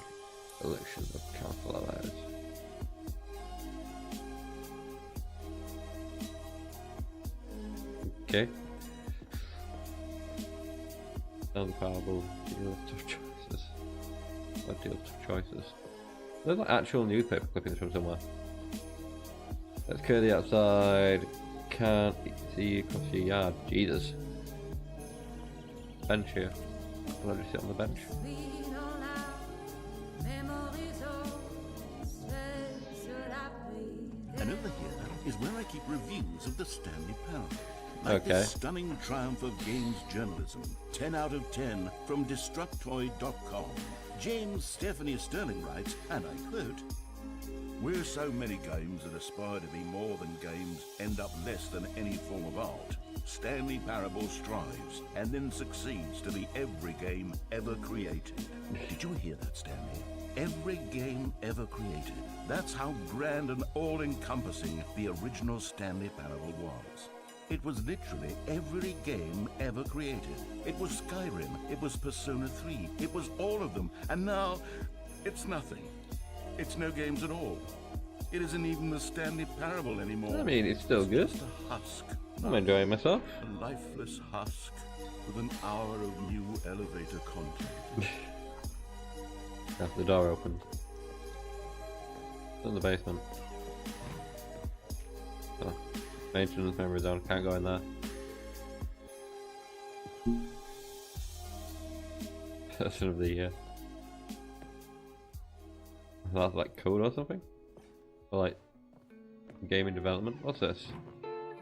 election of council allies. Okay. Stanley Parable deal tough choices. What deal tough choices? There's like actual newspaper clippings from somewhere. Let's clear the outside. Can't see across your yard. Jesus. Bench here. I'll just sit on the bench. And over here is where I keep reviews of the Stanley Parable. Like Okay. the stunning triumph of games journalism. 10 out of 10 from Destructoid.com. James Stephanie Sterling writes, and I quote, "Where so many games that aspire to be more than games end up less than any form of art, Stanley Parable strives and then succeeds to be every game ever created." Did you hear that, Stanley? Every game ever created. That's how grand and all-encompassing the original Stanley Parable was. It was literally every game ever created. It was Skyrim, it was Persona 3, it was all of them, and now it's nothing. It's no games at all. It isn't even the Stanley Parable anymore. I mean, it's still good. Just a husk. I'm enjoying myself. A lifeless husk with an hour of new elevator content. That's the door open. It's in the basement. Oh. Maintenance memory zone, can't go in there. Person of the year. That's like code or something? Or like gaming development? What's this?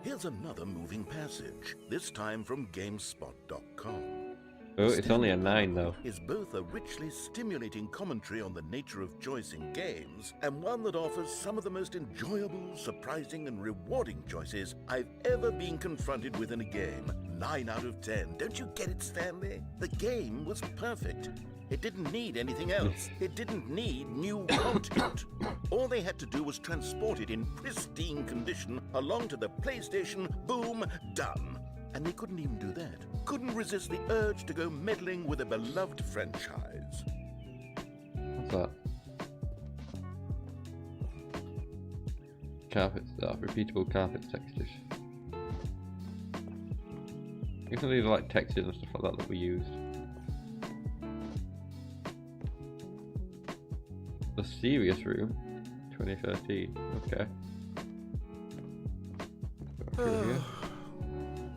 Here's another moving passage, this time from GameSpot.com. Oh, it's only a 9 though. Is both a richly stimulating commentary on the nature of choice in games and one that offers some of the most enjoyable, surprising, and rewarding choices I've ever been confronted with in a game. 9 out of 10. Don't you get it, Stanley? The game was perfect. It didn't need anything else. It didn't need new content. All they had to do was transport it in pristine condition along to the PlayStation. Boom, done. And they couldn't even do that. Couldn't resist the urge to go meddling with a beloved franchise. What's that? Carpet stuff, repeatable carpet textures. I guess these are like textures and stuff like that we used. The Serious Room, 2013. Okay.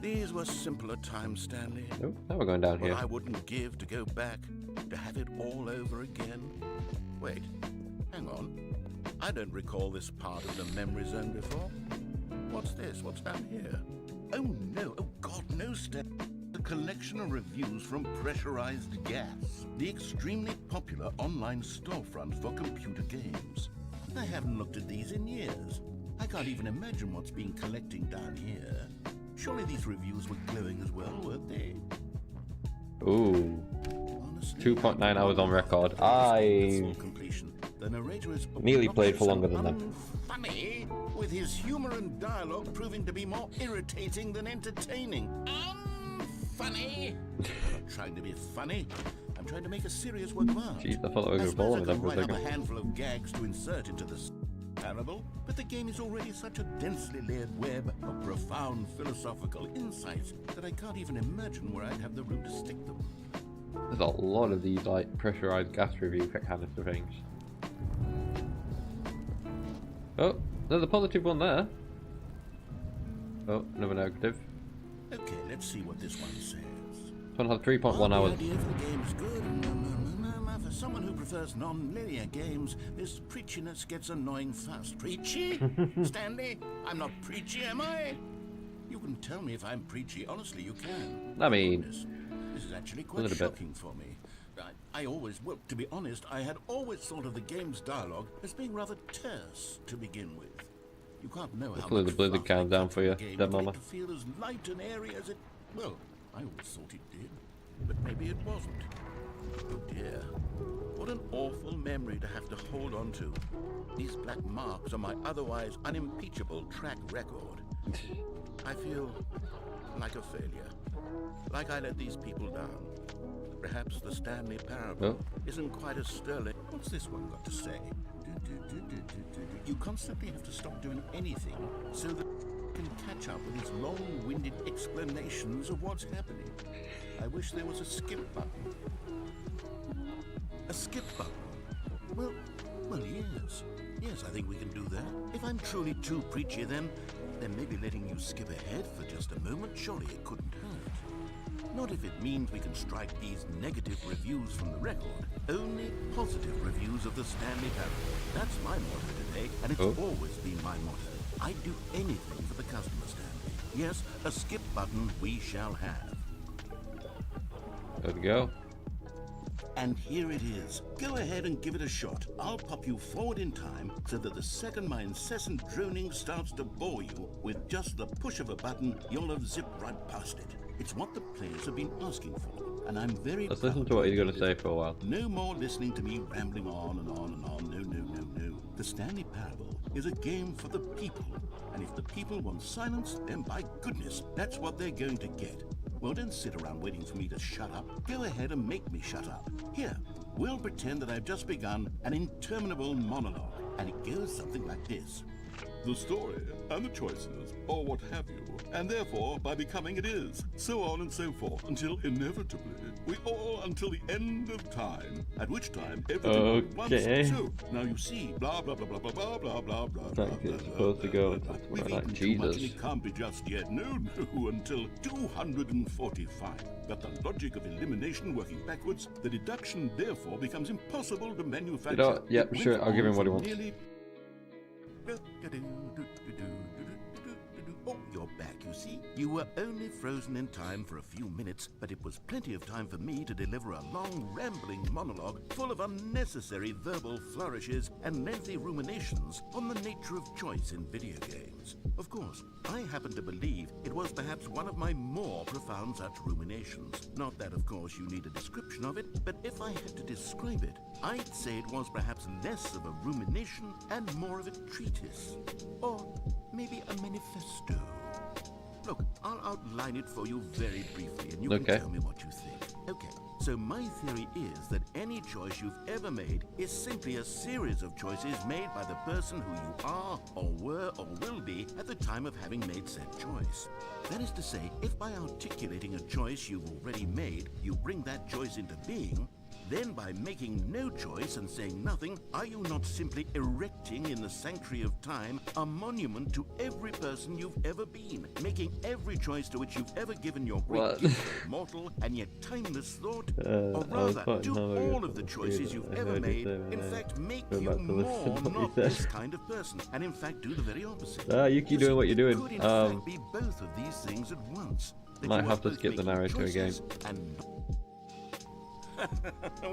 These were simpler times, Stanley. Nope, now we're going down here. What I wouldn't give to go back, to have it all over again. Wait, hang on. I don't recall this part of the memory zone before. What's this? What's down here? Oh no, oh God, no, Stan. A collection of reviews from Pressurized Gas, the extremely popular online storefront for computer games. I haven't looked at these in years. I can't even imagine what's been collecting down here. Surely these reviews were glowing as well, weren't they? Ooh. 2.9 hours on record. I nearly played for longer than that. Funny, with his humor and dialogue proving to be more irritating than entertaining. Funny. I'm not trying to be funny. I'm trying to make a serious work of art. Jeez, I thought I was going to ball with I them for a write up a second. handful of gags to insert into the parable, but the game is already such a densely layered web of profound philosophical insights that I can't even imagine where I'd have the room to stick them. There's a lot of these like pressurized gas review kind of things. Oh, there's a positive one there. Oh, another negative. Okay, let's see what this one says. This one has 3.1 hours. The idea of the game is good. For someone who prefers non-linear games, this preachiness gets annoying fast. Preachy? Stanley? I'm not preachy, am I? You can tell me if I'm preachy. Honestly, you can. I mean, this is actually quite shocking for me. I always, well, to be honest, I had always thought of the game's dialogue as being rather terse to begin with. You can't know how much the blizzard count down for you, dead mama. To feel as light and airy as it. Well, I always thought it did, but maybe it wasn't. Oh dear, what an awful memory to have to hold on to. These black marks on my otherwise unimpeachable track record. I feel like a failure, like I let these people down. Perhaps the Stanley Parable isn't quite as sterling. What's this one got to say? You constantly have to stop doing anything so that you can catch up with these long-winded explanations of what's happening. I wish there was a skip button. A skip button? Well, yes. Yes, I think we can do that. If I'm truly too preachy, then maybe letting you skip ahead for just a moment, surely it couldn't hurt. Not if it means we can strike these negative reviews from the record. Only positive reviews of the Stanley Parable. That's my motto today, and it's always been my motto. I'd do anything for the customer, Stanley. Yes, a skip button we shall have. There we go. And here it is. Go ahead and give it a shot. I'll pop you forward in time so that the second my incessant droning starts to bore you, with just the push of a button, you'll have zipped right past it. It's what the players have been asking for, and I'm very Let's listen to what he's going to say for a while. No more listening to me rambling on and on and on. No. The Stanley Parable is a game for the people, and if the people want silence, then by goodness, that's what they're going to get. Well, don't sit around waiting for me to shut up. Go ahead and make me shut up. Here, we'll pretend that I've just begun an interminable monologue, and it goes something like this. the story, and the choices, or what have you, and therefore, by becoming it is, so on and so forth, until inevitably, we all until the end of time, at which time everything wants. So, now you see, blah blah blah blah blah blah blah blah blah blah blah supposed to go blah. We've eaten too much and it can't be just yet. No, until 245. But the logic of elimination working backwards, the deduction therefore becomes impossible to manufacture. You know what? Yep, sure, I'll give him what he wants. Oh, you're back, you see. You were only frozen in time for a few minutes, but it was plenty of time for me to deliver a long, rambling monologue full of unnecessary verbal flourishes and lengthy ruminations on the nature of choice in video games. Of course, I happen to believe it was perhaps one of my more profound such ruminations. Not that, of course, you need a description of it, but if I had to describe it, I'd say it was perhaps less of a rumination and more of a treatise. Or maybe a manifesto. Look, I'll outline it for you very briefly, and you can tell me what you think. Okay, so my theory is that any choice you've ever made is simply a series of choices made by the person who you are, or were, or will be at the time of having made said choice. That is to say, if by articulating a choice you've already made, you bring that choice into being, then by making no choice and saying nothing, are you not simply erecting in the sanctuary of time a monument to every person you've ever been, making every choice to which you've ever given your great gift of mortal and yet timeless thought? Or rather, do all of the choices you've ever made in fact make you more not this kind of person, and in fact do the very opposite? You keep doing what you're doing. Could in fact be both of these things at once. Might have to skip the narrator again.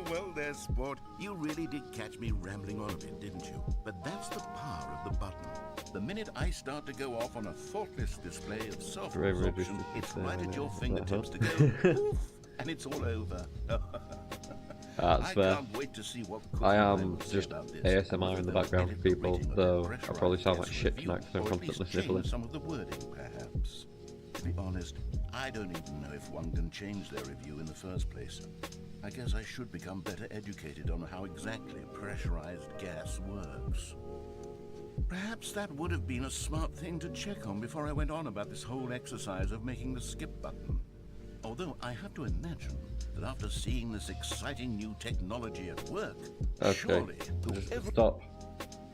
Well there, sport. You really did catch me rambling on a bit, didn't you? But that's the power of the button. The minute I start to go off on a thoughtless display of self-absorption, it's right at your fingertips to go poof, and it's all over. That's fair. I can't wait to see what I am just ASMR in the background for people, so I'll probably sound like shit tonight because I'm constantly sniffling. Some of the wording, perhaps. To be honest, I don't even know if one can change their review in the first place. I guess I should become better educated on how exactly pressurized gas works. Perhaps that would have been a smart thing to check on before I went on about this whole exercise of making the skip button. Although I have to imagine that after seeing this exciting new technology at work, surely whoever... Stop.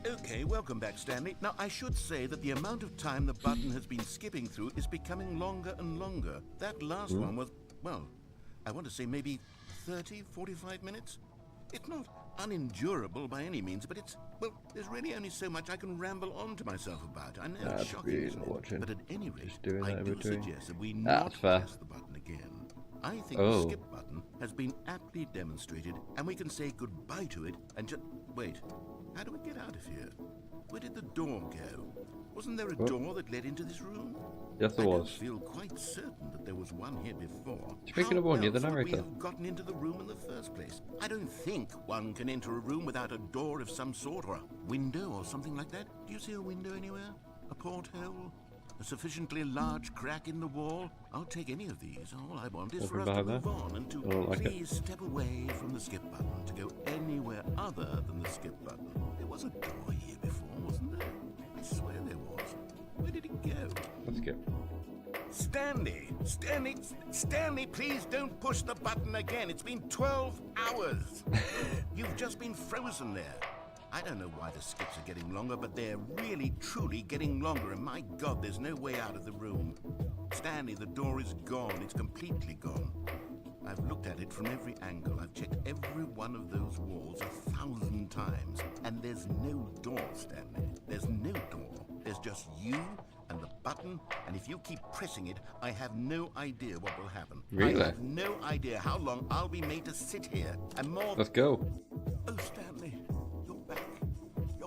Okay, welcome back, Stanley. Now, I should say that the amount of time the button has been skipping through is becoming longer and longer. That last one was, well, I want to say maybe 30, 45 minutes? It's not unendurable by any means, but it's, well, there's really only so much I can ramble on to myself about. I know it's shocking, isn't it? But at any rate, I do suggest that we not press the button again. I think the skip button has been aptly demonstrated, and we can say goodbye to it and just... Wait, how do we get out of here? Where did the door go? Wasn't there a door that led into this room? Yes, there was. I feel quite certain that there was one here before. Speaking of one, you're the narrator. How else would we have gotten into the room in the first place? I don't think one can enter a room without a door of some sort, or a window, or something like that. Do you see a window anywhere? A porthole? A sufficiently large crack in the wall? I'll take any of these. All I want is for us to move on and to please step away from the skip button to go anywhere other than the skip button. There was a door here before, wasn't there? I swear there was. Where did it go? Let's go. Stanley, please don't push the button again. It's been 12 hours. You've just been frozen there. I don't know why the skips are getting longer, but they're really, truly getting longer, and my God, there's no way out of the room. Stanley, the door is gone. It's completely gone. I've looked at it from every angle. I've checked every one of those walls 1,000 times, and there's no door, Stanley. There's no door. There's just you and the button, and if you keep pressing it, I have no idea what will happen. Really? I have no idea how long I'll be made to sit here, and more... Let's go. Oh, Stanley, you're back.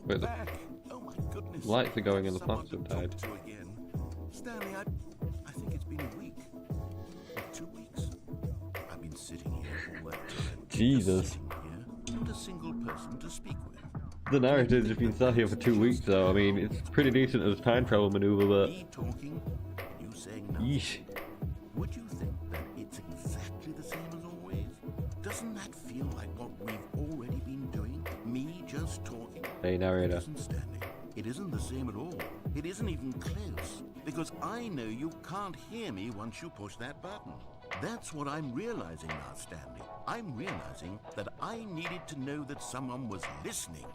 You're back. Oh, my goodness. Lights are going in the plants have died. Stanley, I think it's been a week. Or 2 weeks. I've been sitting here all that time. Jesus. Not a single person to speak with. The narrator's just been sat here for 2 weeks, though. I mean, it's pretty decent as a time travel maneuver, but... Me talking, you saying nothing. Yeesh. Would you think that it's exactly the same as always? Doesn't that feel like what we've already been doing? Me just talking? Hey, narrator. It isn't, Stanley. It isn't the same at all. it isn't even close, because I know you can't hear me once you push that button. That's what I'm realizing now, Stanley. I'm realizing that I needed to know that someone was listening.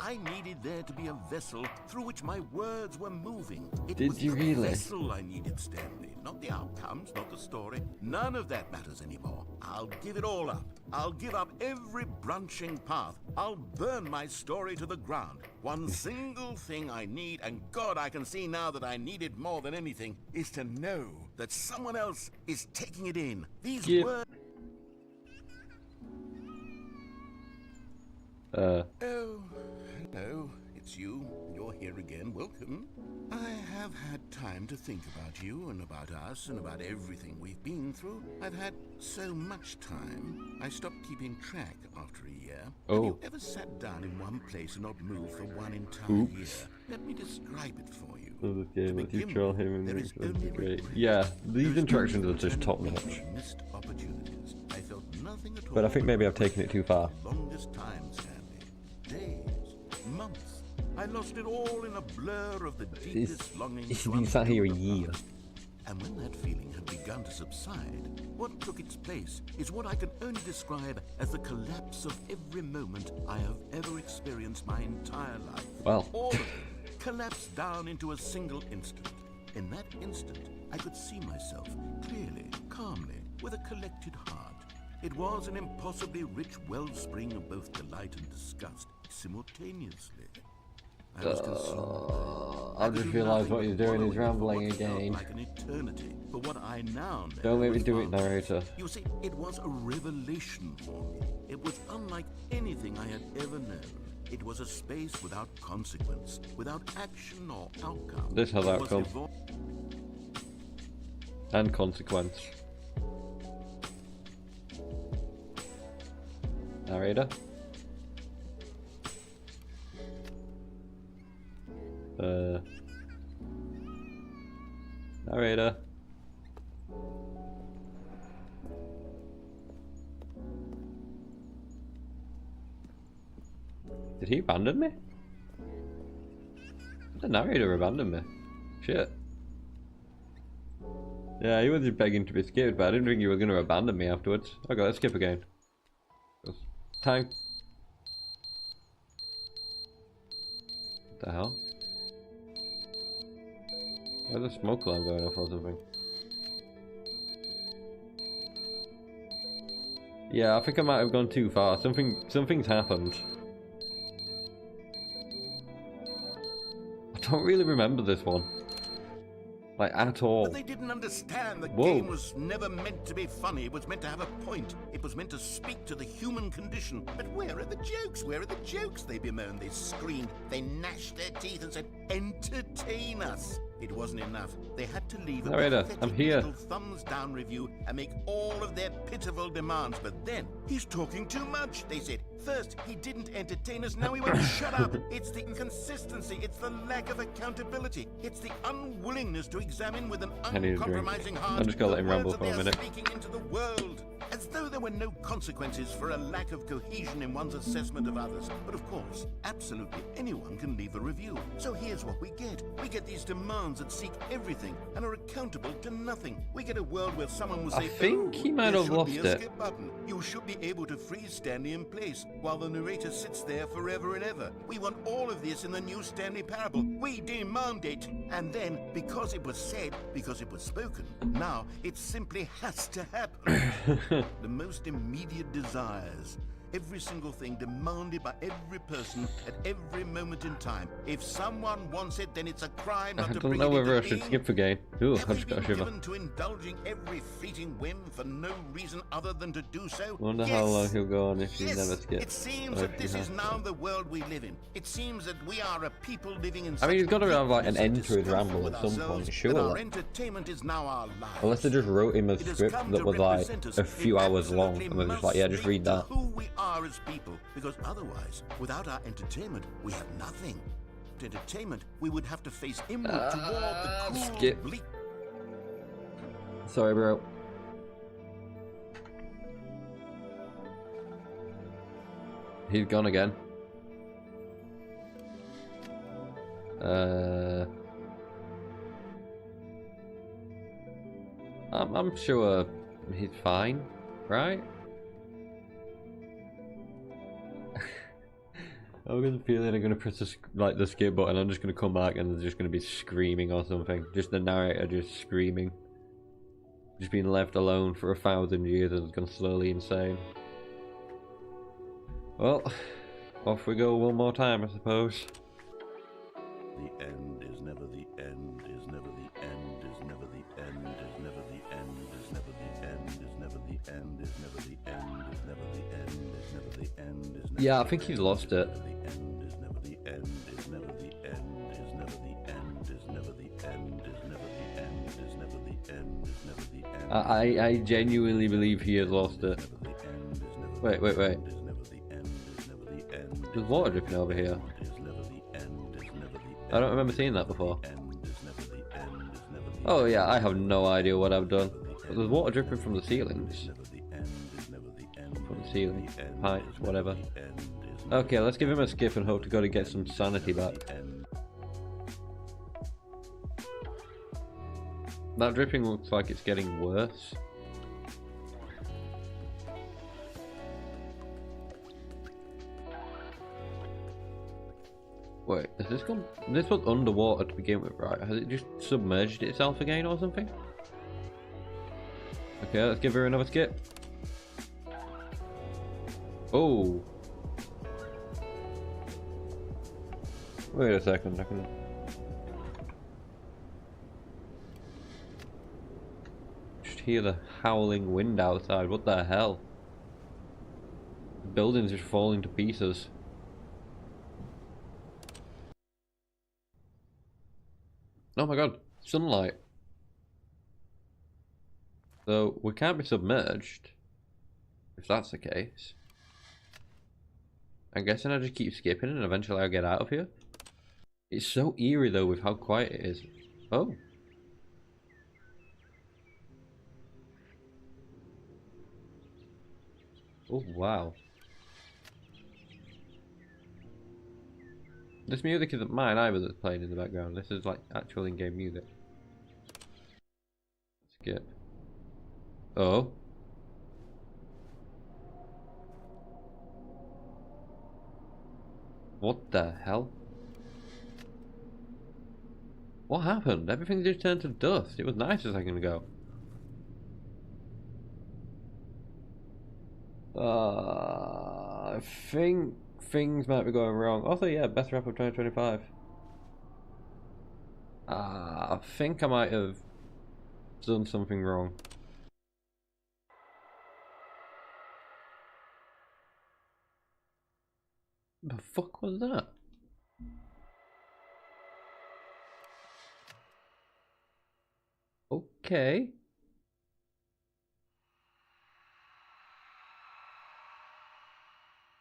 I needed there to be a vessel through which my words were moving. Did you really? The vessel I needed, Stanley. Not the outcomes, not the story. None of that matters anymore. I'll give it all up. I'll give up every branching path. I'll burn my story to the ground. One single thing I need, and God, I can see now that I need it more than anything, is to know that someone else is taking it in. These words... Oh, hello, it's you. You're here again. Welcome. I have had time to think about you and about us and about everything we've been through. I've had so much time, I stopped keeping track after a year. Oh. Have you ever sat down in one place and not moved for one entire year? Let me describe it for you. Okay, let's control him and that's great. Yeah, these interactions are just top notch. Missed opportunities. I felt nothing at all. But I think maybe I've taken it too far. Longest time, Stanley. Days, months. I lost it all in a blur of the deepest longing. It's been sat here a year. And when that feeling had begun to subside, what took its place is what I can only describe as the collapse of every moment I have ever experienced my entire life. Well. All of them collapsed down into a single instant. In that instant, I could see myself clearly, calmly, with a collected heart. It was an impossibly rich wellspring of both delight and disgust simultaneously. I was consumed. I've just realised what he's doing is rambling again. Like an eternity, for what I now know. Don't make me do it, narrator. You see, it was a revelation for me. It was unlike anything I had ever known. It was a space without consequence, without action or outcome. This has outcome. And consequence. Narrator? Narrator? Did he abandon me? The narrator abandoned me. Shit. Yeah, he was just begging to be skipped, but I didn't think he was going to abandon me afterwards. Okay, let's skip again. Time. What the hell? Where's the smoke alarm going off or something? Yeah, I think I might have gone too far. Something's happened. I don't really remember this one. Like, at all. But they didn't understand the game was never meant to be funny. It was meant to have a point. It was meant to speak to the human condition. But where are the jokes? Where are the jokes? They bemoaned, they screamed, they gnashed their teeth and said, entertain us. It wasn't enough. They had to leave a pathetic little thumbs down review and make all of their pitiful demands. But then, he's talking too much, they said. First, he didn't entertain us, now he won't shut up. It's the inconsistency, it's the lack of accountability, it's the unwillingness to examine with an uncompromising heart I'm just gonna let him ramble for a minute. Speaking into the world. As though there were no consequences for a lack of cohesion in one's assessment of others. But of course, absolutely anyone can leave a review. So here's what we get. We get these demands that seek everything and are accountable to nothing. We get a world where someone will say, I think he might have lost it. Skip button. You should be able to freeze Stanley in place while the narrator sits there forever and ever. We want all of this in the new Stanley Parable. We demand it. And then, because it was said, because it was spoken, now it simply has to happen. The most immediate desires, every single thing demanded by every person at every moment in time. If someone wants it, then it's a crime not to bring it into being. I don't know whether I should skip again. Ooh, Have we been given to indulging every fleeting whim for no reason other than to do so? Wonder how long he'll go on if he never skips. It seems that this is now the world we live in. It seems that we are a people living in. I mean, he's got to have like an end to his ramble at some point, surely. Our entertainment is now our lives. Unless they just wrote him a script that was like a few hours long, and they're just like, yeah, just read that. Who we are as people, because otherwise, without our entertainment, we have nothing. To entertainment, we would have to face inward toward the cool, bleak. Sorry, bro. He's gone again. I'm sure he's fine, right? I've got the feeling I'm gonna press the skip button. I'm just gonna come back and there's just gonna be screaming or something. Just the narrator just screaming, just being left alone for 1,000 years and it's gone slowly insane. Well, off we go one more time, I suppose. The end is never the end, is never the end, is never the end, is never the end, is never the end, is never the end, is never the end, is never the end, is never the end, is never. Yeah, I think he's lost it. The end is never the end, is never the end, is never the end, is never the end, is never the end, is never the end, is never the end. I genuinely believe he has lost it. Wait. There's water dripping over here. I don't remember seeing that before. Oh yeah, I have no idea what I've done. But there's water dripping from the ceilings. From the ceiling, pipes, whatever. Okay, let's give him a skip and hope to God he gets some sanity back. That dripping looks like it's getting worse. Wait, has this gone? This was underwater to begin with, right? Has it just submerged itself again or something? Okay, let's give her another skip. Oh. Wait a second, I can... just hear the howling wind outside, what the hell? The building's just falling to pieces. Oh my god, sunlight. So, we can't be submerged. If that's the case. I'm guessing I just keep skipping and eventually I'll get out of here. It's so eerie though with how quiet it is. Oh. Oh wow. This music isn't mine either that's playing in the background. This is like actual in-game music. Skip. Oh. What the hell? What happened? Everything just turned to dust. It was nice a second ago. I think things might be going wrong. Also, yeah, best rap of 2025. I think I might have done something wrong. The fuck was that? Okay.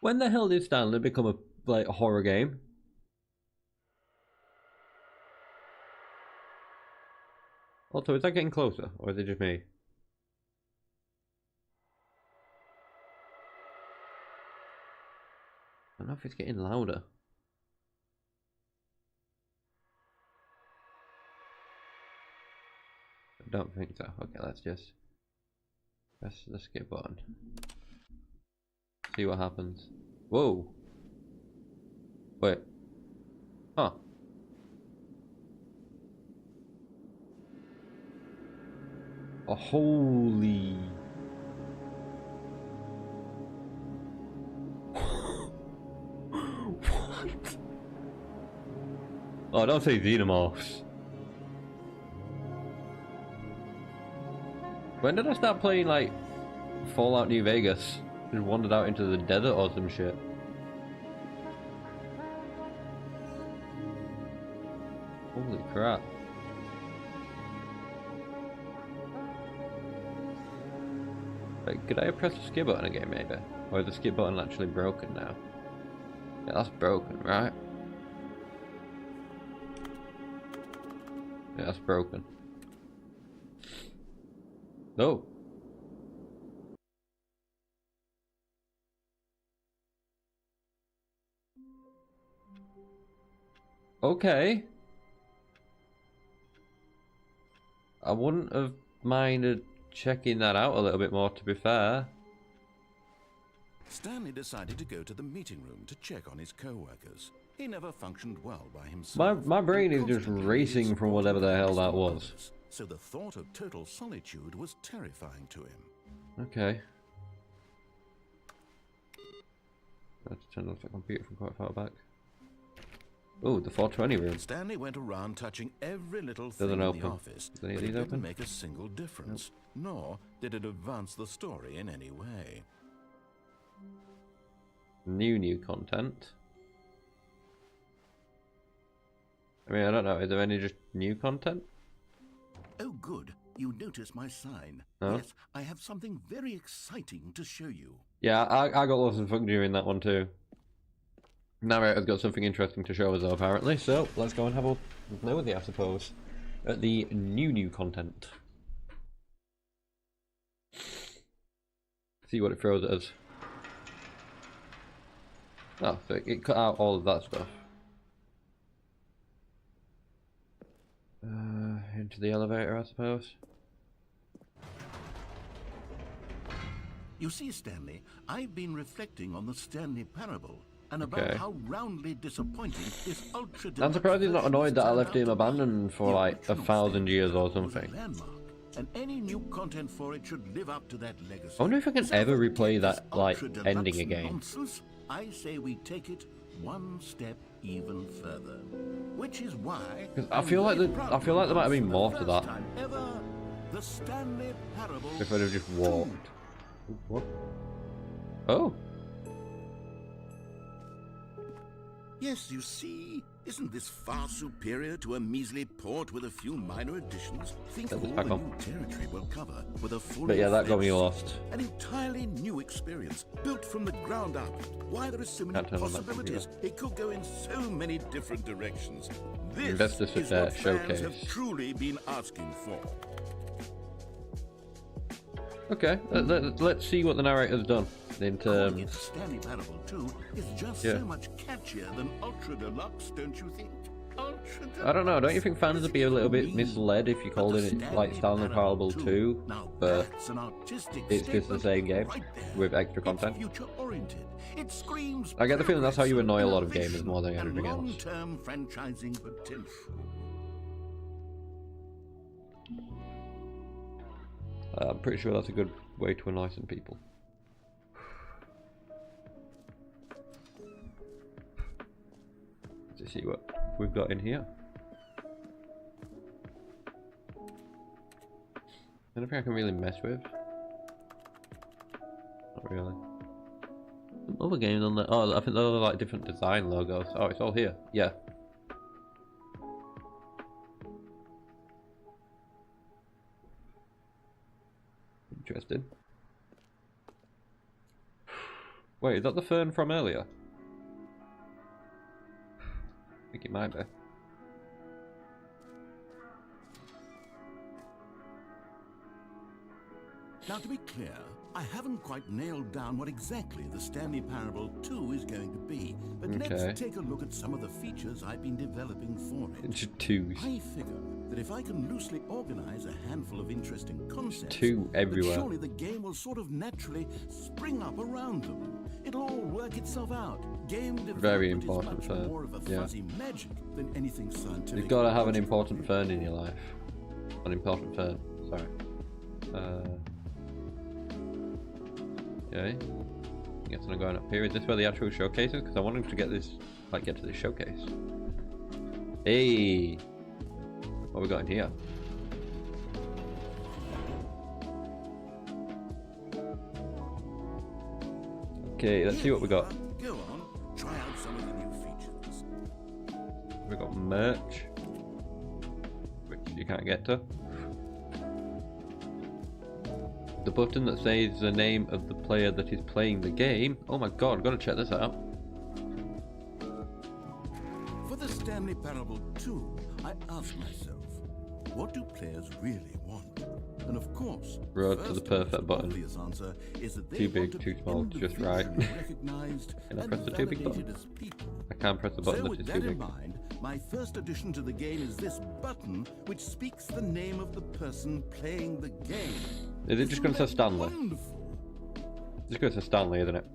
When the hell did Stanley become a horror game? Also, is that getting closer, or is it just me? I don't know if it's getting louder. I don't think so. Okay, let's just press the skip button. See what happens. Whoa. Wait. Huh. Oh, holy. What? Oh, don't say xenomorphs. When did I start playing like Fallout New Vegas? Just wandered out into the desert or some shit. Holy crap. Wait, could I have pressed the skip button again maybe? Or is the skip button actually broken now? Yeah, that's broken, right? Yeah, that's broken. No. Okay. I wouldn't have mind checking that out a little bit more, to be fair. Stanley decided to go to the meeting room to check on his co-workers. He never functioned well by himself. My brain is just racing from whatever the hell that was. So the thought of total solitude was terrifying to him. Okay. I have to turn off the computer from quite far back. Oh, the 420 room. Stanley went around touching every little thing in the office, but it didn't make a single difference, nor did it advance the story in any way. New content. I mean, I don't know. Is there any just new content? Oh, good. You noticed my sign. No? Yes, I have something very exciting to show you. Yeah, I got lots of fun doing that one too. Narrator's got something interesting to show us though, apparently, so let's go and have a play with it, I suppose. At the new content. See what it throws at us. Oh, so it cut out all of that stuff. Into the elevator, I suppose. You see, Stanley, I've been reflecting on the Stanley Parable and about how roundly disappointing this ultra. I'm surprised he's not annoyed that I left him abandoned for like 1,000 years or something. And any new content for it should live up to that legacy. I wonder if I can ever replay that like ending again. Nonsense, I say we take it one step even further, which is why I feel like there might have been more to that. Ever, the Stanley Parable if I'd have just walked. What? Oh. Yes, you see, isn't this far superior to a measly port with a few minor additions? Think of all the new territory we'll cover with a full. But yeah, that got me lost. An entirely new experience, built from the ground up. Why there are so many possibilities? It could go in so many different directions. This is what fans have truly been asking for. Okay, let's see what the narrator's done in terms. Stanley Parable 2 is just so much catchier than Ultra Deluxe, don't you think? I don't know. Don't you think fans would be a little bit misled if you called it like Stanley Parable 2, but it's just the same game with extra content? I get the feeling that's how you annoy a lot of gamers more than anything else. Long-term franchising potential. I'm pretty sure that's a good way to annoy some people. Let's see what we've got in here. Anything I can really mess with? Not really. Some other games on there. Oh, I think those are like different design logos. Oh, it's all here. Yeah. Interesting. Wait, is that the fern from earlier? I think it might be. Now, to be clear, I haven't quite nailed down what exactly the Stanley Parable 2 is going to be, but let's take a look at some of the features I've been developing for it. I figure that if I can loosely organize a handful of interesting concepts, everywhere. surely the game will sort of naturally spring up around them. It'll all work itself out. Game development Very important is much fern. more of a fuzzy magic than anything scientific. You've got to have an important fern in your life. An important fern. Sorry. Okay. I guess I'm going up here. Is this where the actual showcase is? Because I wanted to get this, like, get to the showcase. Hey! What we got in here? Okay, let's see what we got. Go on, try out some of the new features. We got merch, which you can't get to. The button that says the name of the player that is playing the game. Oh my god, I'm gonna check this out. For the Stanley Parable 2, I asked myself, what do players really want? And of course, Road to the perfect button. obvious answer is that they Too big, want to too be small, just right. individually recognized Can I and press the too big validated button? as people. I can't press the button So that with is that too in big. mind, my first addition to the game is this button, which speaks the name of the person playing the game. Is it just going to say Isn't that Stanley? wonderful? It's just going to say Stanley, isn't it?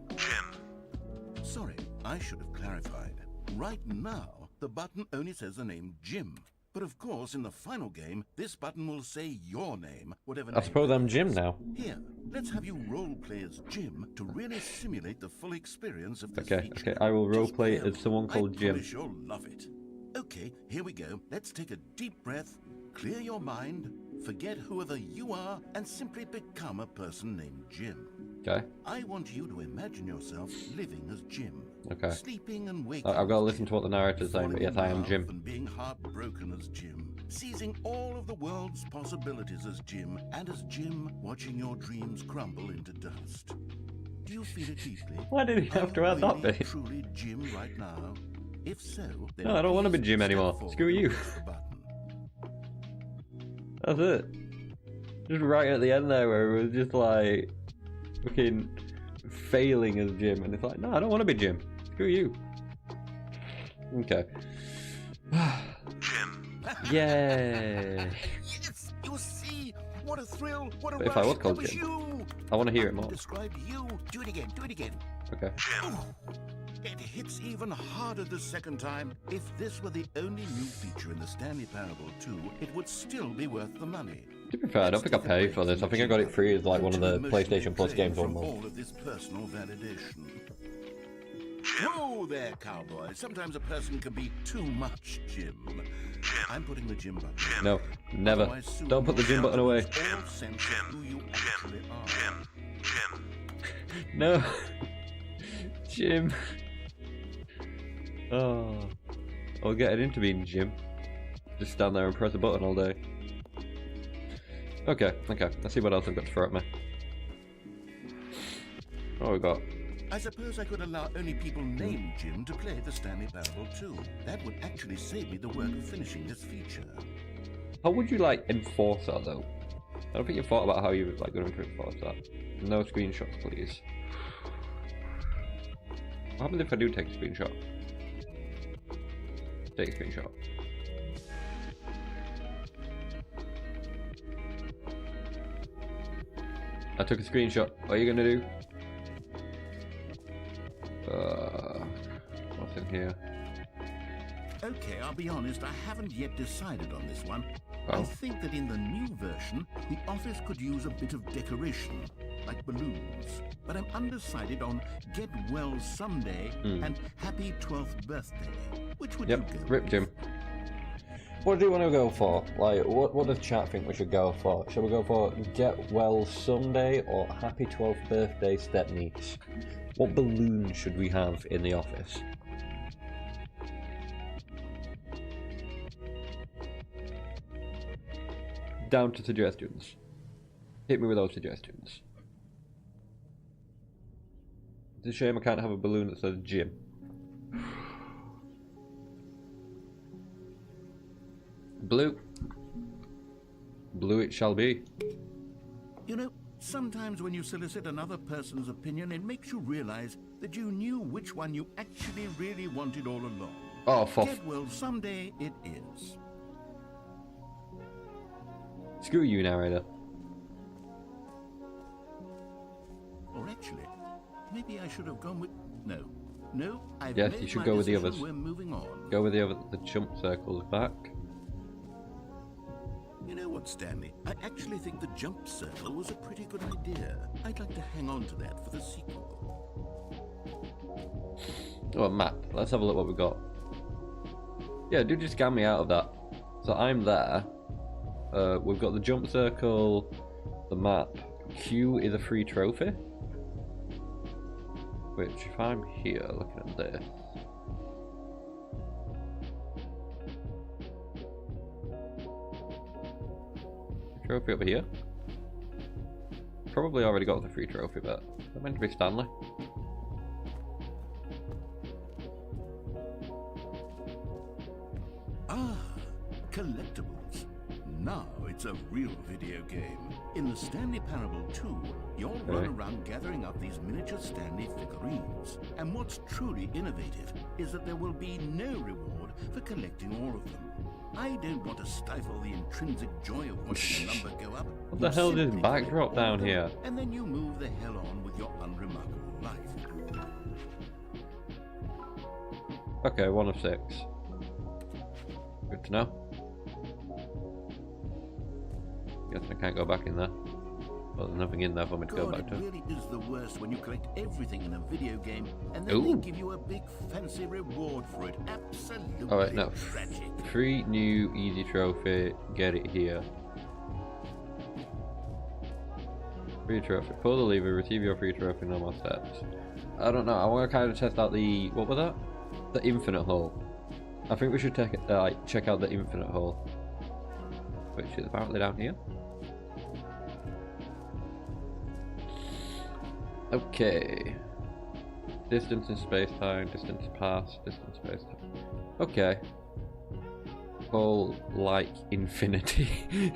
Sorry, I should have clarified. Right now, the button only says the name Jim. But of course, in the final game, this button will say your name, whatever I name suppose it I'm is. Jim now. Here, let's have you roleplay as Jim to really simulate the full experience of this Okay, feature. okay, I will Just roleplay play as someone called I Jim. promise you'll love it. Okay, here we go. Let's take a deep breath, clear your mind, forget whoever you are, and simply become a person named Jim. Okay. I want you to imagine yourself living as Jim. Okay. Sleeping and waking. I've got to as listen to what the narrator's saying, but yes, I am Jim. And being heartbroken as Jim. Seizing all of the world's possibilities as Jim, and as Jim, watching your dreams crumble into dust. Do you feel it deeply? Why did he have to add that Really, bit? truly Jim right now? If so, then No, I don't want to be please Jim step anymore. forward Screw and you. press the button. That's it. Just right at the end there where it was just like fucking failing as Jim, and it's like, no, I don't want to be Jim. Screw you. Okay. Jim. Yay. Yes, you see, what a thrill, what a But if rush. I was called That was Jim, you. I want to hear I it more. Describe you. Do it again. Do it again. Okay. Oh, it hits even harder the second time. If this were the only new feature in the Stanley Parable 2, it would still be worth the money. To be fair, I don't think I paid for this. I think I got it free as like one of the PlayStation Plus games from almost. all of this personal validation. Whoa there, cowboy. Sometimes a person can be too much Jim. I'm putting the Jim button. No, never. Otherwise soon Don't put the you'll Jim button away. lose all sense of who you actually are. No. Jim. Oh. I'll get it into being Jim. Just stand there and press a button all day. Okay, okay. Let's see what else I've got to throw at me. What we got? I suppose I could allow only people named Jim to play the Stanley Parable 2. That would actually save me the work of finishing this feature. How would you like enforce that though? I don't think you thought about how you like going to enforce that. No screenshots, please. What happens if I do take a screenshot? Take a screenshot. I took a screenshot. What are you gonna do? What's in here? Okay, I'll be honest, I haven't yet decided on this one. Oh. I think that in the new version, the office could use a bit of decoration, like balloons. But I'm undecided on Get Well Someday and Happy 12th Birthday. Which would you Yep, go rip with? Jim. What do you want to go for? Like, what does chat think we should go for? Should we go for Get Well Someday or Happy 12th Birthday Stepniece? What balloon should we have in the office? Down to suggestions. Hit me with those suggestions. It's a shame I can't have a balloon that says Jim. Blue. Blue it shall be. You know, sometimes when you solicit another person's opinion, it makes you realize that you knew which one you actually really wanted all along. Oh, for Get Well Someday it is. screw you, narrator. Or actually, maybe I should have gone with... No, I've Yes, made you should my go with the decision. others. We're moving on. Go with the other. The jump circles back. You know what, Stanley? I actually think the jump circle was a pretty good idea. I'd like to hang on to that for the sequel. Oh, map. Let's have a look what we got. Yeah, do just scan me out of that. So I'm there. We've got the jump circle, the map. Q is a free trophy. Which, if I'm here looking at this. Trophy over here. Probably already got the free trophy, but it's meant to be Stanley. Ah, collectibles. Now it's it's a real video game. In the Stanley Parable 2, you'll run around gathering up these miniature Stanley figurines. And what's truly innovative is that there will be no reward for collecting all of them. I don't want to stifle the intrinsic joy of watching the number go up. What the hell is this backdrop down here? And then you move the hell on with your unremarkable life. Okay, 1 of 6. Good to know. Guess I can't go back in there. Well, there's nothing in there for me to go back to. It really is the worst when you collect everything in a video game and then they give you a big fancy reward for it. Absolutely Alright, no. tragic. Free new easy trophy. Get it here. Free trophy. Pull the lever. Receive your free trophy. No more steps. I don't know. I want to kind of test out the... What was that? The infinite hole. I think we should take it, check out the infinite hole. Which is apparently down here. Okay. Distance in space-time, distance past, distance space-time. Okay. Hole like infinity.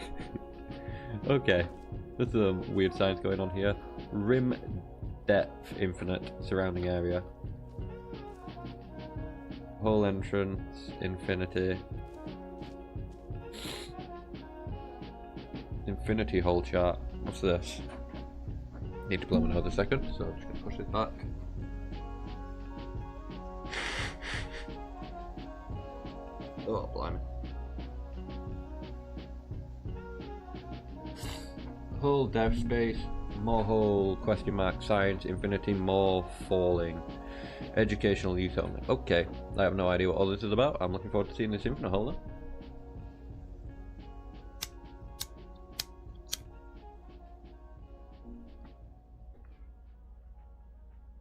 Okay. There's some weird science going on here. Rim depth infinite, surrounding area. Hole entrance, infinity. Infinity hole chart. What's this? Need to blow another second, so I'm just going to push this back. Oh, blimey. Hole, dev space, more hole, question mark, science, infinity, more falling. Educational use only. Okay, I have no idea what all this is about. I'm looking forward to seeing this infinite hole then.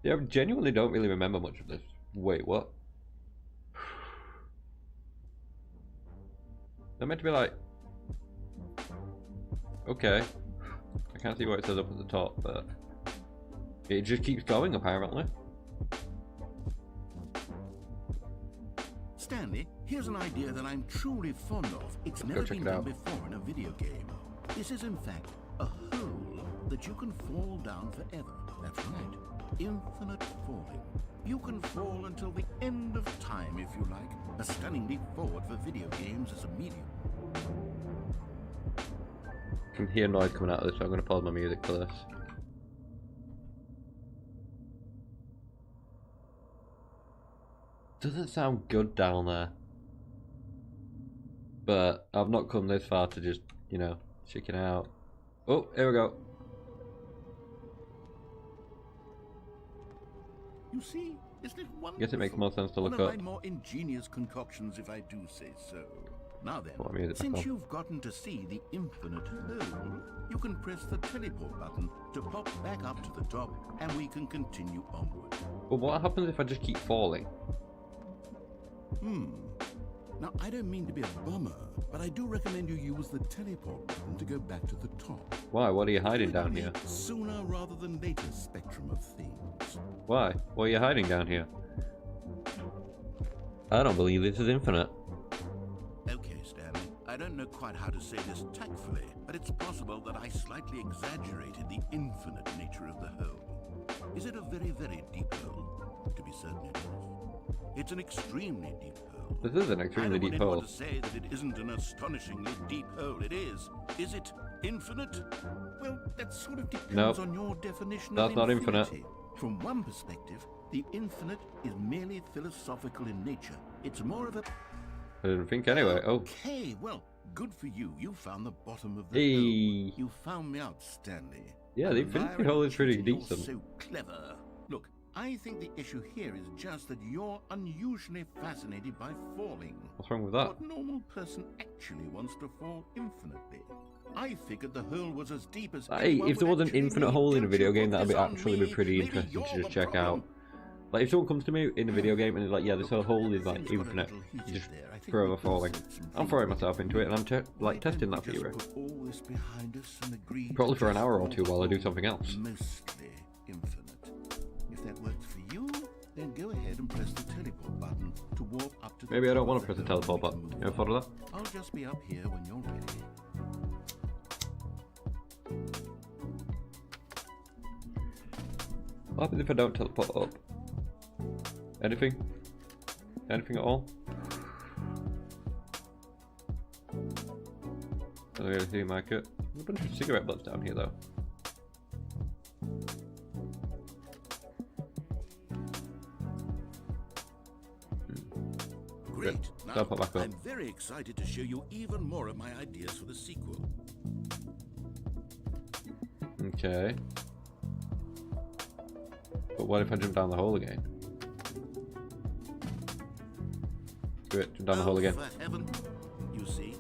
Yeah, I genuinely don't really remember much of this. Wait, what? They're meant to be like... Okay. I can't see what it says up at the top, but... It just keeps going, apparently. Stanley, here's an idea that I'm truly fond of. It's never been done before in a video game. This is in fact a hole that you can fall down forever. That's right. Infinite falling. You can fall until the end of time if you like. A stunning leap forward for video games as a medium. I can hear noise coming out of this, so I'm going to pause my music for this. Doesn't sound good down there. But I've not come this far to just, you know, check it out. Oh, here we go. You see, isn't it wonderful? Guess it makes more sense to look One up. of my more ingenious concoctions, if I do say so. Now then, Since since you've gotten to see the infinite hole, you can press the teleport button to pop back up to the top, and we can continue onward. But what happens if I just keep falling? Now, I don't mean to be a bummer, but I do recommend you use the teleport button to go back to the top. Why? What are you hiding down here? Sooner rather than later spectrum of things. Why? What are you hiding down here? I don't believe this is infinite. Okay, Stanley, I don't know quite how to say this tactfully, but it's possible that I slightly exaggerated the infinite nature of the hole. Is it a very, very deep hole? To be certain it is. It's an extremely deep hole. This is an extremely deep hole. I don't want to say that it isn't an astonishingly deep hole. It is. Is it infinite? Well, that sort of depends on your definition of infinity. That's not infinite. From one perspective, the infinite is merely philosophical in nature. It's more of a... I didn't think anyway. Oh. Okay, well, good for you. You found the bottom of the hole. You found me out, Stanley. Yeah, the infinity hole is pretty decent. You're so clever. Look, I think the issue here is just that you're unusually fascinated by falling. What's wrong with that? What normal person actually wants to fall infinitely? I figured the hole was as deep as... Hey, if there was an infinite hole in a video game, that'd actually be pretty interesting to just check out. Like, if someone comes to me in a video game and is like, yeah, this whole hole is like infinite, you just forever falling. I'm throwing myself into it and I'm testing that for you, right? Probably for an hour or two while I do something else. Mostly infinite. If that works for you, then go ahead and press the teleport button to warp up to the... Maybe I don't want to press the teleport button. You ever thought of that? I'll just be up here when you're ready. What happens if I don't teleport up? Anything? Anything at all? Doesn't really seem like it. There's a bunch of cigarette butts down here though. Great. Now, Don't put back up. I'm very excited to show you even more of my ideas for the sequel. Okay. But what if I jump down the hole again? Do it, jump down the hole again. For heaven. You see,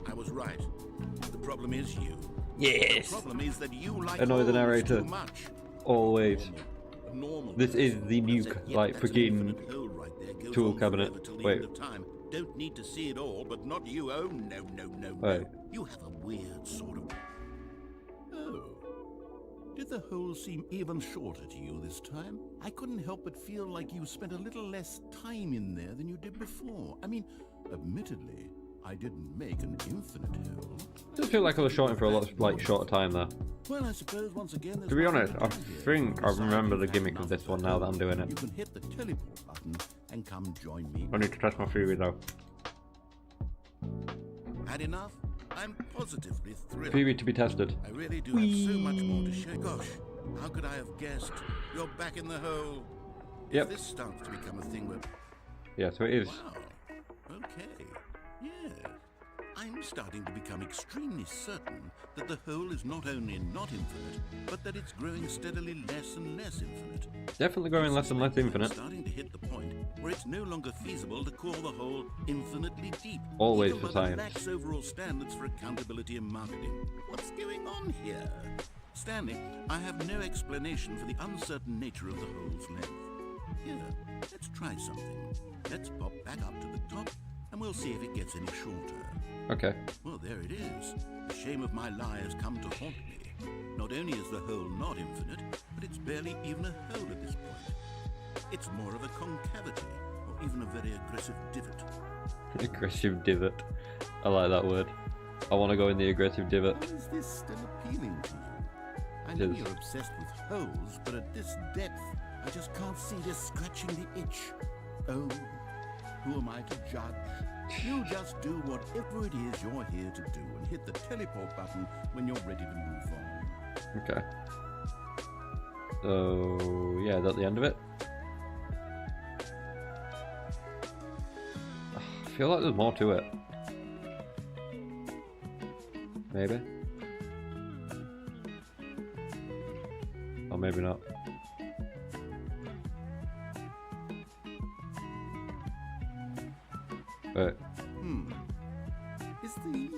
I was right. The problem is you. Yes! The problem is that you like Annoy the holes narrator. too much. Always. Normal. This is the nuke, Said, "Yep, like that's an freaking infinite hole right there. Goes tool on cabinet. forever till the Wait. end of time. Don't need to see it all, but not you. Oh no, no, no, Wait. no. You have a weird sort of. Oh. Did the hole seem even shorter to you this time? I couldn't help but feel like you spent a little less time in there than you did before. I mean, admittedly, I didn't make an infinite hole. Does feel like I was shorting for a lot, like shorter time there. Well, I suppose once again. To be honest, I think I remember the gimmick of this one now that I'm doing it. You can hit the teleport button and come join me. I need to test my theory though. Had enough? I'm positively thrilled. Theory to be tested. I really do have so much more to share. Gosh, how could I have guessed? You're back in the hole. Yep. If this starts to become a thing where... Yeah, so it is. Wow. Okay. Yeah. I'm starting to become extremely certain that the hole is not only not infinite, but that it's growing steadily less and less infinite. Definitely growing less and less infinite. I'm starting to hit the point where it's no longer feasible to call the hole infinitely deep. Always even for by science. the lax overall standards for accountability and marketing. What's going on here? Stanley, I have no explanation for the uncertain nature of the hole's length. Here, let's try something. Let's pop back up to the top, and we'll see if it gets any shorter. Okay. Well, there it is. The shame of my lie has come to haunt me. Not only is the hole not infinite, but it's barely even a hole at this point. It's more of a concavity, or even a very aggressive divot. Aggressive divot. I like that word. I want to go in the aggressive divot. Why is this still appealing to you? I know you're obsessed with holes, but at this depth, I just can't see this scratching the itch. Oh, who am I to judge? You just do whatever it is you're here to do and hit the teleport button when you're ready to move on. Okay. So, yeah, is that the end of it? I feel like there's more to it. Maybe. Or maybe not. But Is the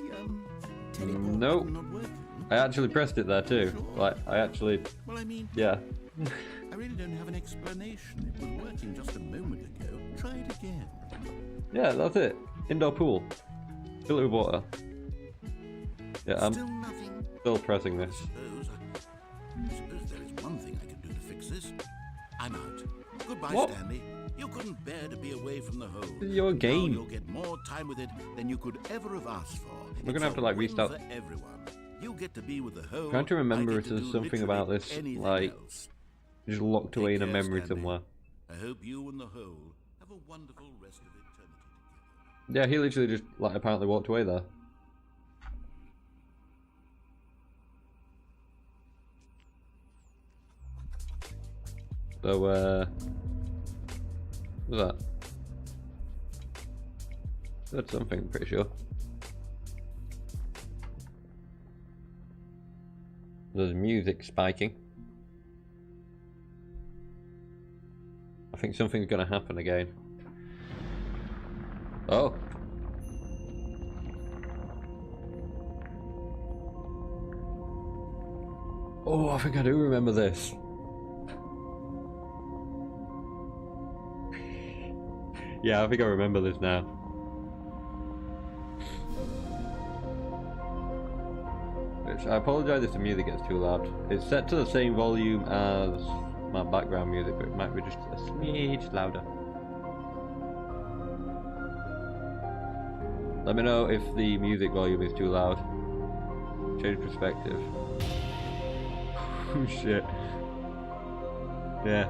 teleport nope. button not working? I actually pressed it there too. Sure. Like, I actually, Well, I mean, yeah. I really don't have an explanation. It was working just a moment ago. Try it again. Yeah, that's it. Indoor pool. Fill it with water. Yeah, I'm Still nothing. still pressing this. I suppose there is one thing I can do to fix this. I'm out. Goodbye, What? Stanley. You couldn't bear to be away from the hole. This is your Now game. you'll get more time with it than you could ever have asked for. We're gonna It's have to, a like, win restart. for everyone. You get to be with the hole. I'm trying to remember I if get to there's do something about literally this, anything like, else. just locked Take away in a care, memory Stanley. somewhere. I hope you and the hole have a wonderful rest of eternity together. Yeah, he literally just, like, apparently walked away there. So, what was that? That's something, I'm pretty sure. There's music spiking. I think something's gonna happen again. Oh. Oh, I think I do remember this. Yeah, I think I remember this now. I apologise if the music gets too loud. It's set to the same volume as my background music, but it might be just a smidge louder. Let me know if the music volume is too loud. Change perspective. Oh shit. Yeah.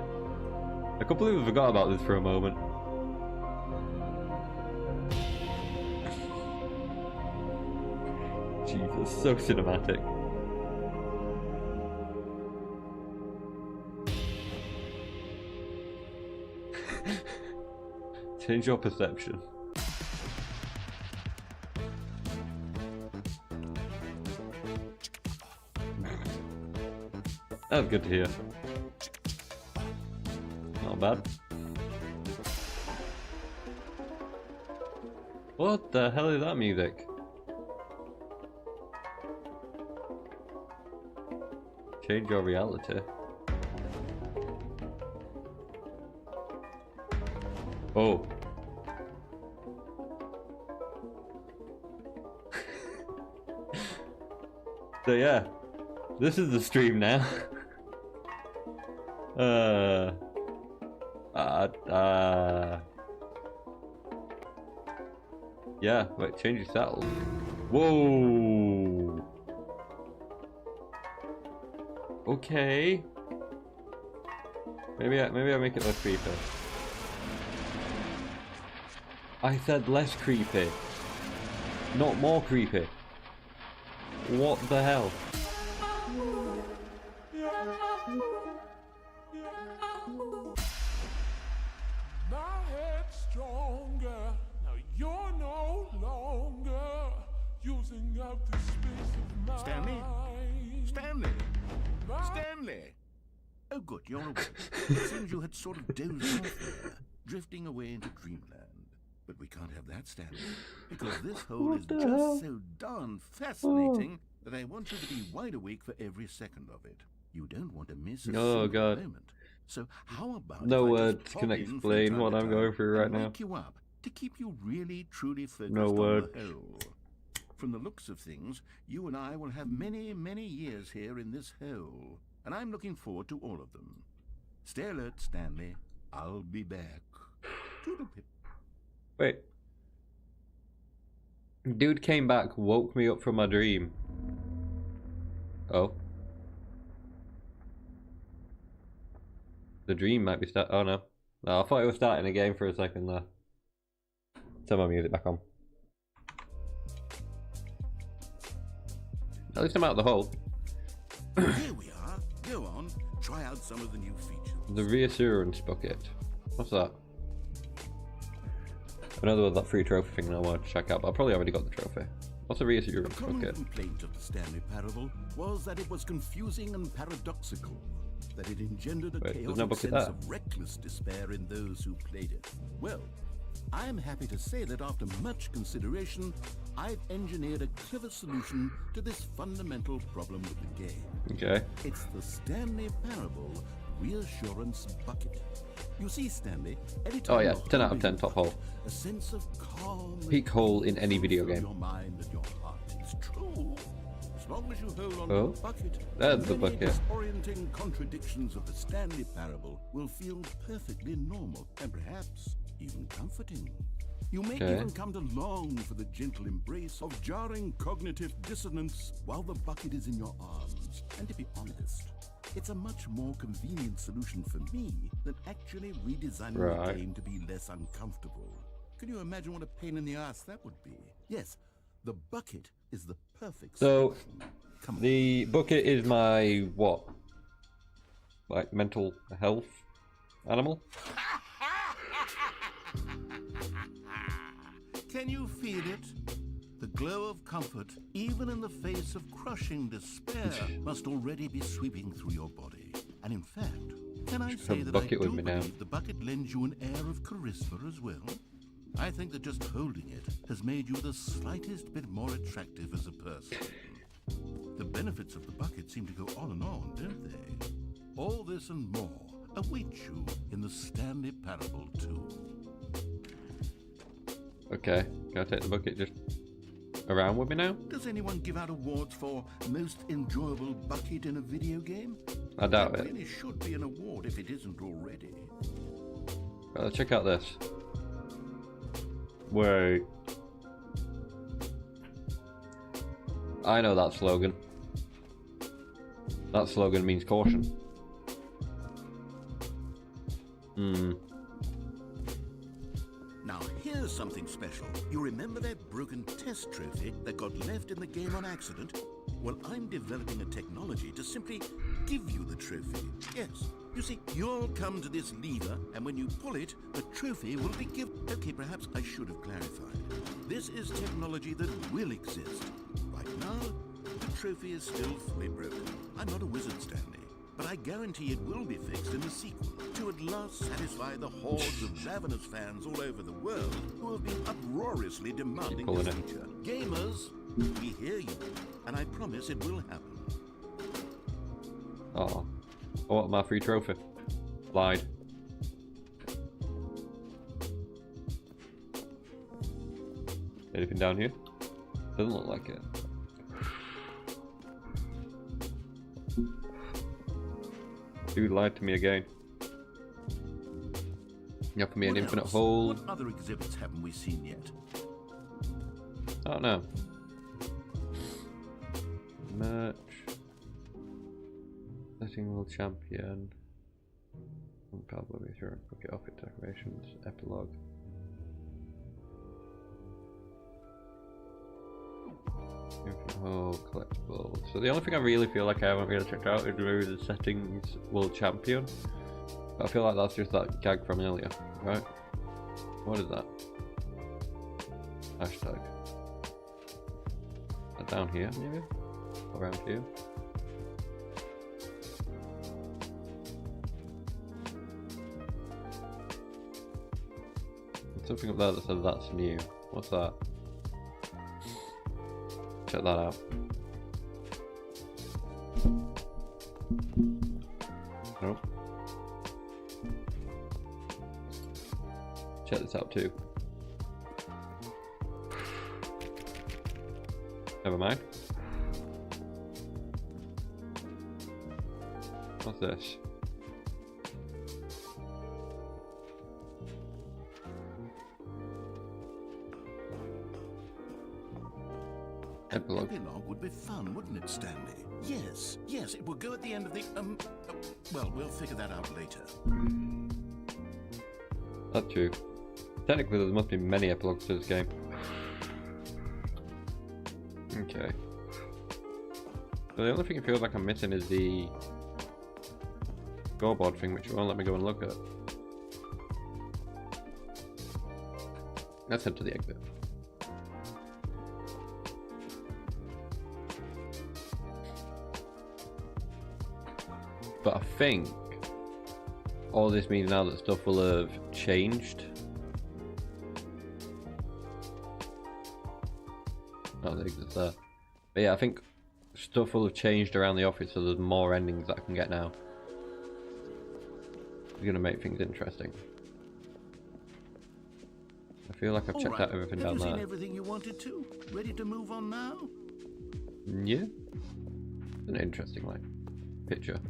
I can't believe I forgot about this for a moment. Jesus, so cinematic. Change your perception. That's good to hear. Not bad. What the hell is that music? Change your reality. Oh. So yeah, this is the stream now. Yeah, wait, change your saddles. Whoa. Okay. Maybe I make it less creepy. I said less creepy, not more creepy. What the hell? My head's stronger. Now you're no longer using up the space of my Stanley? Stanley? Stanley! Oh good, you're awake. It seems you had sort of dozed off there, drifting away into dreamland. But we can't have that, Stanley, because this hole is just so darn fascinating that I want you to be wide awake for every second of it. You don't want to miss a single moment. So how about no if I words just can pop in from explain time what to I'm going time through right and now. wake you up to keep you really truly focused No on words. the hole. From the looks of things, you and I will have many, many years here in this hole, and I'm looking forward to all of them. Stay alert, Stanley. I'll be back. Toodle-pip. Wait. Dude came back, woke me up from my dream. Oh. The dream might be oh no. No, I thought it was starting a game for a second there. Turn my music back on. At least I'm out of the hole. Here we are. Go on. Try out some of the new features. The reassurance bucket. What's that? Another that free trophy thing that I wanted to check out, but I probably already got the trophy. What's a reassurance A common bucket? complaint of the Stanley Parable was that it was confusing and paradoxical, that it engendered a Wait, there's chaotic no bucket sense there. of reckless despair in those who played it. Well, I am happy to say that after much consideration, I've engineered a clever solution to this fundamental problem with the game. Okay. It's the Stanley Parable Reassurance Bucket. You see, Stanley, anytime Oh yeah, you're 10 out of holding 10, the top bucket, hole. a sense of calm and Peak hole in any video fill game. your mind and your heart. It's true. As long as you hold on Oh, to the bucket, there's the many bucket. disorienting contradictions of the Stanley Parable will feel perfectly normal and perhaps even comforting. You may Okay. even come to long for the gentle embrace of jarring cognitive dissonance while the bucket is in your arms. And to be honest, it's a much more convenient solution for me than actually redesigning Right. the game to be less uncomfortable. Can you imagine what a pain in the ass that would be? Yes, the bucket is the perfect So, solution. Come on. the bucket is my, what? Like, mental health animal? Can you feel it? The glow of comfort, even in the face of crushing despair, must already be sweeping through your body. And in fact, can I say have a that I bucket with do me now. believe the bucket lends you an air of charisma as well? I think that just holding it has made you the slightest bit more attractive as a person. The benefits of the bucket seem to go on and on, don't they? All this and more await you in the Stanley Parable 2. Okay, can I take the bucket just around with me now? Does anyone give out awards for most enjoyable bucket in a video game? I doubt That it. really should be an award if it isn't already. Right, let's check out this. Wait. I know that slogan. That slogan means caution. Now, here's something special. You remember that broken test trophy that got left in the game on accident? Well, I'm developing a technology to simply give you the trophy. Yes. You see, you'll come to this lever, and when you pull it, the trophy will be given. Okay, perhaps I should have clarified. This is technology that will exist. Right now, the trophy is still fully broken. I'm not a wizard, Stanley, but I guarantee it will be fixed in the sequel to at last satisfy the hordes of ravenous fans all over the world who have been uproariously demanding this feature. Gamers, we hear you, and I promise it will happen. Oh, I want my free trophy. Lied. Anything down here? Doesn't look like it. Dude lied to me again. You offer me an infinite hole. What other exhibits haven't we seen yet? I don't know. Merch. Setting world champion. Probably sure. Pocket outfit decorations. Epilogue. Infinite hole collectibles. So the only thing I really feel like I haven't really checked out is maybe the settings world champion. But I feel like that's just that gag from earlier, right? What is that? Hashtag. Is that down here, maybe? Around here? There's something up there that says that's new. What's that? Check that out. Nope. Check this out too. Never mind. What's this? Epilogue. Epilogue would be fun, wouldn't it, Stanley? Yes, yes, it will go at the end of the, well, we'll figure that out later. That's true. Technically, there must be many epilogues to this game. Okay. So the only thing it feels like I'm missing is the scoreboard thing, which won't let me go and look at. Let's head to the exit. But I think all this means now that stuff will have changed. Oh, the exit's there. But yeah, I think stuff will have changed around the office, so there's more endings that I can get now. It's gonna make things interesting. I feel like I've checked out everything down there. Have you seen everything you wanted to? Ready to move on now? Yeah. An interesting, like, picture.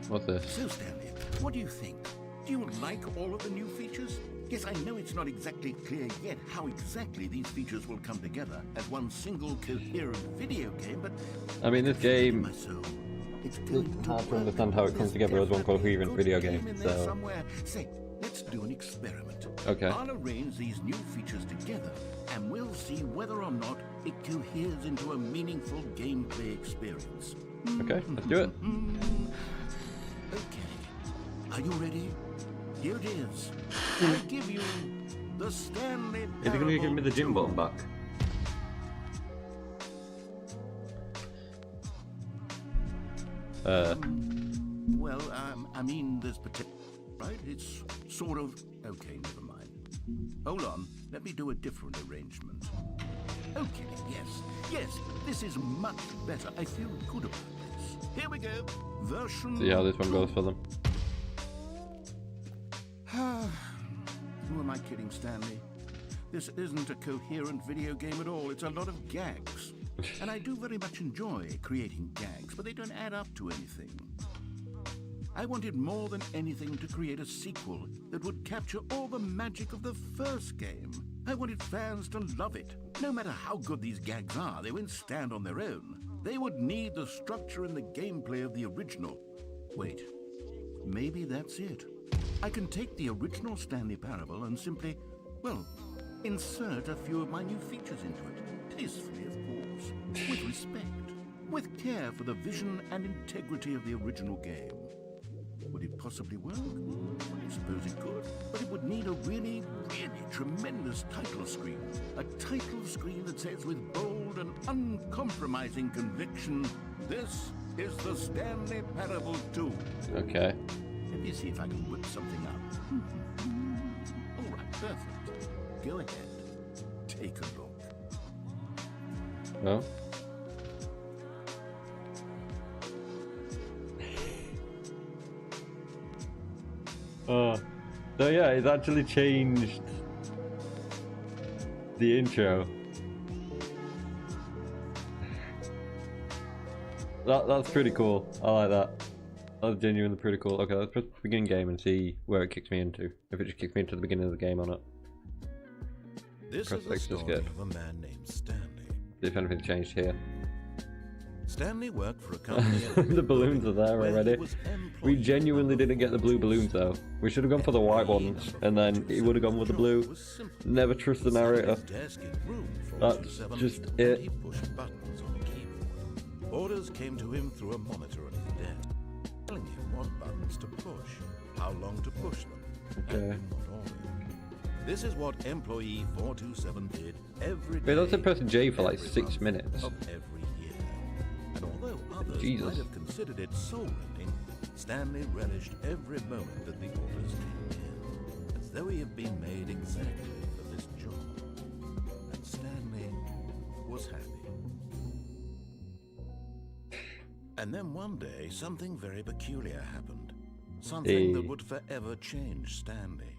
What's this? So, Stanley, what do you think? Do you like all of the new features? Yes, I know it's not exactly clear yet how exactly these features will come together as one single coherent video game, but... I mean, this game... It's hard to understand how it comes together as one coherent video game, so... Somewhere. Say, let's do an experiment. Okay. I'll arrange these new features together, and we'll see whether or not it coheres into a meaningful gameplay experience. Okay, let's do it. Okay. Are you ready? Here it is. I give you the Stanley Parable. Is he going to give me the gym button back? Well, I mean, there's potential, right? It's sort of... Okay, never mind. Hold on. Let me do a different arrangement. Okay, yes, this is much better. I feel good about this. Here we go. Version... See how this one goes for them. Who am I kidding, Stanley? This isn't a coherent video game at all. It's a lot of gags. And I do very much enjoy creating gags, but they don't add up to anything. I wanted more than anything to create a sequel that would capture all the magic of the first game. I wanted fans to love it. No matter how good these gags are, they won't stand on their own. They would need the structure and the gameplay of the original. Wait, maybe that's it. I can take the original Stanley Parable and simply, well, insert a few of my new features into it. Tastefully, of course. With respect. With care for the vision and integrity of the original game. Would it possibly work? I suppose it could. But it would need a really, really tremendous title screen. A title screen that says with bold and uncompromising conviction, "This is the Stanley Parable 2. Okay. Let me see if I can whip something up. All right, perfect. Go ahead. Take a look. Oh. So yeah, it's actually changed the intro. That's pretty cool. I like that. That's genuinely pretty cool. Okay, let's press begin game and see where it kicks me into. If it just kicks me into the beginning of the game or not. This Press is the X to story skip. of a man named Stanley. See if anything's changed here. Stanley worked for a company. The balloons are there already. We genuinely didn't get the blue balloons though. We should have gone for the white ones, and then he would have gone with the blue. Never trust the narrator. That's just it. Orders came to him through a monitor at his desk, telling him what buttons to push, how long to push them, and in what order. This is what employee 427 did every day. Wait, that's in pressing J for like 6 minutes. Of every year. And although others Jesus. might have considered it soul-rending, Stanley relished every moment that the orders came in, as though he had been made exactly for this job. And Stanley was happy. And then one day, something very peculiar happened. Something that would forever change Stanley.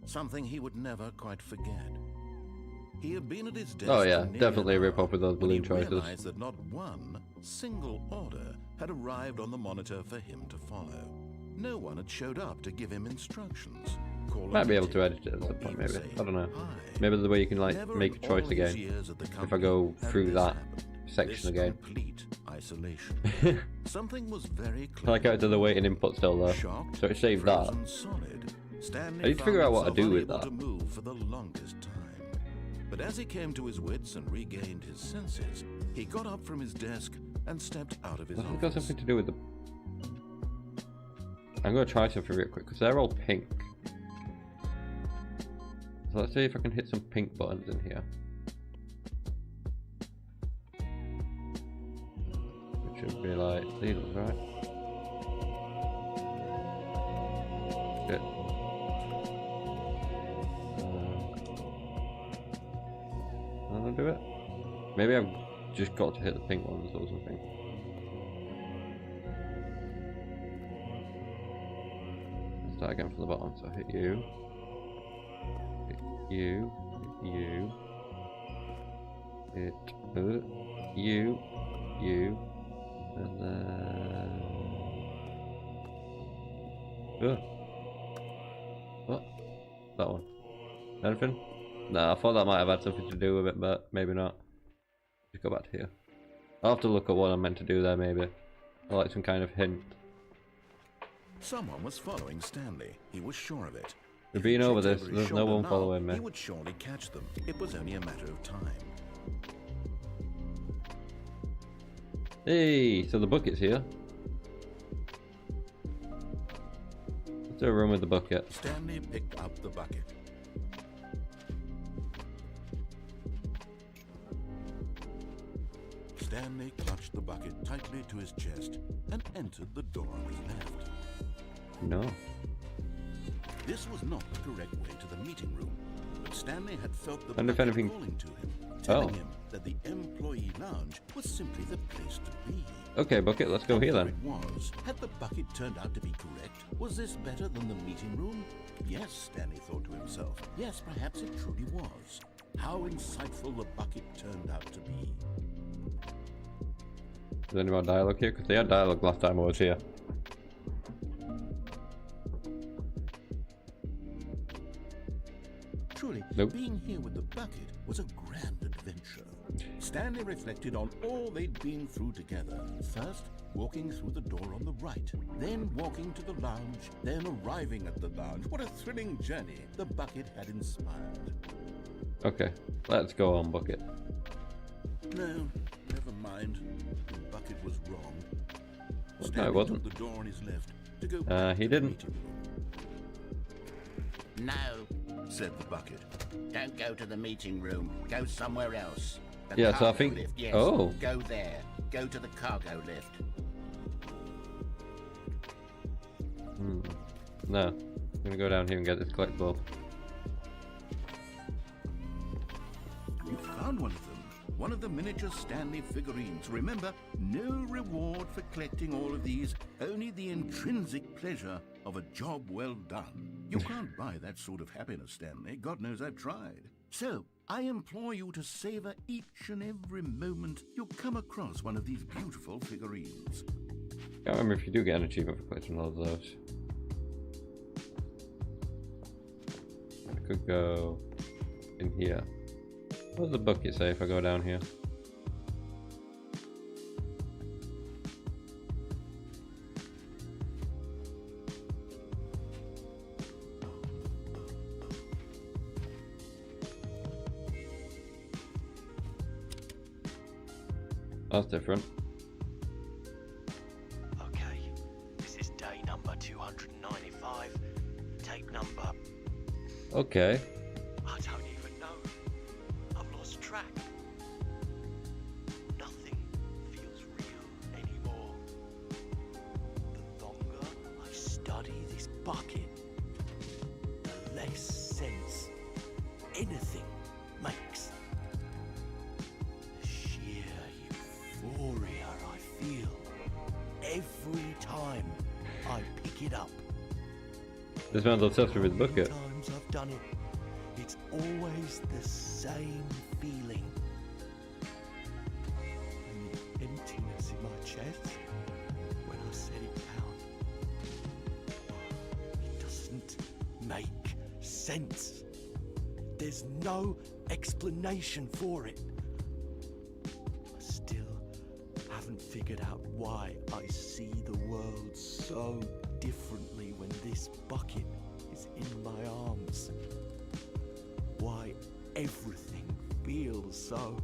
Something he would never quite forget. He had been at his desk. Oh yeah, definitely a rip-off with those when balloon he choices. realized that not one single order had arrived on the monitor for him to follow. No one had showed up to give him instructions. Might be able to edit it at some point, maybe. I don't know. Maybe the way you can like make a choice again. If I go through that section again. Complete isolation. Something was very clear. I like how it does the waiting input still though. So it saved that. I need to figure out what to do with that. To move for the longest time. But as he came to his wits and regained his senses, he got up from his desk and stepped out of his office. It's got something to do with the... I'm going to try something real quick because they're all pink. So let's see if I can hit some pink buttons in here. Which should be like these ones, right? Shit. I'll do it. Maybe I've just got to hit the pink ones or something. Let's start again from the bottom. So hit you. Hit you. Hit you. Hit you. You. And then... What? That one. Anything? No, I thought that might have had something to do with it, but maybe not. Just go back to here. I'll have to look at what I'm meant to do there, maybe. I like some kind of hint. Someone was following Stanley. He was sure of it. We've been over this. There's no one following me. He would surely catch them. It was only a matter of time. Hey, so the bucket's here. Let's do a run with the bucket. Stanley picked up the bucket. Stanley clutched the bucket tightly to his chest and entered the door on his left. No. This was not the correct way to the meeting room, but Stanley had felt the And if bucket anything- calling to him, telling him that the employee lounge was simply the place to be. Okay, bucket, let's go here then. It was. Had the bucket turned out to be correct? Was this better than the meeting room? Yes, Stanley thought to himself. Yes, perhaps it truly was. How insightful the bucket turned out to be. Is there any more dialogue here? Because they had dialogue last time I was here. Truly, Nope. being here with the bucket was a grand adventure. Stanley reflected on all they'd been through together. First, walking through the door on the right, then walking to the lounge, then arriving at the lounge. What a thrilling journey the bucket had inspired. Okay, let's go on, Bucket. No, never mind. The bucket was wrong. No, Stanley it wasn't. took the door on his left to go He didn't. No, said the bucket. Don't go to the meeting room. Go somewhere else. The Yeah, so I cargo think... lift, yes. Oh. Go there. Go to the cargo lift. No. I'm gonna go down here and get this collectible. You found one of them. One of the miniature Stanley figurines. Remember, no reward for collecting all of these, only the intrinsic pleasure of a job well done. You can't buy that sort of happiness, Stanley. God knows I've tried. So, I implore you to savor each and every moment you come across one of these beautiful figurines. Can't remember if you do get an achievement for collecting all of those. I could go in here. What does the bucket say if I go down here? That's different. Okay, this is day number 295. Tape number. Okay. I don't even know. I've lost track. Nothing feels real anymore. The longer I study this bucket, the less sense anything makes. The sheer euphoria I feel every time I pick it up. This man's obsessed with his bucket. Times I've done it, it's always the same feeling. And the emptiness in my chest when I set it down. It doesn't make sense. There's no explanation for it. I still haven't figured out why I see the world so differently when this bucket is in my arms. Why everything feels so...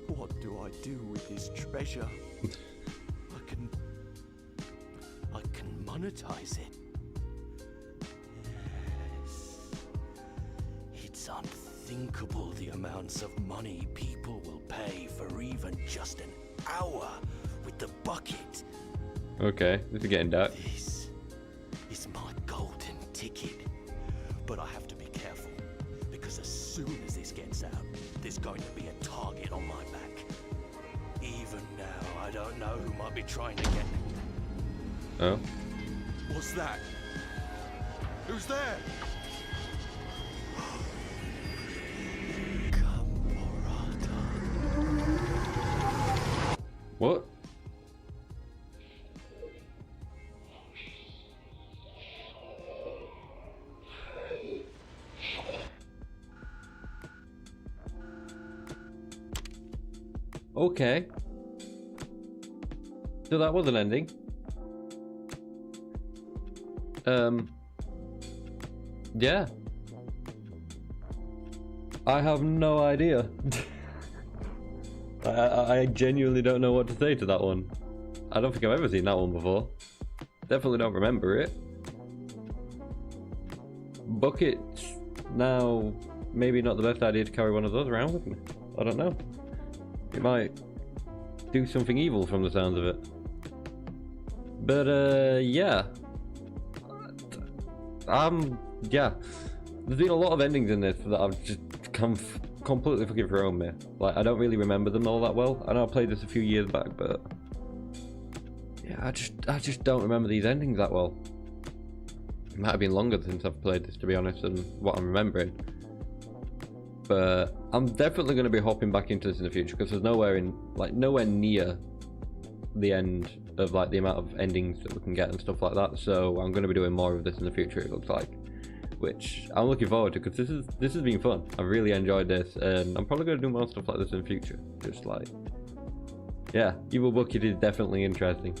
What do I do with this treasure? I can monetize it. Yes. It's unthinkable the amounts of money people will pay for even just an hour with the bucket. Okay, this is getting dark. This is my golden ticket. But I have to be careful, because as soon as this gets out, there's going to be a target on my back. Even now, I don't know who might be trying to get me. Oh. What's that? Who's there? What? Okay. So that was an ending. Yeah. I have no idea. I genuinely don't know what to say to that one. I don't think I've ever seen that one before. Definitely don't remember it. Buckets, now maybe not the best idea to carry one of those around with me. I don't know. It might do something evil from the sounds of it. But yeah. Yeah. There's been a lot of endings in this that I've just completely fucking thrown me. Like, I don't really remember them all that well. I know I played this a few years back, but yeah, I just don't remember these endings that well. It might have been longer since I've played this, to be honest, than what I'm remembering. But I'm definitely going to be hopping back into this in the future, because there's nowhere near the end of like the amount of endings that we can get and stuff like that. So I'm going to be doing more of this in the future, it looks like. which I'm looking forward to because this has been fun. I've really enjoyed this, and I'm probably going to do more stuff like this in the future. Just like, yeah, Evil Bucket is definitely interesting.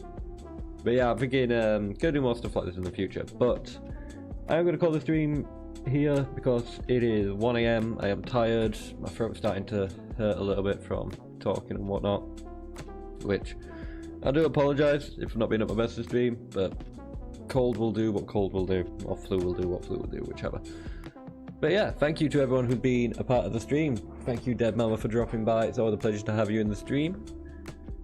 But yeah, I'm thinking going to do more stuff like this in the future. But I'm going to call the stream here because it is 1 AM. I am tired. My throat's starting to hurt a little bit from talking and whatnot, which I do apologise if I've not been at my best this stream, but cold will do what cold will do, or flu will do what flu will do, whichever. But yeah, thank you to everyone who's been a part of the stream. Thank you, Dead Mama, for dropping by. It's always a pleasure to have you in the stream.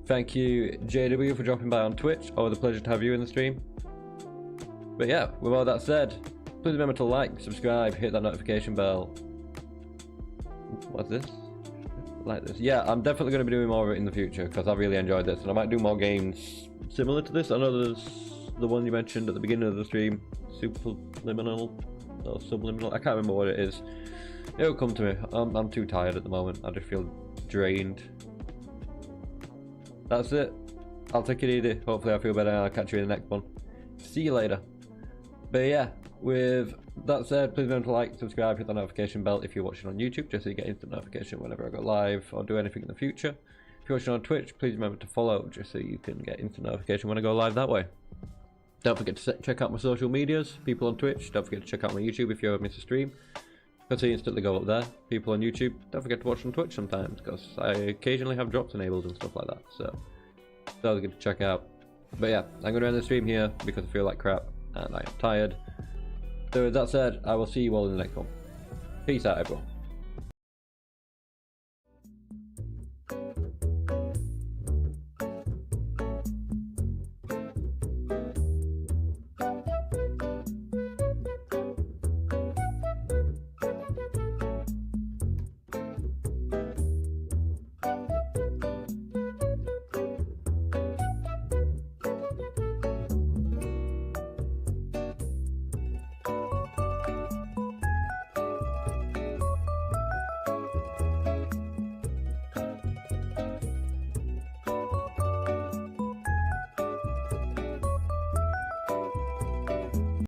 Thank you, JW, for dropping by on Twitch. Always a pleasure to have you in the stream. But yeah, with all that said, please remember to like, subscribe, hit that notification bell. What's this? Like this. Yeah, I'm definitely going to be doing more of it in the future because I really enjoyed this, and I might do more games similar to this. I know there's the one you mentioned at the beginning of the stream, Superliminal or Subliminal. I can't remember what it is. It'll come to me. I'm too tired at the moment. I just feel drained. That's it. I'll take it easy. Hopefully I feel better and I'll catch you in the next one. See you later. But yeah, with that said, please remember to like, subscribe, hit the notification bell if you're watching on YouTube, just so you get instant notification whenever I go live or do anything in the future. If you're watching on Twitch, please remember to follow, just so you can get instant notification when I go live that way. Don't forget to check out my social medias, people on Twitch. Don't forget to check out my YouTube if you ever miss a stream, because they instantly go up there. People on YouTube, don't forget to watch on Twitch sometimes, because I occasionally have drops enabled and stuff like that, so don't forget to check out. But yeah, I'm going to end the stream here because I feel like crap and I am tired. So with that said, I will see you all in the next one. Peace out, everyone.